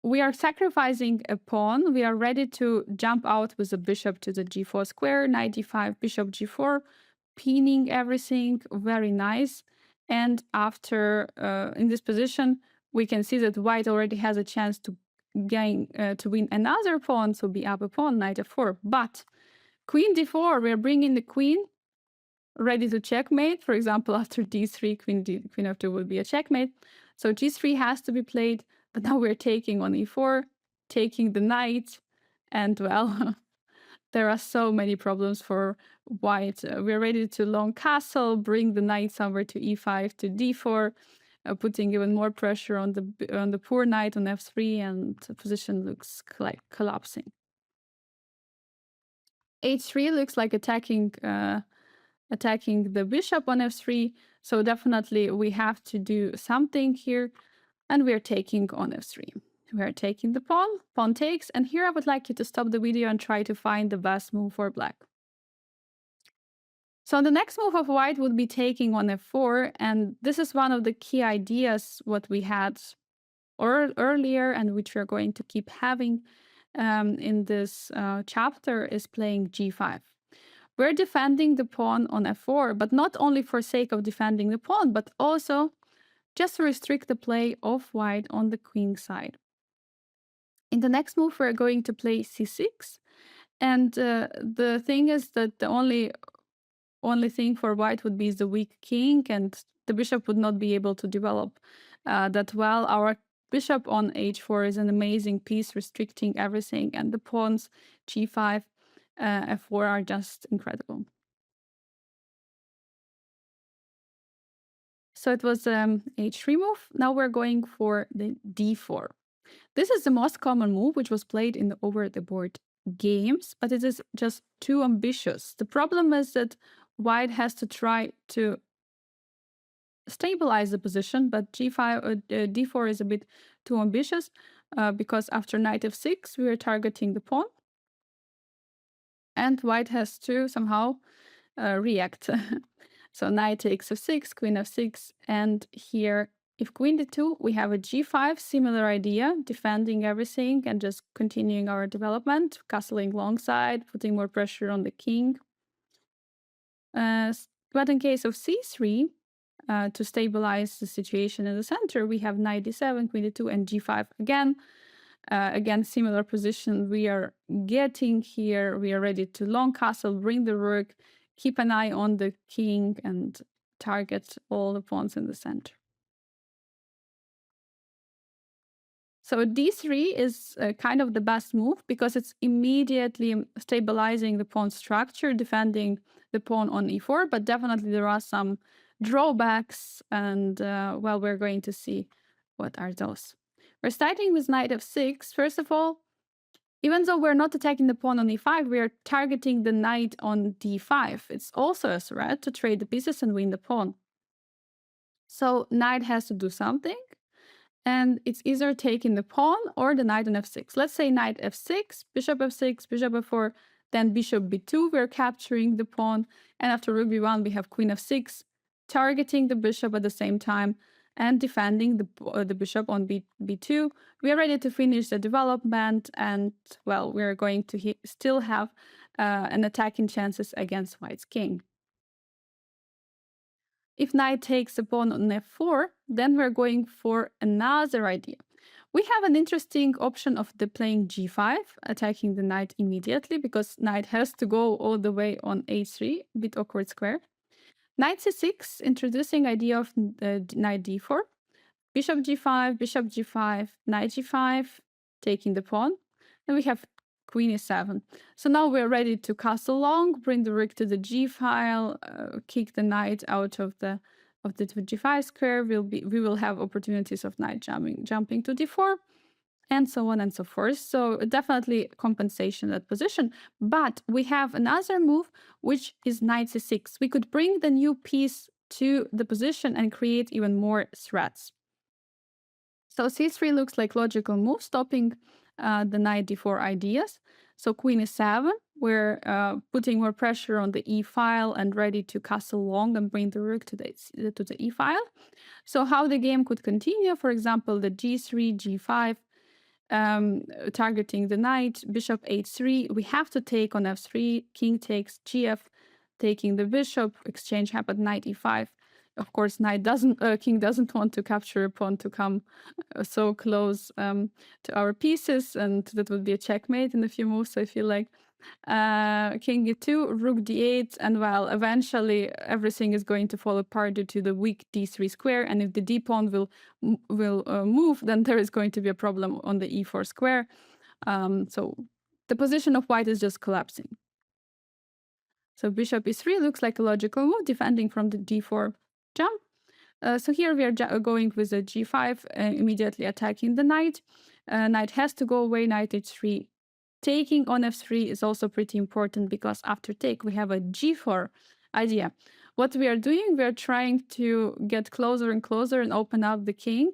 We are sacrificing a pawn. We are ready to jump out with a bishop to the g4 square, knight d5, bishop g4, pinning everything, very nice. And after, in this position, we can see that white already has a chance to gain, to win another pawn, so be up a pawn, knight f4. But queen d4, we are bringing the queen, ready to checkmate. For example, after d3, queen f2 will be a checkmate. So g3 has to be played, but now we're taking on e4, taking the knight, and well, there are so many problems for white. We're ready to long castle, bring the knight somewhere to e5 to d4, putting even more pressure on the poor knight on f3, and the position looks like collapsing. h3 looks like attacking the bishop on f3, so definitely we have to do something here, and we're taking on f3. We're taking the pawn takes, and here I would like you to stop the video and try to find the best move for black. So the next move of white would be taking on f4, and this is one of the key ideas what we had earlier, and which we're going to keep having in this chapter, is playing g5. We're defending the pawn on f4, but not only for sake of defending the pawn, but also just to restrict the play of white on the queen side. In the next move, we're going to play c6. And the thing is that the only thing for white would be the weak king, and the bishop would not be able to develop that well. Our bishop on h4 is an amazing piece, restricting everything, and the pawns g5, f4 are just incredible. So it was h3 move. Now we're going for the d4. This is the most common move, which was played in the over-the-board games, but it is just too ambitious. The problem is that white has to try to stabilize the position, but d4 is a bit too ambitious because after knight f6, we are targeting the pawn, and white has to somehow react. So knight takes f6, queen f6, and here, if queen d2, we have a g5, similar idea, defending everything and just continuing our development, castling long side, putting more pressure on the king. But in case of c3, to stabilize the situation in the center, we have knight d7, queen d2, and g5 again. Again, similar position we are getting here. We are ready to long castle, bring the rook, keep an eye on the king, and target all the pawns in the center. So d3 is kind of the best move because it's immediately stabilizing the pawn structure, defending the pawn on e4, but definitely there are some drawbacks, and well, we're going to see what are those. We're starting with knight f6. First of all, even though we're not attacking the pawn on e5, we are targeting the knight on d5. It's also a threat to trade the pieces and win the pawn. So knight has to do something, and it's either taking the pawn or the knight on f6. Let's say knight f6, bishop f4, then bishop b2, we're capturing the pawn, and after rook b1, we have queen f6, targeting the bishop at the same time and defending the bishop on b2. We are ready to finish the development, and well, we're going to still have an attacking chances against white's king. If knight takes the pawn on f4, then we're going for another idea. We have an interesting option of the playing g5, attacking the knight immediately, because knight has to go all the way on a3, a bit awkward square. Knight c6, introducing idea of knight d4, bishop g5, knight g5, taking the pawn, and we have queen e7. So now we're ready to castle long, bring the rook to the g file, kick the knight out of the g5 square. We will have opportunities of knight jumping to d4, and so on and so forth. So definitely compensation that position. But we have another move, which is knight c6. We could bring the new piece to the position and create even more threats. So c3 looks like logical move, stopping the knight d4 ideas. So queen e7, we're putting more pressure on the e file and ready to castle long and bring the rook to the e file. So how the game could continue, for example, the g3, g5, targeting the knight, bishop h3. We have to take on f3, king takes gf, taking the bishop, exchange happened, knight e5. Of course, king doesn't want to capture a pawn to come so close to our pieces, and that would be a checkmate in a few moves. So I feel like king e2, rook d8, and well, eventually everything is going to fall apart due to the weak d3 square. And if the d pawn will move, then there is going to be a problem on the e4 square. So the position of white is just collapsing. So bishop e3 looks like a logical move, defending from the d4 jump. So here we are going with a g5, immediately attacking the knight. Knight has to go away, knight h3. Taking on f3 is also pretty important because after take we have a g4 idea. What we are doing, we are trying to get closer and closer and open up the king.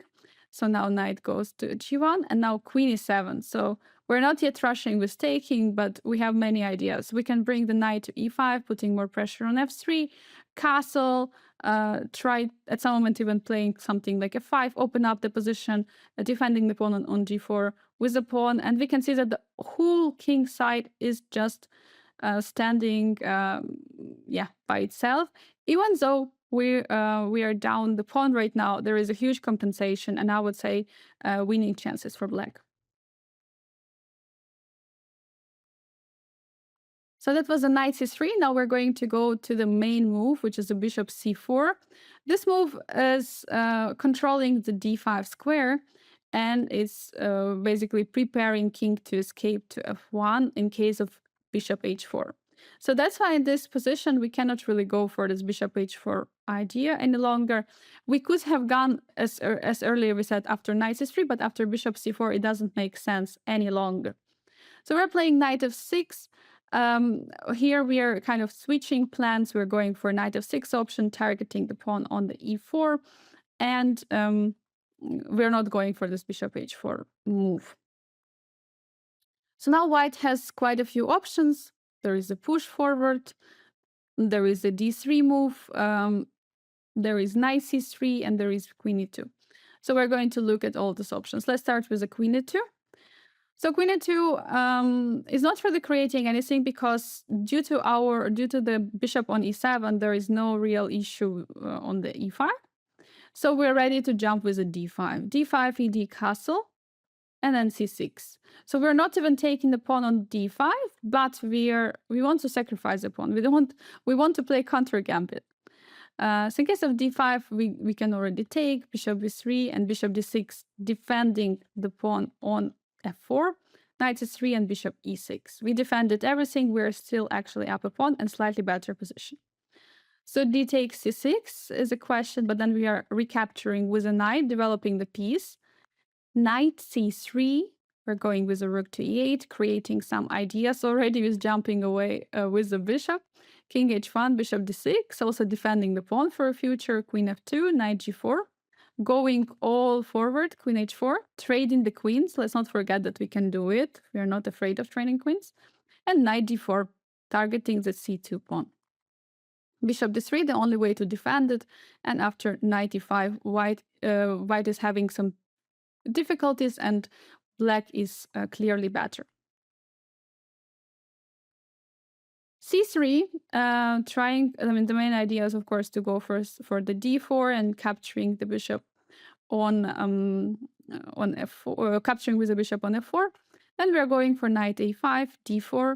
So now knight goes to g1 and now queen e7. So we're not yet rushing with taking, but we have many ideas. We can bring the knight to e5, putting more pressure on f3, castle, try at some moment even playing something like f5, open up the position, defending the pawn on g4 with the pawn. And we can see that the whole king side is just standing by itself. Even though we are down the pawn right now, there is a huge compensation, and I would say winning chances for black. So that was a knight c3. Now we're going to go to the main move, which is the bishop c4. This move is controlling the d5 square, and it's basically preparing king to escape to f1 in case of bishop h4. So that's why in this position we cannot really go for this bishop h4 idea any longer. We could have gone as earlier we said after knight c3, but after bishop c4 it doesn't make sense any longer. So we're playing knight f6. Here we are kind of switching plans. We're going for knight f6 option, targeting the pawn on the e4, and we're not going for this bishop h4 move. So now white has quite a few options. There is a push forward, there is a d3 move, there is knight c3, and there is queen e2. So we're going to look at all these options. Let's start with the queen e2. So queen e2 is not really creating anything because due to the bishop on e7, there is no real issue on the e5. So we're ready to jump with a d5. d5 ed castle. and then c6. So we're not even taking the pawn on d5, but we want to sacrifice the pawn. We want to play counter gambit. So in case of d5, we can already take bishop b3 and bishop d6, defending the pawn on f4, knight c3 and bishop e6. We defended everything. We're still actually up a pawn and slightly better position. So d takes c6 is a question, but then we are recapturing with a knight, developing the piece. Knight c3, we're going with a rook to e8, creating some ideas already with jumping away with the bishop. King h1, bishop d6, also defending the pawn for a future. Queen f2, knight g4. Going all forward, queen h4, trading the queens. Let's not forget that we can do it. We are not afraid of trading queens. And knight d4, targeting the c2 pawn. Bishop d3, the only way to defend it. And after knight e5, white is having some difficulties and black is clearly better. c3, the main idea is, of course, to go first for the d4 and capturing the bishop on f4, capturing with the bishop on f4. Then we are going for knight a5, d4,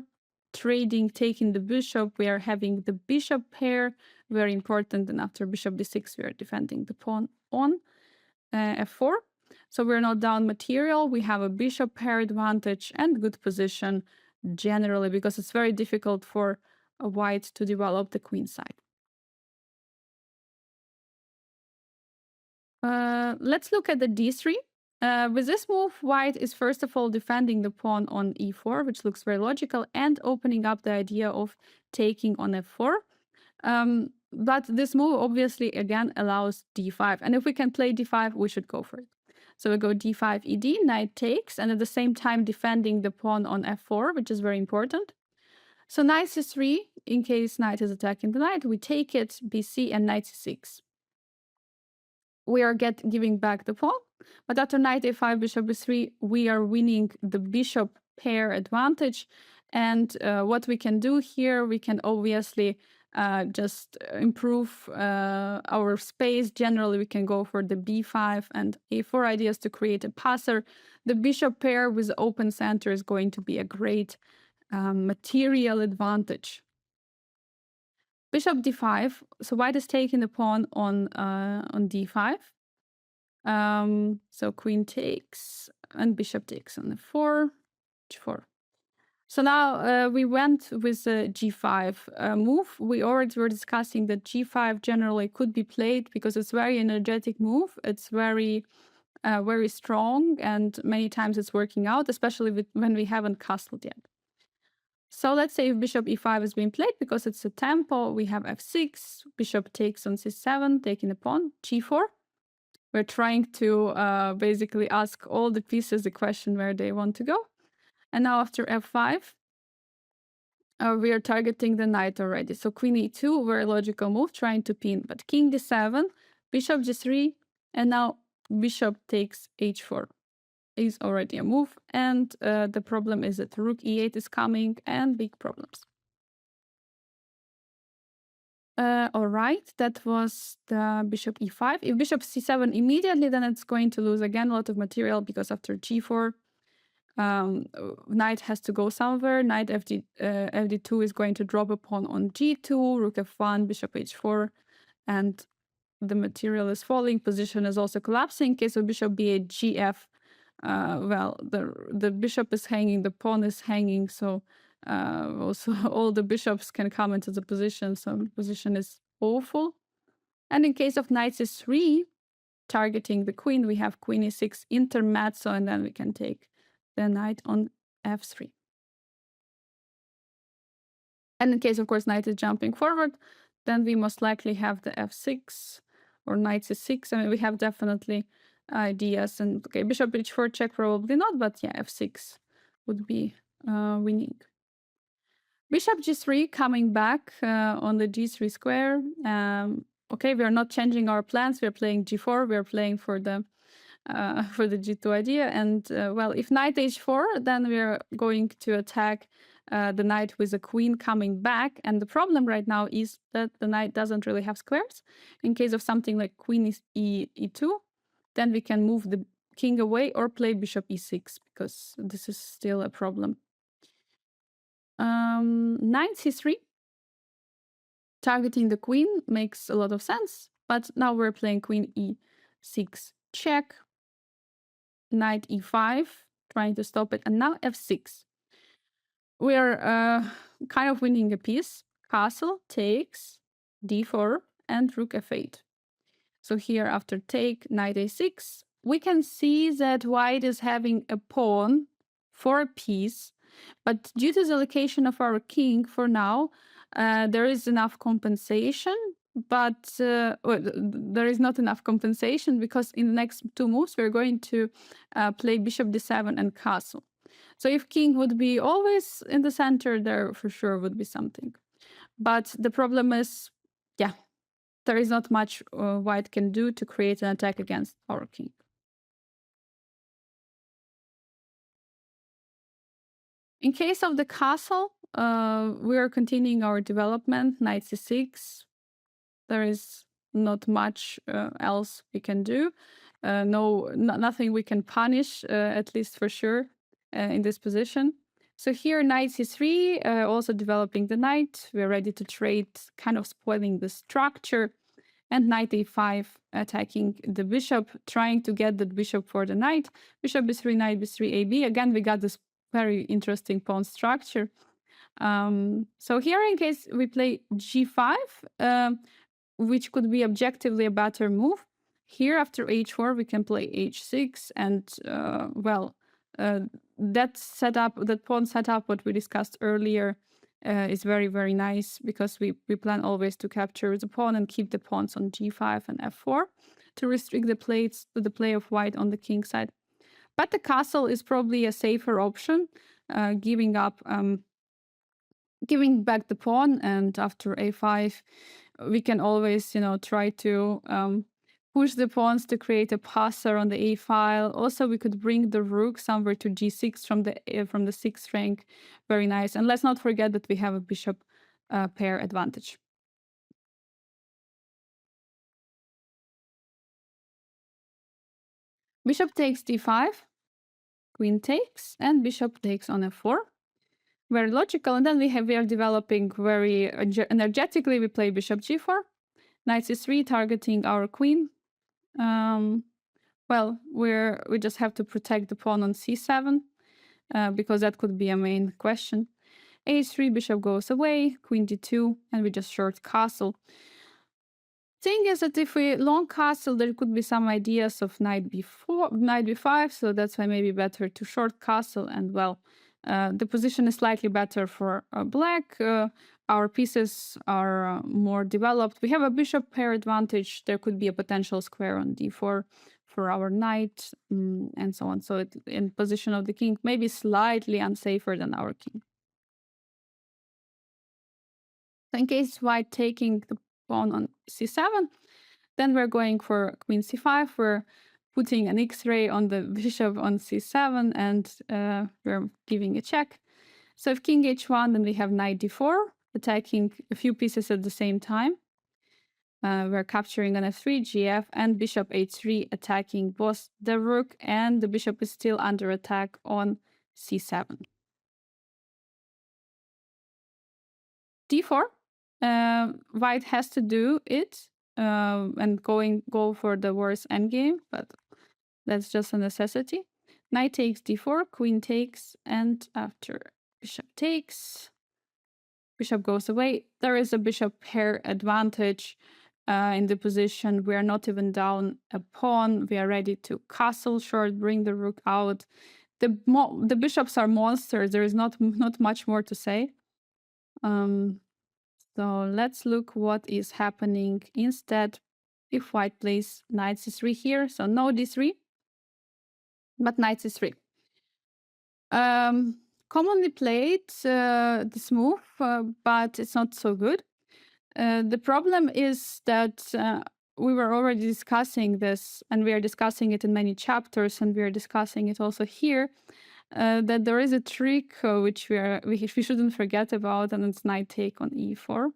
trading, taking the bishop. We are having the bishop pair, very important. And after bishop d6, we are defending the pawn on f4. So we're not down material. We have a bishop pair advantage and good position generally, because it's very difficult for a white to develop the queen side. Let's look at the d3. With this move, white is first of all defending the pawn on e4, which looks very logical, and opening up the idea of taking on f4. But this move obviously again allows d5. And if we can play d5, we should go for it. So we go d5, ed, knight takes, and at the same time defending the pawn on f4, which is very important. So knight c3, in case knight is attacking the knight, we take it, bc, and knight c6. We are giving back the pawn, but after knight a5, bishop b3, we are winning the bishop pair advantage. And what we can do here, we can obviously just improve our space. Generally, we can go for the b5 and a4 ideas to create a passer. The bishop pair with open center is going to be a great material advantage. Bishop d5. So white is taking the pawn on d5. So queen takes and bishop takes on f4, g4. So now we went with the g5 move. We already were discussing that g5 generally could be played because it's very energetic move. It's very strong, and many times it's working out, especially when we haven't castled yet. So let's say if bishop e5 is being played, because it's a tempo, we have f6, bishop takes on c7, taking the pawn, g4. We're trying to basically ask all the pieces the question where they want to go. And now after f5, we are targeting the knight already. So queen e2, very logical move, trying to pin. But king d7, bishop g3, and now bishop takes h4 is already a move. And the problem is that rook e8 is coming, and big problems. All right, that was the bishop e5. If bishop c7 immediately, then it's going to lose again a lot of material, because after g4, knight has to go somewhere. Knight fd2 is going to drop a pawn on g2, rook f1, bishop h4, and the material is falling. Position is also collapsing. In case of bishop b8, gf, well, the bishop is hanging, the pawn is hanging, so also all the bishops can come into the position, so the position is awful. And in case of knight c3, targeting the queen, we have queen e6 intermezzo, and then we can take the knight on f3. And in case, of course, knight is jumping forward, then we most likely have the f6 or knight c6. I mean, we have definitely ideas. And okay, bishop h4 check, probably not, but yeah, f6 would be winning. Bishop g3 coming back on the g3 square. Okay, we are not changing our plans. We are playing g4. We are playing for the g2 idea. And well, if knight h4, then we are going to attack the knight with a queen coming back. And the problem right now is that the knight doesn't really have squares. In case of something like queen is e2, then we can move the king away or play bishop e6, because this is still a problem. Knight c3. Targeting the queen makes a lot of sense, but now we're playing queen e6 check, knight e5, trying to stop it, and now f6. We're kind of winning a piece. Castle takes d4 and rook f8. So here after take, knight a6, we can see that white is having a pawn for a piece, but due to the location of our king for now, there is enough compensation, but well, there is not enough compensation because in the next two moves we're going to play bishop d7 and castle. So if king would be always in the center, there for sure would be something. But the problem is, yeah, there is not much white can do to create an attack against our king. In case of the castle, we are continuing our development, knight c6. There is not much else we can do. Nothing we can punish, at least for sure, in this position. So here, knight c3, also developing the knight. We're ready to trade, kind of spoiling the structure. And knight a5, attacking the bishop, trying to get the bishop for the knight. Bishop b3, knight b3, ab. Again, we got this very interesting pawn structure. So here, in case we play g5, which could be objectively a better move. Here, after h4, we can play h6, and that pawn setup, what we discussed earlier, is very, very nice because we plan always to capture the pawn and keep the pawns on g5 and f4 to restrict the plates to the play of white on the king side. But the castle is probably a safer option, giving back the pawn, and after a5, we can always, try to push the pawns to create a passer on the a file. Also, we could bring the rook somewhere to g6 from the sixth rank. Very nice. And let's not forget that we have a bishop pair advantage. Bishop takes d5, queen takes, and bishop takes on f4. Very logical. And then we are developing very energetically. We play bishop g4, knight c3, targeting our queen. Well, we just have to protect the pawn on c7, because that could be a main question. h3, bishop goes away, queen d2, and we just short castle. Thing is that if we long castle, there could be some ideas of knight b5, so that's why maybe better to short castle. And well, the position is slightly better for black. Our pieces are more developed. We have a bishop pair advantage. There could be a potential square on d4 for our knight, and so on. So in position of the king, maybe slightly unsafer than our king. So in case white taking the pawn on c7, then we're going for queen c5. We're putting an x-ray on the bishop on c7, and we're giving a check. So if king h1, then we have knight d4, attacking a few pieces at the same time. We're capturing on f3, gf, and bishop h3, attacking both the rook, and the bishop is still under attack on c7. d4. White has to do it and go for the worst endgame, but that's just a necessity. Knight takes d4, queen takes, and after bishop takes, bishop goes away. There is a bishop pair advantage in the position. We are not even down a pawn. We are ready to castle short, bring the rook out. The bishops are monsters. There is not much more to say. So let's look what is happening instead if white plays knight c3 here. So no d3, but knight c3. Commonly played this move, but it's not so good. The problem is that we were already discussing this, and we are discussing it in many chapters, and we are discussing it also here, that there is a trick which we shouldn't forget about, and it's knight take on e4.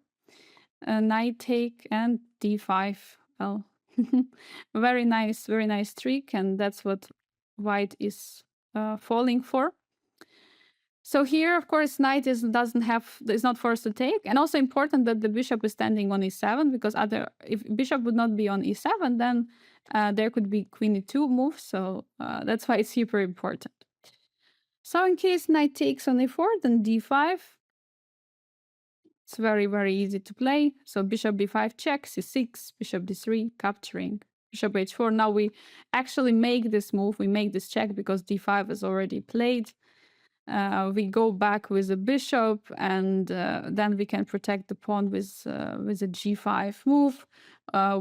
Knight take and d5. Well, very nice trick, and that's what white is falling for. So here, of course, knight is not forced to take, and also important that the bishop is standing on e7, because if bishop would not be on e7, then there could be queen e2 move. So that's why it's super important. So in case knight takes on e4, then d5. It's very, very easy to play. So bishop b5 check, c6, bishop d3, capturing, bishop h4. Now we actually make this move, we make this check because d5 is already played. We go back with a bishop, and then we can protect the pawn with a g5 move.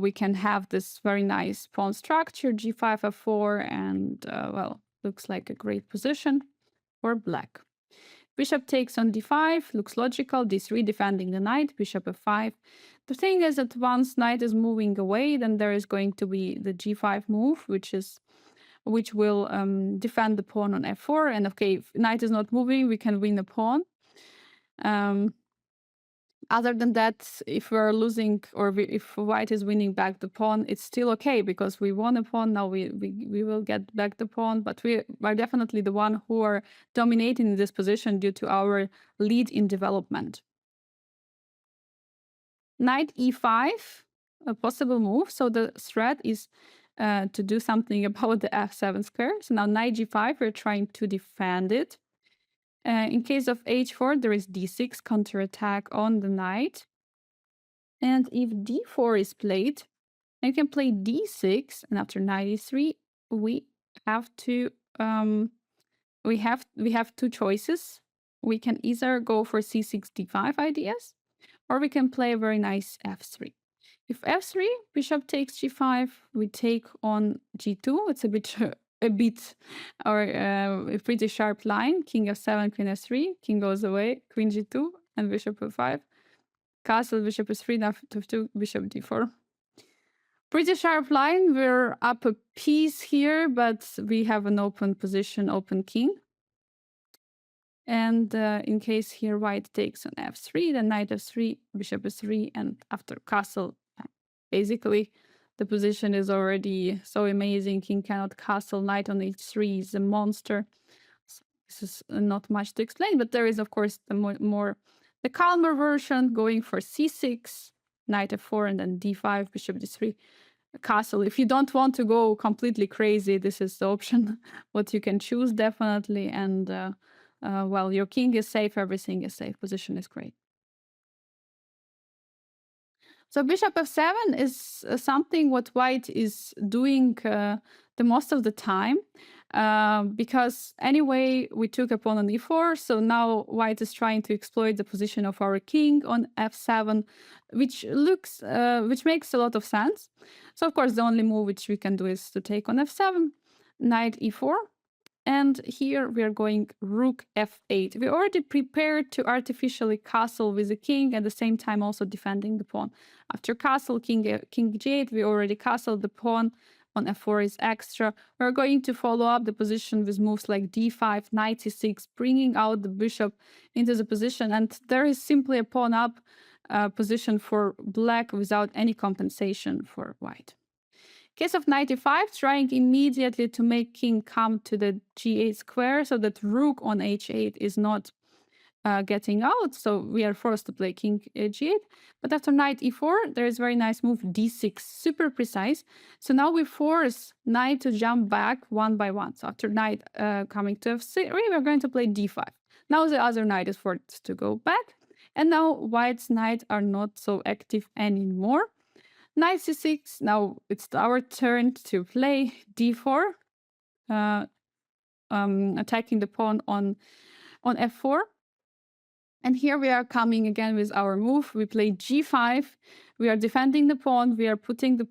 We can have this very nice pawn structure, g5, f4, and well, looks like a great position for black. Bishop takes on d5, looks logical, d3 defending the knight, bishop f5. The thing is that once knight is moving away, then there is going to be the g5 move, which will defend the pawn on f4. And okay, if knight is not moving, we can win the pawn. Other than that, if we're losing, or if white is winning back the pawn, it's still okay because we won a pawn. Now we will get back the pawn, but we are definitely the one who are dominating in this position due to our lead in development. Knight e5, a possible move. So the threat is to do something about the f7 square. So now knight g5, we're trying to defend it. In case of h4, there is d6 counterattack on the knight. And if d4 is played, you can play d6, and after knight e3, we have to we have two choices. We can either go for c6 d5 ideas, or we can play a very nice f3. If f3, bishop takes g5, we take on g2. It's a bit or a pretty sharp line. King f7, queen f3, king goes away, queen g2, and bishop f5. Castle, bishop s3, knight f2, bishop d4. Pretty sharp line. We're up a piece here, but we have an open position, open king. And in case here white takes on f3, then knight f3, bishop s3, and after castle, basically the position is already so amazing. King cannot castle, knight on h3 is a monster. So this is not much to explain, but there is, of course, the calmer version, going for c6, knight f4, and then d5, bishop d3, castle. If you don't want to go completely crazy, this is the option what you can choose, definitely. And well, your king is safe, everything is safe, position is great. So bishop f7 is something what white is doing the most of the time, because anyway we took a pawn on e4, so now white is trying to exploit the position of our king on f7, which makes a lot of sense. So of course the only move which we can do is to take on f7, knight e4. And here we are going rook f8. We already prepared to artificially castle with the king, at the same time also defending the pawn. After castle, king g8, we already castled the pawn. On f4 is extra. We're going to follow up the position with moves like d5, knight c6, bringing out the bishop into the position. And there is simply a pawn up position for black without any compensation for white. Case of knight e5, trying immediately to make king come to the g8 square so that rook on h8 is not getting out. So we are forced to play king g8. But after knight e4, there is very nice move d6, super precise. So now we force knight to jump back one by one. So after knight coming to f3, we're going to play d5. Now the other knight is forced to go back. And now white's knights are not so active anymore. Knight c6, now it's our turn to play d4, attacking the pawn on f4. And here we are coming again with our move. We play g5. We are defending the pawn. We are putting the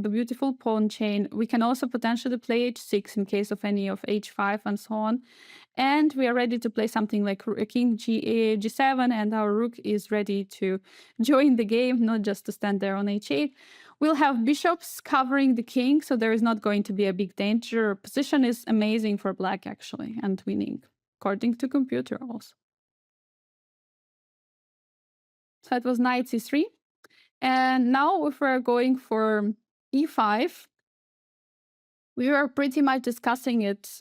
beautiful pawn chain. We can also potentially play h6 in case of any of h5 and so on. And we are ready to play something like king g7, and our rook is ready to join the game, not just to stand there on h8. We'll have bishops covering the king, so there is not going to be a big danger. Position is amazing for black, actually, and winning, according to computer also. So it was knight c3. And now if we're going for e5, We were pretty much discussing it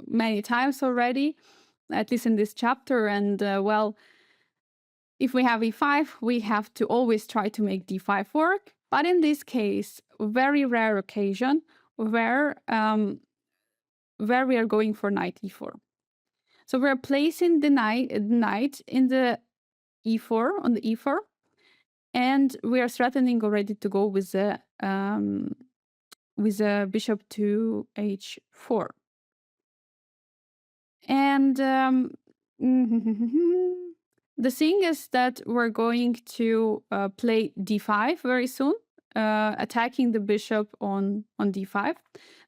many times already, at least in this chapter. And well, if we have e5, we have to always try to make d5 work. But in this case, very rare occasion where we are going for knight e4. So we're placing the knight in the e4 on the e4, and we are threatening already to go with the bishop to h4. And the thing is that we're going to play d5 very soon, attacking the bishop on d5.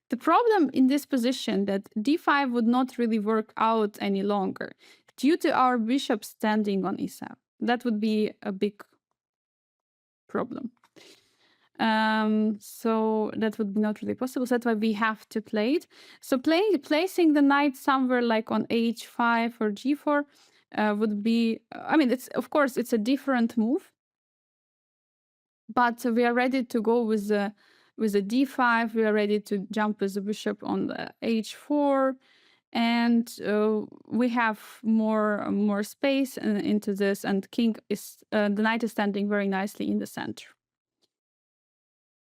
The problem in this position that d5 would not really work out any longer due to our bishop standing on e7. That would be a big problem. So that would be not really possible. So that's why we have to play it. So placing the knight somewhere like on h5 or g4 would be, I mean, it's of course it's a different move, but we are ready to go with the d5. We are ready to jump with the bishop on the h4, and we have more space into this. And the knight is standing very nicely in the center.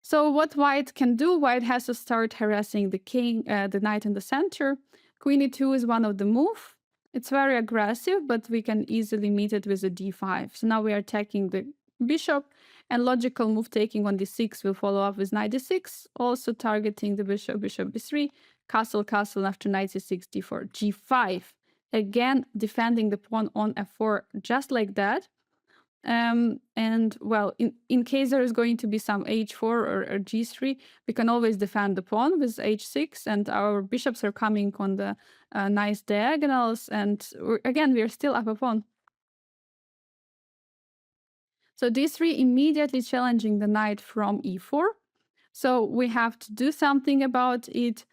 So what white can do, white has to start harassing the knight in the center. Queen e2 is one of the move. It's very aggressive, but we can easily meet it with a d5. So now we are attacking the bishop, and logical move taking on d6 will follow up with knight d6, also targeting the bishop, bishop b3, castle, castle after knight c6, d4, g5. Again, defending the pawn on f4 just like that. And well, in case there is going to be some h4 or g3, we can always defend the pawn with h6, and our bishops are coming on the nice diagonals, and again, we are still up a pawn. So d3 immediately challenging the knight from e4. So we have to do something about it.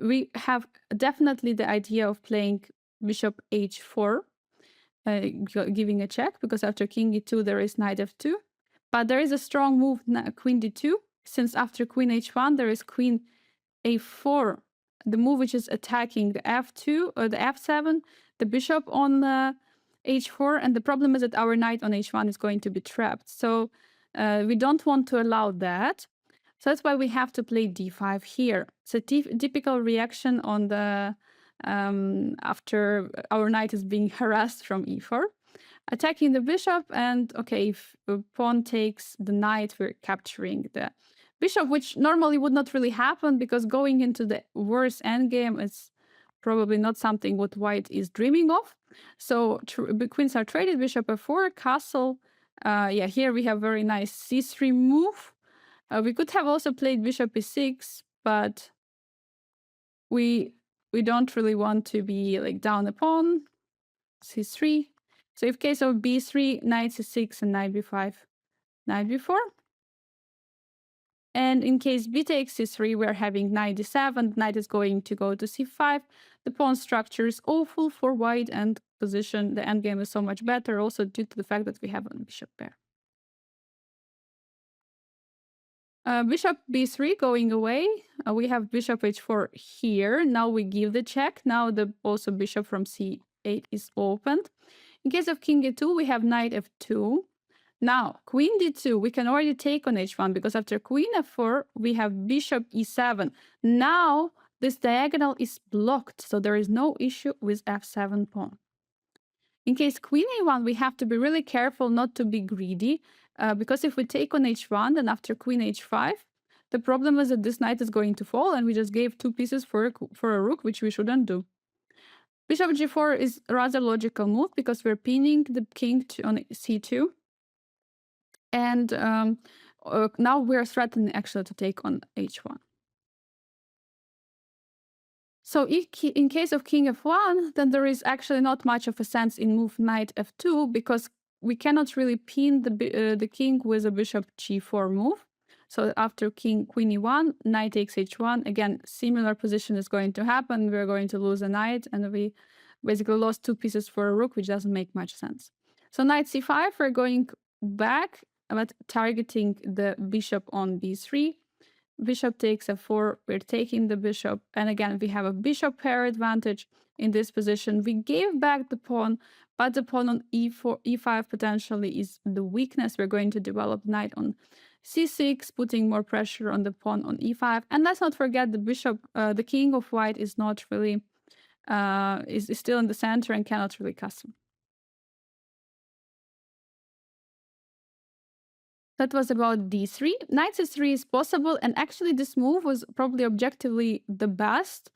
We have definitely the idea of playing bishop h4. Giving a check, because after king e2 there is knight f2, but there is a strong move, queen d2, since after queen h1 there is queen a4, the move which is attacking the f2 or the f7, the bishop on h4, and the problem is that our knight on h1 is going to be trapped. So we don't want to allow that. So that's why we have to play d5 here. It's a typical reaction on the after our knight is being harassed from e4, attacking the bishop, and okay, if a pawn takes the knight, we're capturing the bishop, which normally would not really happen, because going into the worst endgame is probably not something what white is dreaming of. So queens are traded, bishop f4, castle. Yeah, here we have very nice c3 move. We could have also played bishop e6, but we don't really want to be like down a pawn. c3. So in case of b3, knight c6 and knight b5, knight b4. And in case b takes c3, we're having knight d7, knight is going to go to c5. The pawn structure is awful for white, and position, the endgame is so much better, also due to the fact that we have a bishop pair. Bishop b3 going away. We have bishop h4 here. Now we give the check. Now the also bishop from c8 is opened. In case of king e2, we have knight f2. Now, queen d2, we can already take on h1, because after queen f4, we have bishop e7. Now, this diagonal is blocked, so there is no issue with f7 pawn. In case queen a1, we have to be really careful not to be greedy, because if we take on h1, then after queen h5, the problem is that this knight is going to fall, and we just gave 2 pieces for a rook, which we shouldn't do. Bishop g4 is a rather logical move, because we're pinning the king on c2. And now we're threatening actually to take on h1. So in case of king f1, then there is actually not much of a sense in move knight f2, because we cannot really pin the king with a bishop g4 move. So after queen e1, knight takes h1. Again, similar position is going to happen. We're going to lose a knight, and we basically lost 2 pieces for a rook, which doesn't make much sense. So knight c5, we're going back, but targeting the bishop on b3. bishop takes f4, we're taking the bishop. And again, we have a bishop pair advantage in this position. We gave back the pawn, but the pawn on e4, e5 potentially is the weakness. We're going to develop knight on c6, putting more pressure on the pawn on e5. And let's not forget the bishop, the king of white is not really, is still in the center and cannot really castle. That was about d3. Knight c3 is possible, and actually this move was probably objectively the best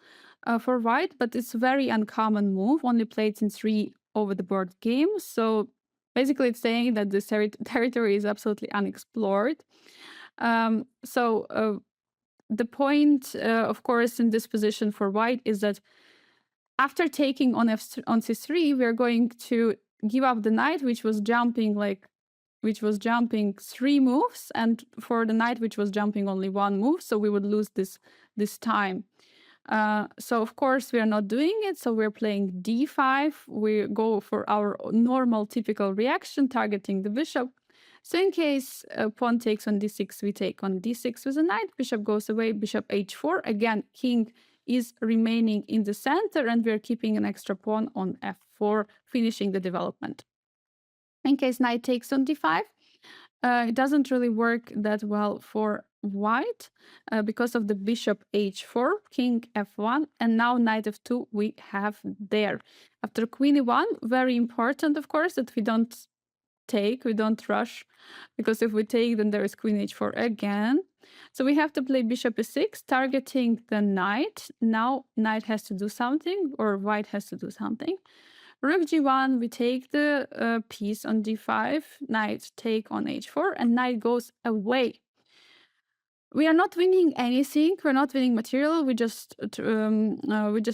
for white, but it's a very uncommon move, only played in 3 over-the-board games. So basically it's saying that this territory is absolutely unexplored. The point, of course, in this position for white is that after taking on c3, we're going to give up the knight, which was jumping 3 moves, and for the knight which was jumping only 1 move, so we would lose this time. So of course we are not doing it, so we're playing d5. We go for our normal typical reaction, targeting the bishop. So in case pawn takes on d6, we take on d6 with a knight, bishop goes away, bishop h4. Again, king is remaining in the center, and we're keeping an extra pawn on f4, finishing the development. In case knight takes on d5, it doesn't really work that well for white because of the bishop h4, king f1, and now knight f2 we have there. After queen e1, very important, of course, that we don't rush, because if we take, then there is queen h4 again. So we have to play bishop e6, targeting the knight. Now knight has to do something, or white has to do something. Rook g1, we take the piece on d5, knight take on h4, and knight goes away. We are not winning anything. We're not winning material. We just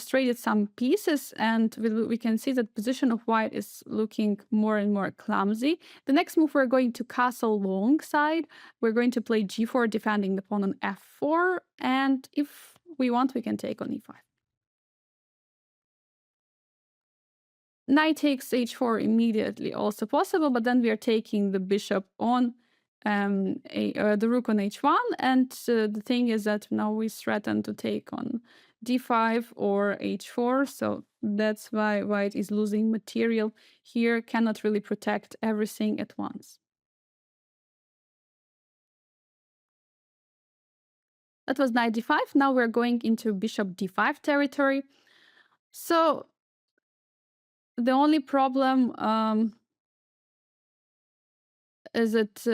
traded some pieces, and we can see that position of white is looking more and more clumsy. The next move, we're going to castle long side. We're going to play g4, defending the pawn on f4, and if we want, we can take on e5. Knight takes h4 immediately, also possible, but then we are taking the bishop on the rook on h1, and the thing is that now we threaten to take on d5 or h4, so that's why white is losing material here, cannot really protect everything at once. That was knight d5. Now we're going into bishop d5 territory. So the only problem is that,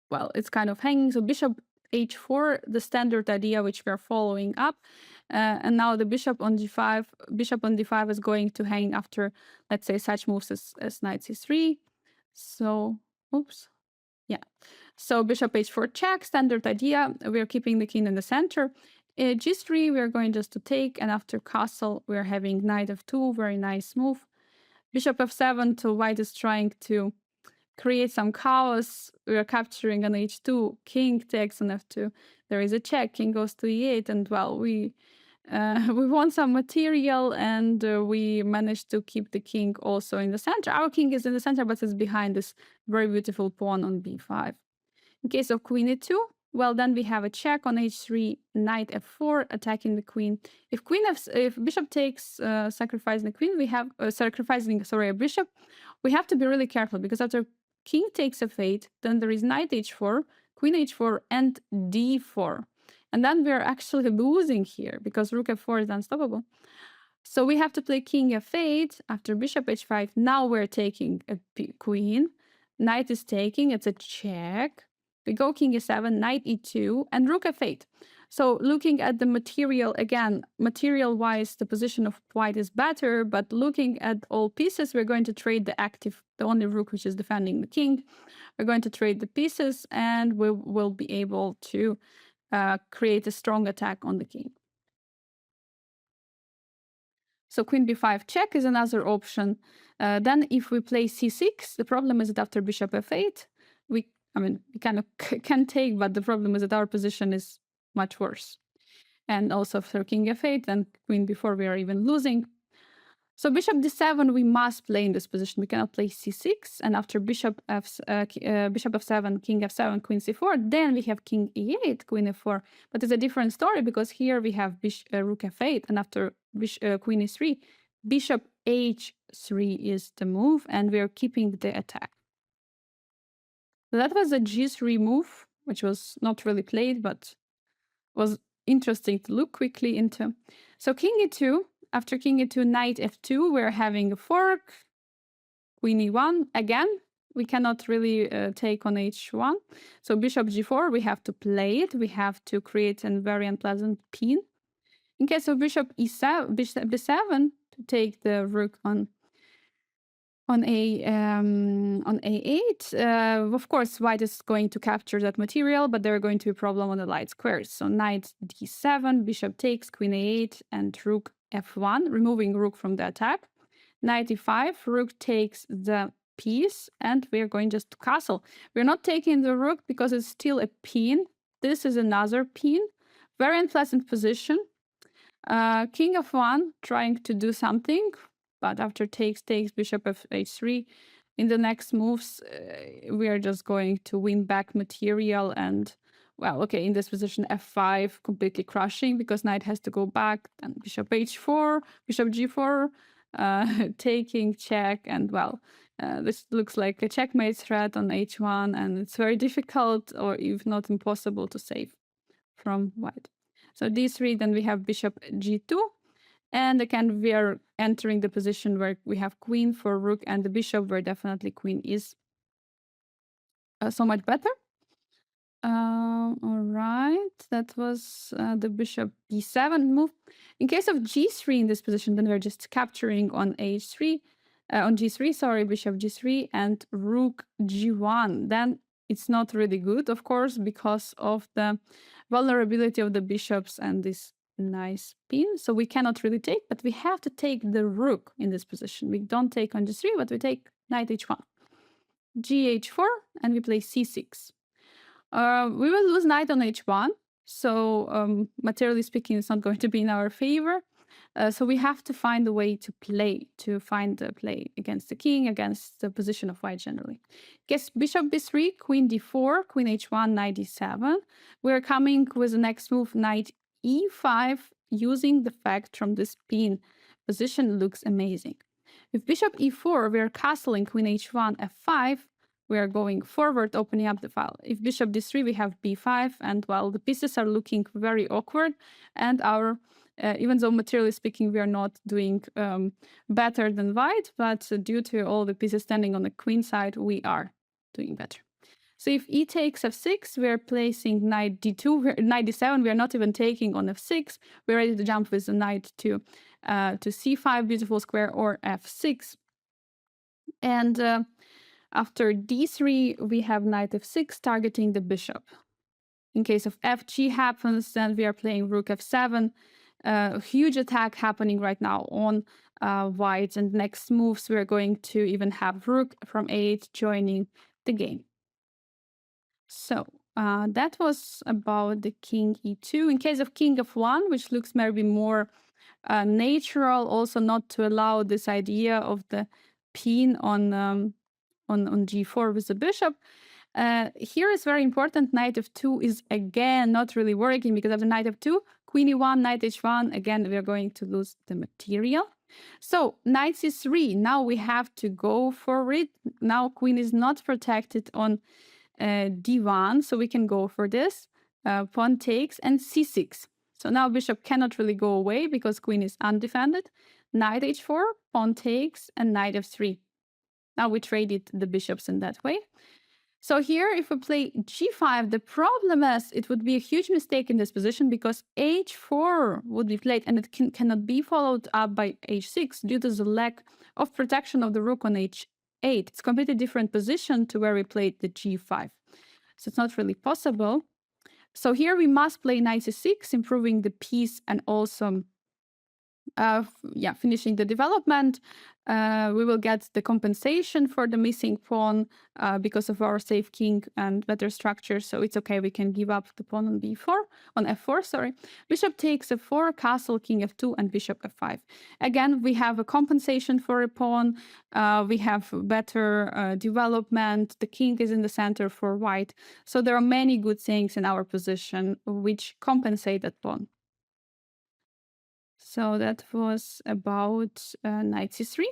well, it's kind of hanging. So bishop h4, the standard idea which we are following up. And now the bishop on d5 is going to hang after, let's say, such moves as knight c3. So, oops. Yeah. So bishop h4 check, standard idea. We're keeping the king in the center. G3, we're going just to take, and after castle, we're having knight f2, very nice move. Bishop f7, so white is trying to create some chaos. We are capturing on h2, king takes on f2. There is a check, king goes to e8, and well, we want some material, and we managed to keep the king also in the center. Our king is in the center, but it's behind this very beautiful pawn on b5. In case of queen e2, well, then we have a check on h3, knight f4, attacking the queen. If bishop takes, sacrificing the queen, we have sacrificing a bishop. We have to be really careful, because after king takes f8, then there is knight h4, queen h4, and d4. And then we're actually losing here, because rook f4 is unstoppable. So we have to play king f8 after bishop h5. Now we're taking a queen. Knight is taking, it's a check. We go king e7, knight e2, and rook f8. So looking at the material, again, material-wise, the position of white is better, but looking at all pieces, we're going to trade the only rook which is defending the king. We're going to trade the pieces, and we will be able to create a strong attack on the king. So queen b5 check is another option. Then if we play c6, the problem is that after bishop f8, we kind of can take, but the problem is that our position is much worse. And also after king f8 and queen b4, we are even losing. So bishop d7 we must play in this position. We cannot play c6, and after bishop f7, king f7, queen c4, then we have king e8, queen f4. But it's a different story because here we have rook f8, and after queen e3, bishop h3 is the move, and we are keeping the attack. So that was a g3 move, which was not really played, but was interesting to look quickly into. So king e2, after king e2, knight f2, we're having a fork, queen e1. Again, we cannot really take on h1. So bishop g4, we have to play it. We have to create a very unpleasant pin. In case of bishop e7, bishop b7, to take the rook on a8, of course, white is going to capture that material, but there are going to be a problem on the light squares. So knight d7, bishop takes, queen a8, and rook f1, removing rook from the attack. Knight e5, rook takes the piece, and we are going just to castle. We're not taking the rook because it's still a pin. This is another pin. Very unpleasant position. King f1, trying to do something, but after takes, bishop h3. In the next moves, we are just going to win back material and, well, okay, in this position, f5, completely crushing because knight has to go back, and bishop h4, bishop g4, taking, check, and, well, this looks like a checkmate threat on h1, and it's very difficult, or if not impossible, to save from white. So d3, then we have bishop g2, and again, we are entering the position where we have queen for rook and the bishop, where definitely queen is so much better. All right, that was the bishop b7 move. In case of g3 in this position, then we're just capturing on h3, on g3, sorry, bishop g3 and rook g1. Then it's not really good, of course, because of the vulnerability of the bishops and this nice pin. So we cannot really take, but we have to take the rook in this position. We don't take on g3, but we take knight h1, gh4, and we play c6. We will lose knight on h1, so materially speaking, it's not going to be in our favor. So we have to find a way to find the play against the king, against the position of white generally. Guess bishop b3, queen d4, queen h1, knight d7. We're coming with the next move, knight e5, using the fact from this pin position looks amazing. With bishop e4, we're castling queen h1, f5. We are going forward, opening up the file. If bishop d3, we have b5, and, well, the pieces are looking very awkward, and our even though materially speaking we are not doing better than white, but due to all the pieces standing on the queen side, we are doing better. So if e takes f6, we are placing knight d2, knight d7. We are not even taking on f6. We're ready to jump with the knight to c5, beautiful square, or f6. And after d3, we have knight f6 targeting the bishop. In case of fg happens, then we are playing rook f7. Huge attack happening right now on white, and next moves we're going to even have rook from a8 joining the game. So that was about the king e2. In case of king f1, which looks maybe more natural, also not to allow this idea of the pin on g4 with the bishop. Here is very important. Knight f2 is again not really working because of the knight f2, queen e1, knight h1. Again, we are going to lose the material. So knight c3. Now we have to go for it. Now queen is not protected on d1, so we can go for this. Pawn takes and c6. So now bishop cannot really go away because queen is undefended. Knight h4, pawn takes, and knight f3. Now we traded the bishops in that way. So here, if we play g5, the problem is it would be a huge mistake in this position because h4 would be played, and it cannot be followed up by h6 due to the lack of protection of the rook on h8. It's a completely different position to where we played the g5. So it's not really possible. So here we must play knight c6, improving the piece and also finishing the development. We will get the compensation for the missing pawn because of our safe king and better structure. So it's okay. We can give up the pawn on b4, on f4. Sorry. Bishop takes f4, castle, king f2, and bishop f5. Again, we have a compensation for a pawn. We have better development. The king is in the center for white. So there are many good things in our position which compensate that pawn. So that was about knight c3.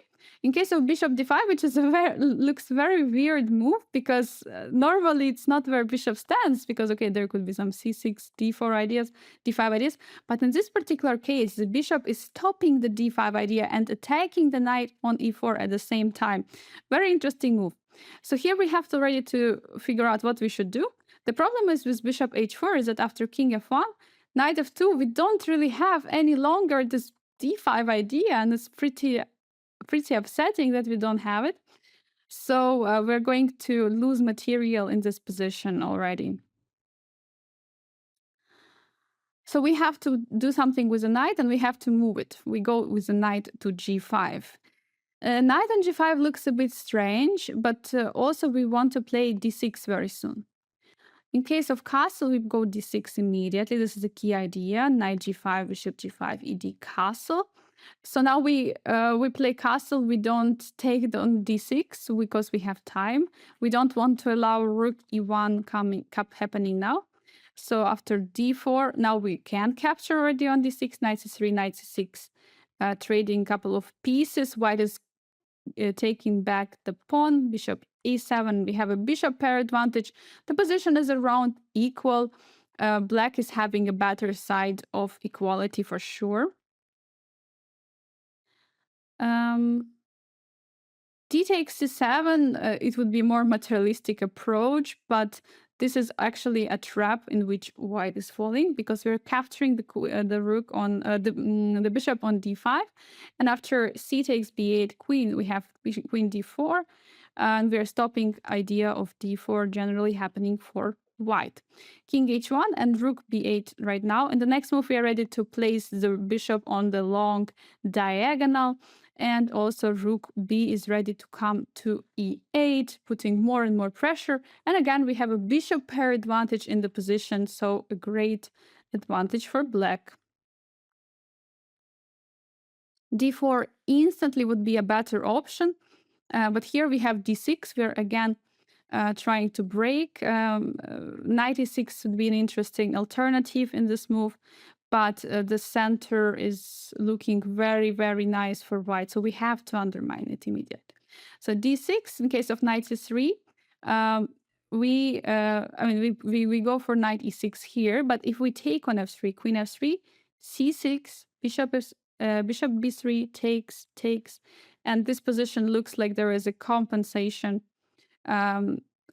In case of bishop d5, which is looks very weird move because normally it's not where bishop stands because, okay, there could be some c6, d4 ideas, d5 ideas. But in this particular case, the bishop is stopping the d5 idea and attacking the knight on e4 at the same time. Very interesting move. So here we have to ready to figure out what we should do. The problem is with bishop h4 is that after king f1, knight f2, we don't really have any longer this d5 idea, and it's pretty upsetting that we don't have it. So we're going to lose material in this position already. So we have to do something with the knight, and we have to move it. We go with the knight to g5. Knight on g5 looks a bit strange, but also we want to play d6 very soon. In case of castle, we go d6 immediately. This is a key idea. Knight g5, bishop g5, ed castle. So now we play castle. We don't take it on d6 because we have time. We don't want to allow rook e1 happening now. So after d4, now we can capture already on d6, knight c3, knight c6, trading a couple of pieces. White is taking back the pawn, bishop e7. We have a bishop pair advantage. The position is around equal. Black is having a better side of equality for sure. D takes c7, it would be more materialistic approach, but this is actually a trap in which white is falling because we're capturing the rook on the bishop on d5, and after c takes b8 queen, we have queen d4, and we're stopping idea of d4 generally happening for white. King h1 and rook b8 right now. In the next move, we are ready to place the bishop on the long diagonal. And also rook b is ready to come to e8, putting more and more pressure. And again, we have a bishop pair advantage in the position, so a great advantage for black. d4 instantly would be a better option, but here we have d6. We're again trying to break. Knight e6 would be an interesting alternative in this move. But the center is looking very, very nice for white. So we have to undermine it immediately. So d6, in case of knight c3, we go for knight e6 here. But if we take on f3, queen f3, c6, bishop b3 takes. And this position looks like there is a compensation.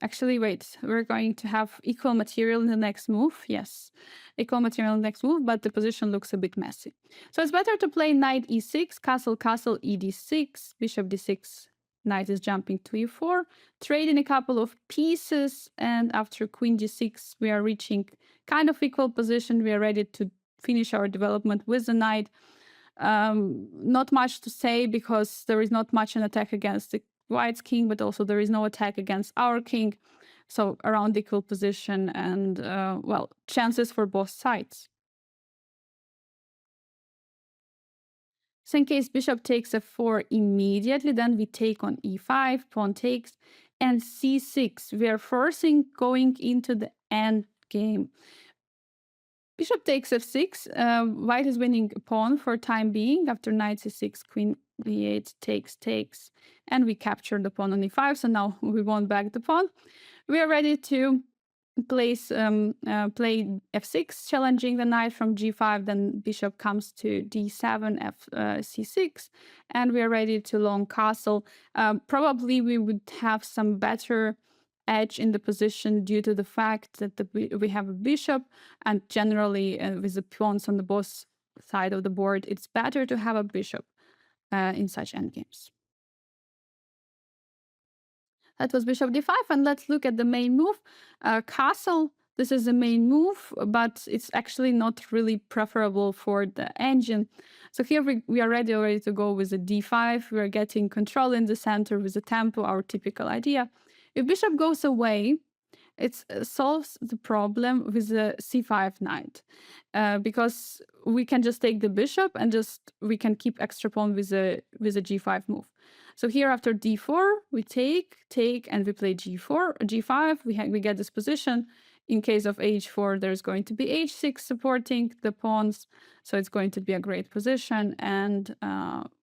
Actually, wait, we're going to have equal material in the next move. Yes, equal material in the next move, but the position looks a bit messy. So it's better to play knight e6, castle, castle, ed6, bishop d6. Knight is jumping to e4, trading a couple of pieces, and after queen g6, we are reaching kind of equal position. We are ready to finish our development with the knight. Not much to say because there is not much an attack against the white's king, but also there is no attack against our king. So around equal position and, well, chances for both sides. So in case bishop takes f4 immediately, then we take on e5, pawn takes, and c6. We are forcing going into the end game. Bishop takes f6. White is winning a pawn for time being. After knight c6, queen b8 takes, and we capture the pawn on e5. So now we won back the pawn. We are ready to play f6, challenging the knight from g5. Then bishop comes to d7, c6, and we are ready to long castle. Probably we would have some better edge in the position due to the fact that we have a bishop, and generally with the pawns on the both side of the board, it's better to have a bishop in such endgames. That was bishop d5, and let's look at the main move. Castle This is the main move, but it's actually not really preferable for the engine. So here we are ready to go with a d5. We are getting control in the center with the tempo, our typical idea. If bishop goes away, it solves the problem with the c5 knight, because we can just take the bishop and we can keep extra pawn with a g5 move. So here after d4 we take, and we play g4, g5. We get this position. In case of h4, there's going to be h6 supporting the pawns, so it's going to be a great position, and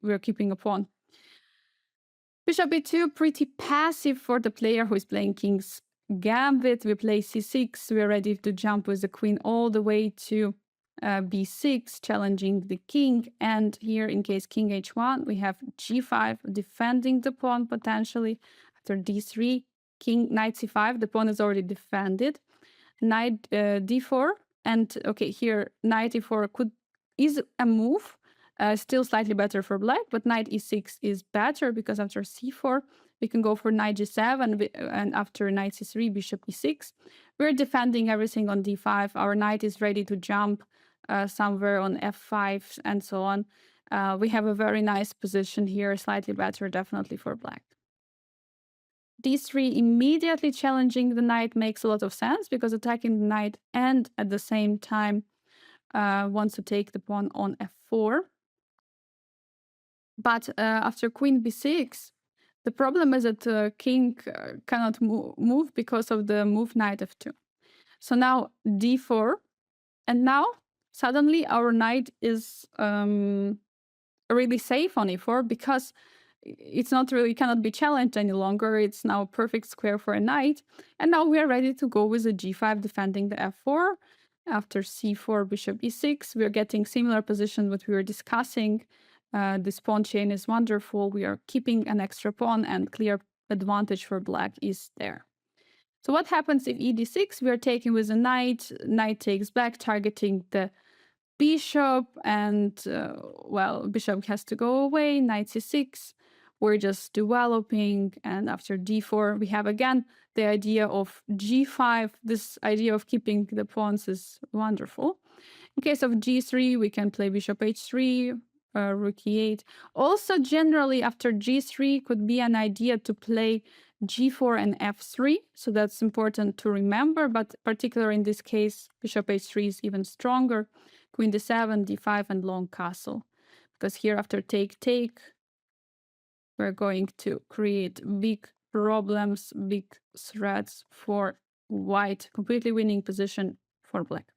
we're keeping a pawn. Bishop e2, pretty passive for the player who is playing King's Gambit. We play c6. We're ready to jump with the queen all the way to b6, challenging the king. And here, in case king h1, we have g5, defending the pawn potentially. After d3, king knight c5. The pawn is already defended. Knight d4, and okay, here knight e4 is a move. Still slightly better for black, but knight e6 is better because after c4 we can go for knight g7, and after knight c3, bishop e6. We're defending everything on d5. Our knight is ready to jump somewhere on f5 and so on. We have a very nice position here, slightly better definitely for black. d3 immediately challenging the knight makes a lot of sense because attacking the knight and at the same time wants to take the pawn on f4. But after queen b6, the problem is that king cannot move because of the move knight f2. So now d4, and now suddenly our knight is really safe on e4 because it's not really, cannot be challenged any longer. It's now a perfect square for a knight. And now we are ready to go with a g5, defending the f4. After c4, bishop e6, we are getting similar position what we were discussing. This pawn chain is wonderful. We are keeping an extra pawn, and clear advantage for black is there. So what happens if e d6? We are taking with a knight. Knight takes back, targeting the bishop, and well, bishop has to go away. Knight c6. We're just developing, and after d4, we have again the idea of g5. This idea of keeping the pawns is wonderful. In case of g3, we can play bishop h3, rook e8. Also, generally, after g3 could be an idea to play g4 and f3. So that's important to remember, but particularly in this case, bishop h3 is even stronger. Queen d7, d5, and long castle. Because here, after take, we're going to create big problems, big threats for white, completely winning position for black.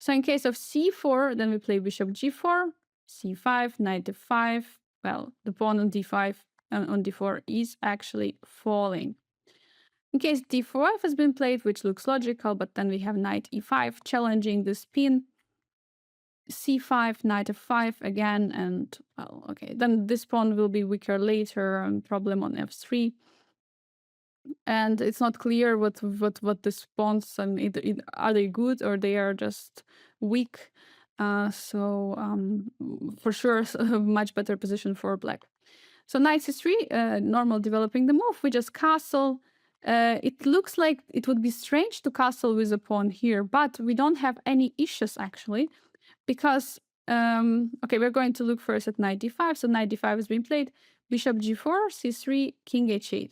So in case of c4, then we play bishop g4, c5, knight d5. Well, the pawn on d5 and on d4 is actually falling. In case d4 has been played, which looks logical, but then we have knight e5 challenging the spin. c5, knight f5 again, and well, okay, then this pawn will be weaker later, and problem on f3. And it's not clear what these pawns, and are they good or they are just weak. For sure, a much better position for black. So knight c3, normal developing the move. We just castle. It looks like it would be strange to castle with a pawn here, but we don't have any issues actually. Because, okay, we're going to look first at knight d5. So knight d5 has been played. Bishop g4, c3, king h8.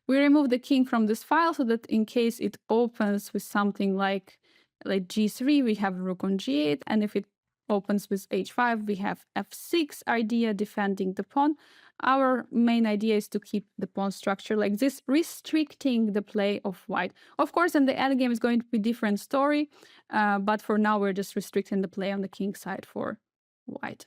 We remove the king from this file so that in case it opens with something like g3, we have rook on g8. And if it opens with h5, we have f6 idea, defending the pawn. Our main idea is to keep the pawn structure like this, restricting the play of white. Of course, in the endgame is going to be a different story, but for now we're just restricting the play on the king side for white.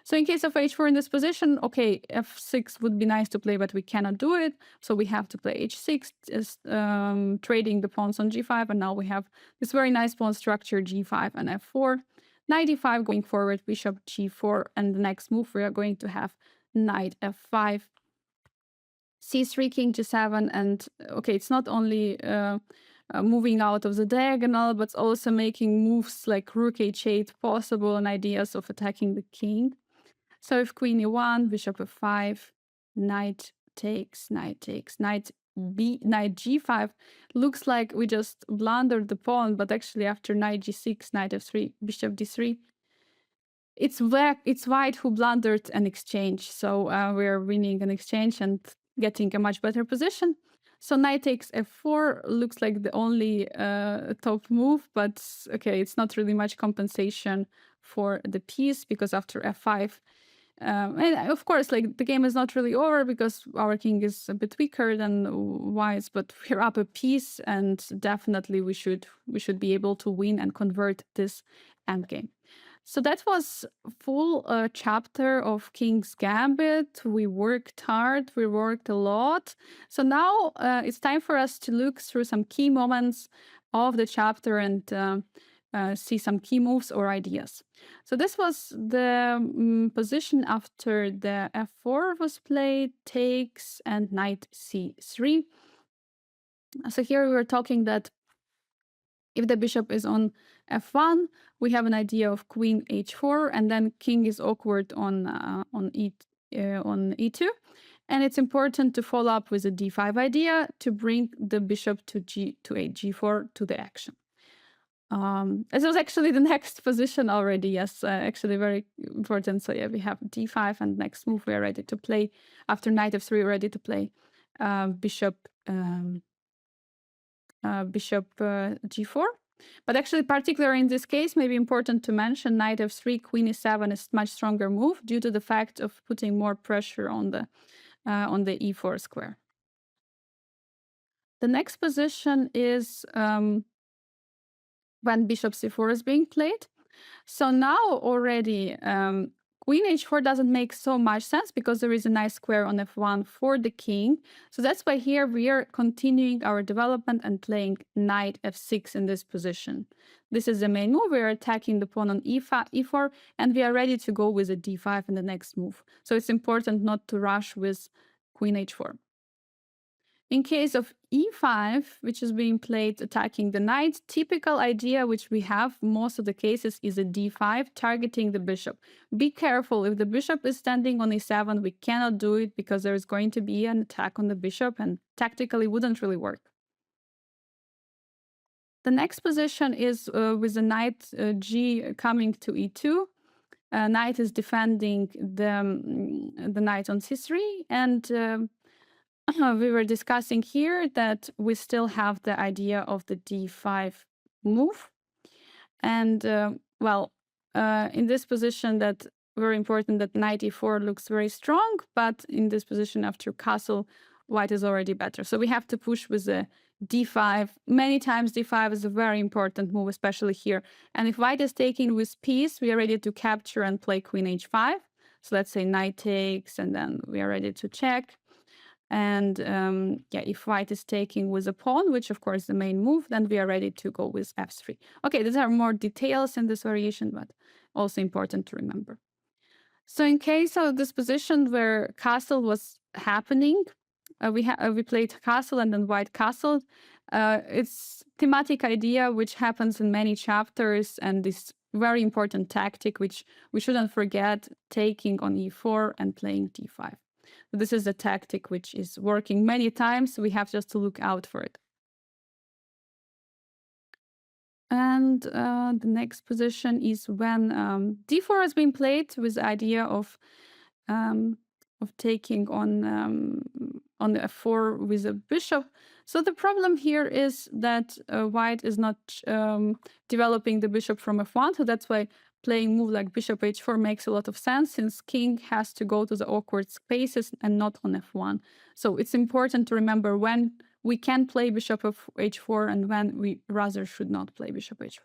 So in case of h4 in this position, okay, f6 would be nice to play, but we cannot do it. So we have to play h6, trading the pawns on g5, and now we have this very nice pawn structure, g5 and f4. Knight e5 going forward, bishop g4, and the next move we are going to have knight f5, c3, king g7, and okay, it's not only moving out of the diagonal, but also making moves like rook h8 possible and ideas of attacking the king. So if queen e1, bishop f5, knight takes, knight knight g5, looks like we just blundered the pawn, but actually after knight g6, knight f3, bishop d3, it's white who blundered an exchange. So we're winning an exchange and getting a much better position. So knight takes f4 looks like the only top move, but okay, it's not really much compensation for the piece, because after f5, and of course, like, the game is not really over because our king is a bit weaker than white's, but we're up a piece, and definitely we should be able to win and convert this endgame. So that was full chapter of King's Gambit. We worked hard, we worked a lot. So now it's time for us to look through some key moments of the chapter and see some key moves or ideas. So this was the position after the f4 was played, takes, and knight c3. So here we were talking that if the bishop is on f1, we have an idea of queen h4, and then king is awkward on e2. And it's important to follow up with a d5 idea to bring the bishop to g4 to the action. This was actually the next position already. Yes, actually very important. So yeah, we have d5, and next move we are ready to play. After knight f3, we're ready to play bishop g4. But actually, particularly in this case, maybe important to mention knight f3, queen e7 is much stronger move due to the fact of putting more pressure on the e4 square. The next position is when bishop c4 is being played. So now already queen h4 doesn't make so much sense because there is a nice square on f1 for the king. So that's why here we are continuing our development and playing knight f6 in this position. This is the main move. We are attacking the pawn on e4, and we are ready to go with a d5 in the next move. So it's important not to rush with queen h4. In case of e5, which is being played attacking the knight, typical idea which we have most of the cases is a d5 targeting the bishop. Be careful, if the bishop is standing on e7, we cannot do it because there is going to be an attack on the bishop, and tactically wouldn't really work. The next position is with the knight g coming to e2. Knight is defending the knight on c3, and we were discussing here that we still have the idea of the d5 move. And in this position, that very important that knight e4 looks very strong, but in this position after castle, white is already better. So we have to push with the d5. Many times d5 is a very important move, especially here. And if white is taking with piece, we are ready to capture and play queen h5. So let's say knight takes, and then we are ready to check. And if white is taking with a pawn, which of course is the main move, then we are ready to go with f3. Okay, these are more details in this variation, but also important to remember. So in case of this position where castle was happening, we played castle and then white castle. It's thematic idea which happens in many chapters, and this very important tactic which we shouldn't forget, taking on e4 and playing d5. This is a tactic which is working many times. We have just to look out for it. And the next position is when d4 has been played with the idea of taking on the f4 with a bishop. So the problem here is that white is not developing the bishop from f1, so that's why playing move like bishop h4 makes a lot of sense, since king has to go to the awkward spaces and not on f1. So it's important to remember when we can play bishop of h4 and when we rather should not play bishop h4.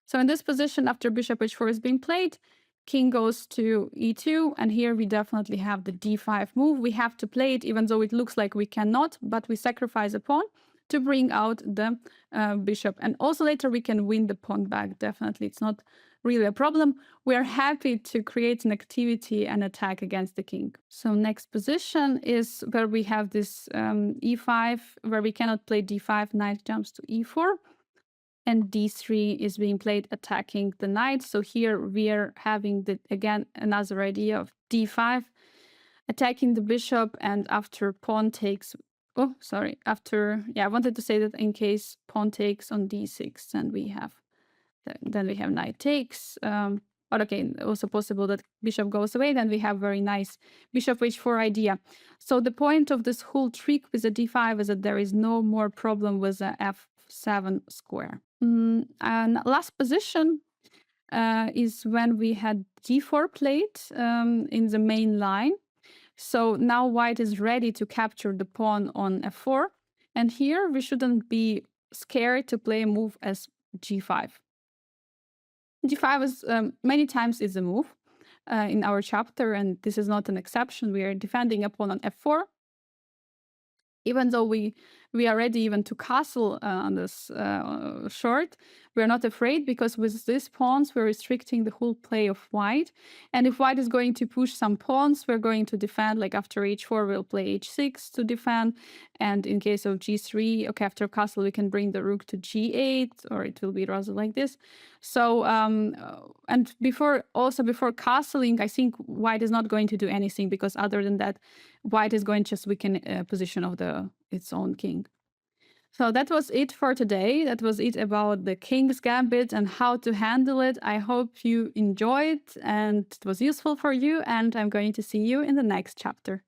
So in this position, after bishop h4 is being played, king goes to e2, and here we definitely have the d5 move. We have to play it even though it looks like we cannot, but we sacrifice a pawn to bring out the bishop. And also later we can win the pawn back, definitely. It's not really a problem. We are happy to create an activity and attack against the king. So next position is where we have this e5, where we cannot play d5, knight jumps to e4. And d3 is being played attacking the knight. So here we are having, again, another idea of d5, attacking the bishop, and after pawn takes, Oh, sorry. After, yeah, I wanted to say that in case pawn takes on d6, then we have knight takes. But okay, also possible that bishop goes away. Then we have very nice bishop h4 idea. So the point of this whole trick with the d5 is that there is no more problem with the f7 square. And last position is when we had d4 played in the main line. So now white is ready to capture the pawn on f4. And here we shouldn't be scared to play a move as g5. G5 is many times is a move in our chapter, and this is not an exception. We are defending a pawn on f4, even though we are ready even to castle on this short. We're not afraid, because with these pawns we're restricting the whole play of white. And if white is going to push some pawns, we're going to defend. Like after h4 we'll play h6 to defend, and in case of g3, okay, after castle we can bring the rook to g8, or it will be rather like this. So and before castling, I think white is not going to do anything, because other than that white is going to just weaken position of its own king. So that was it for today. That was it about the King's Gambit and how to handle it. I hope you enjoyed and it was useful for you, and I'm going to see you in the next chapter.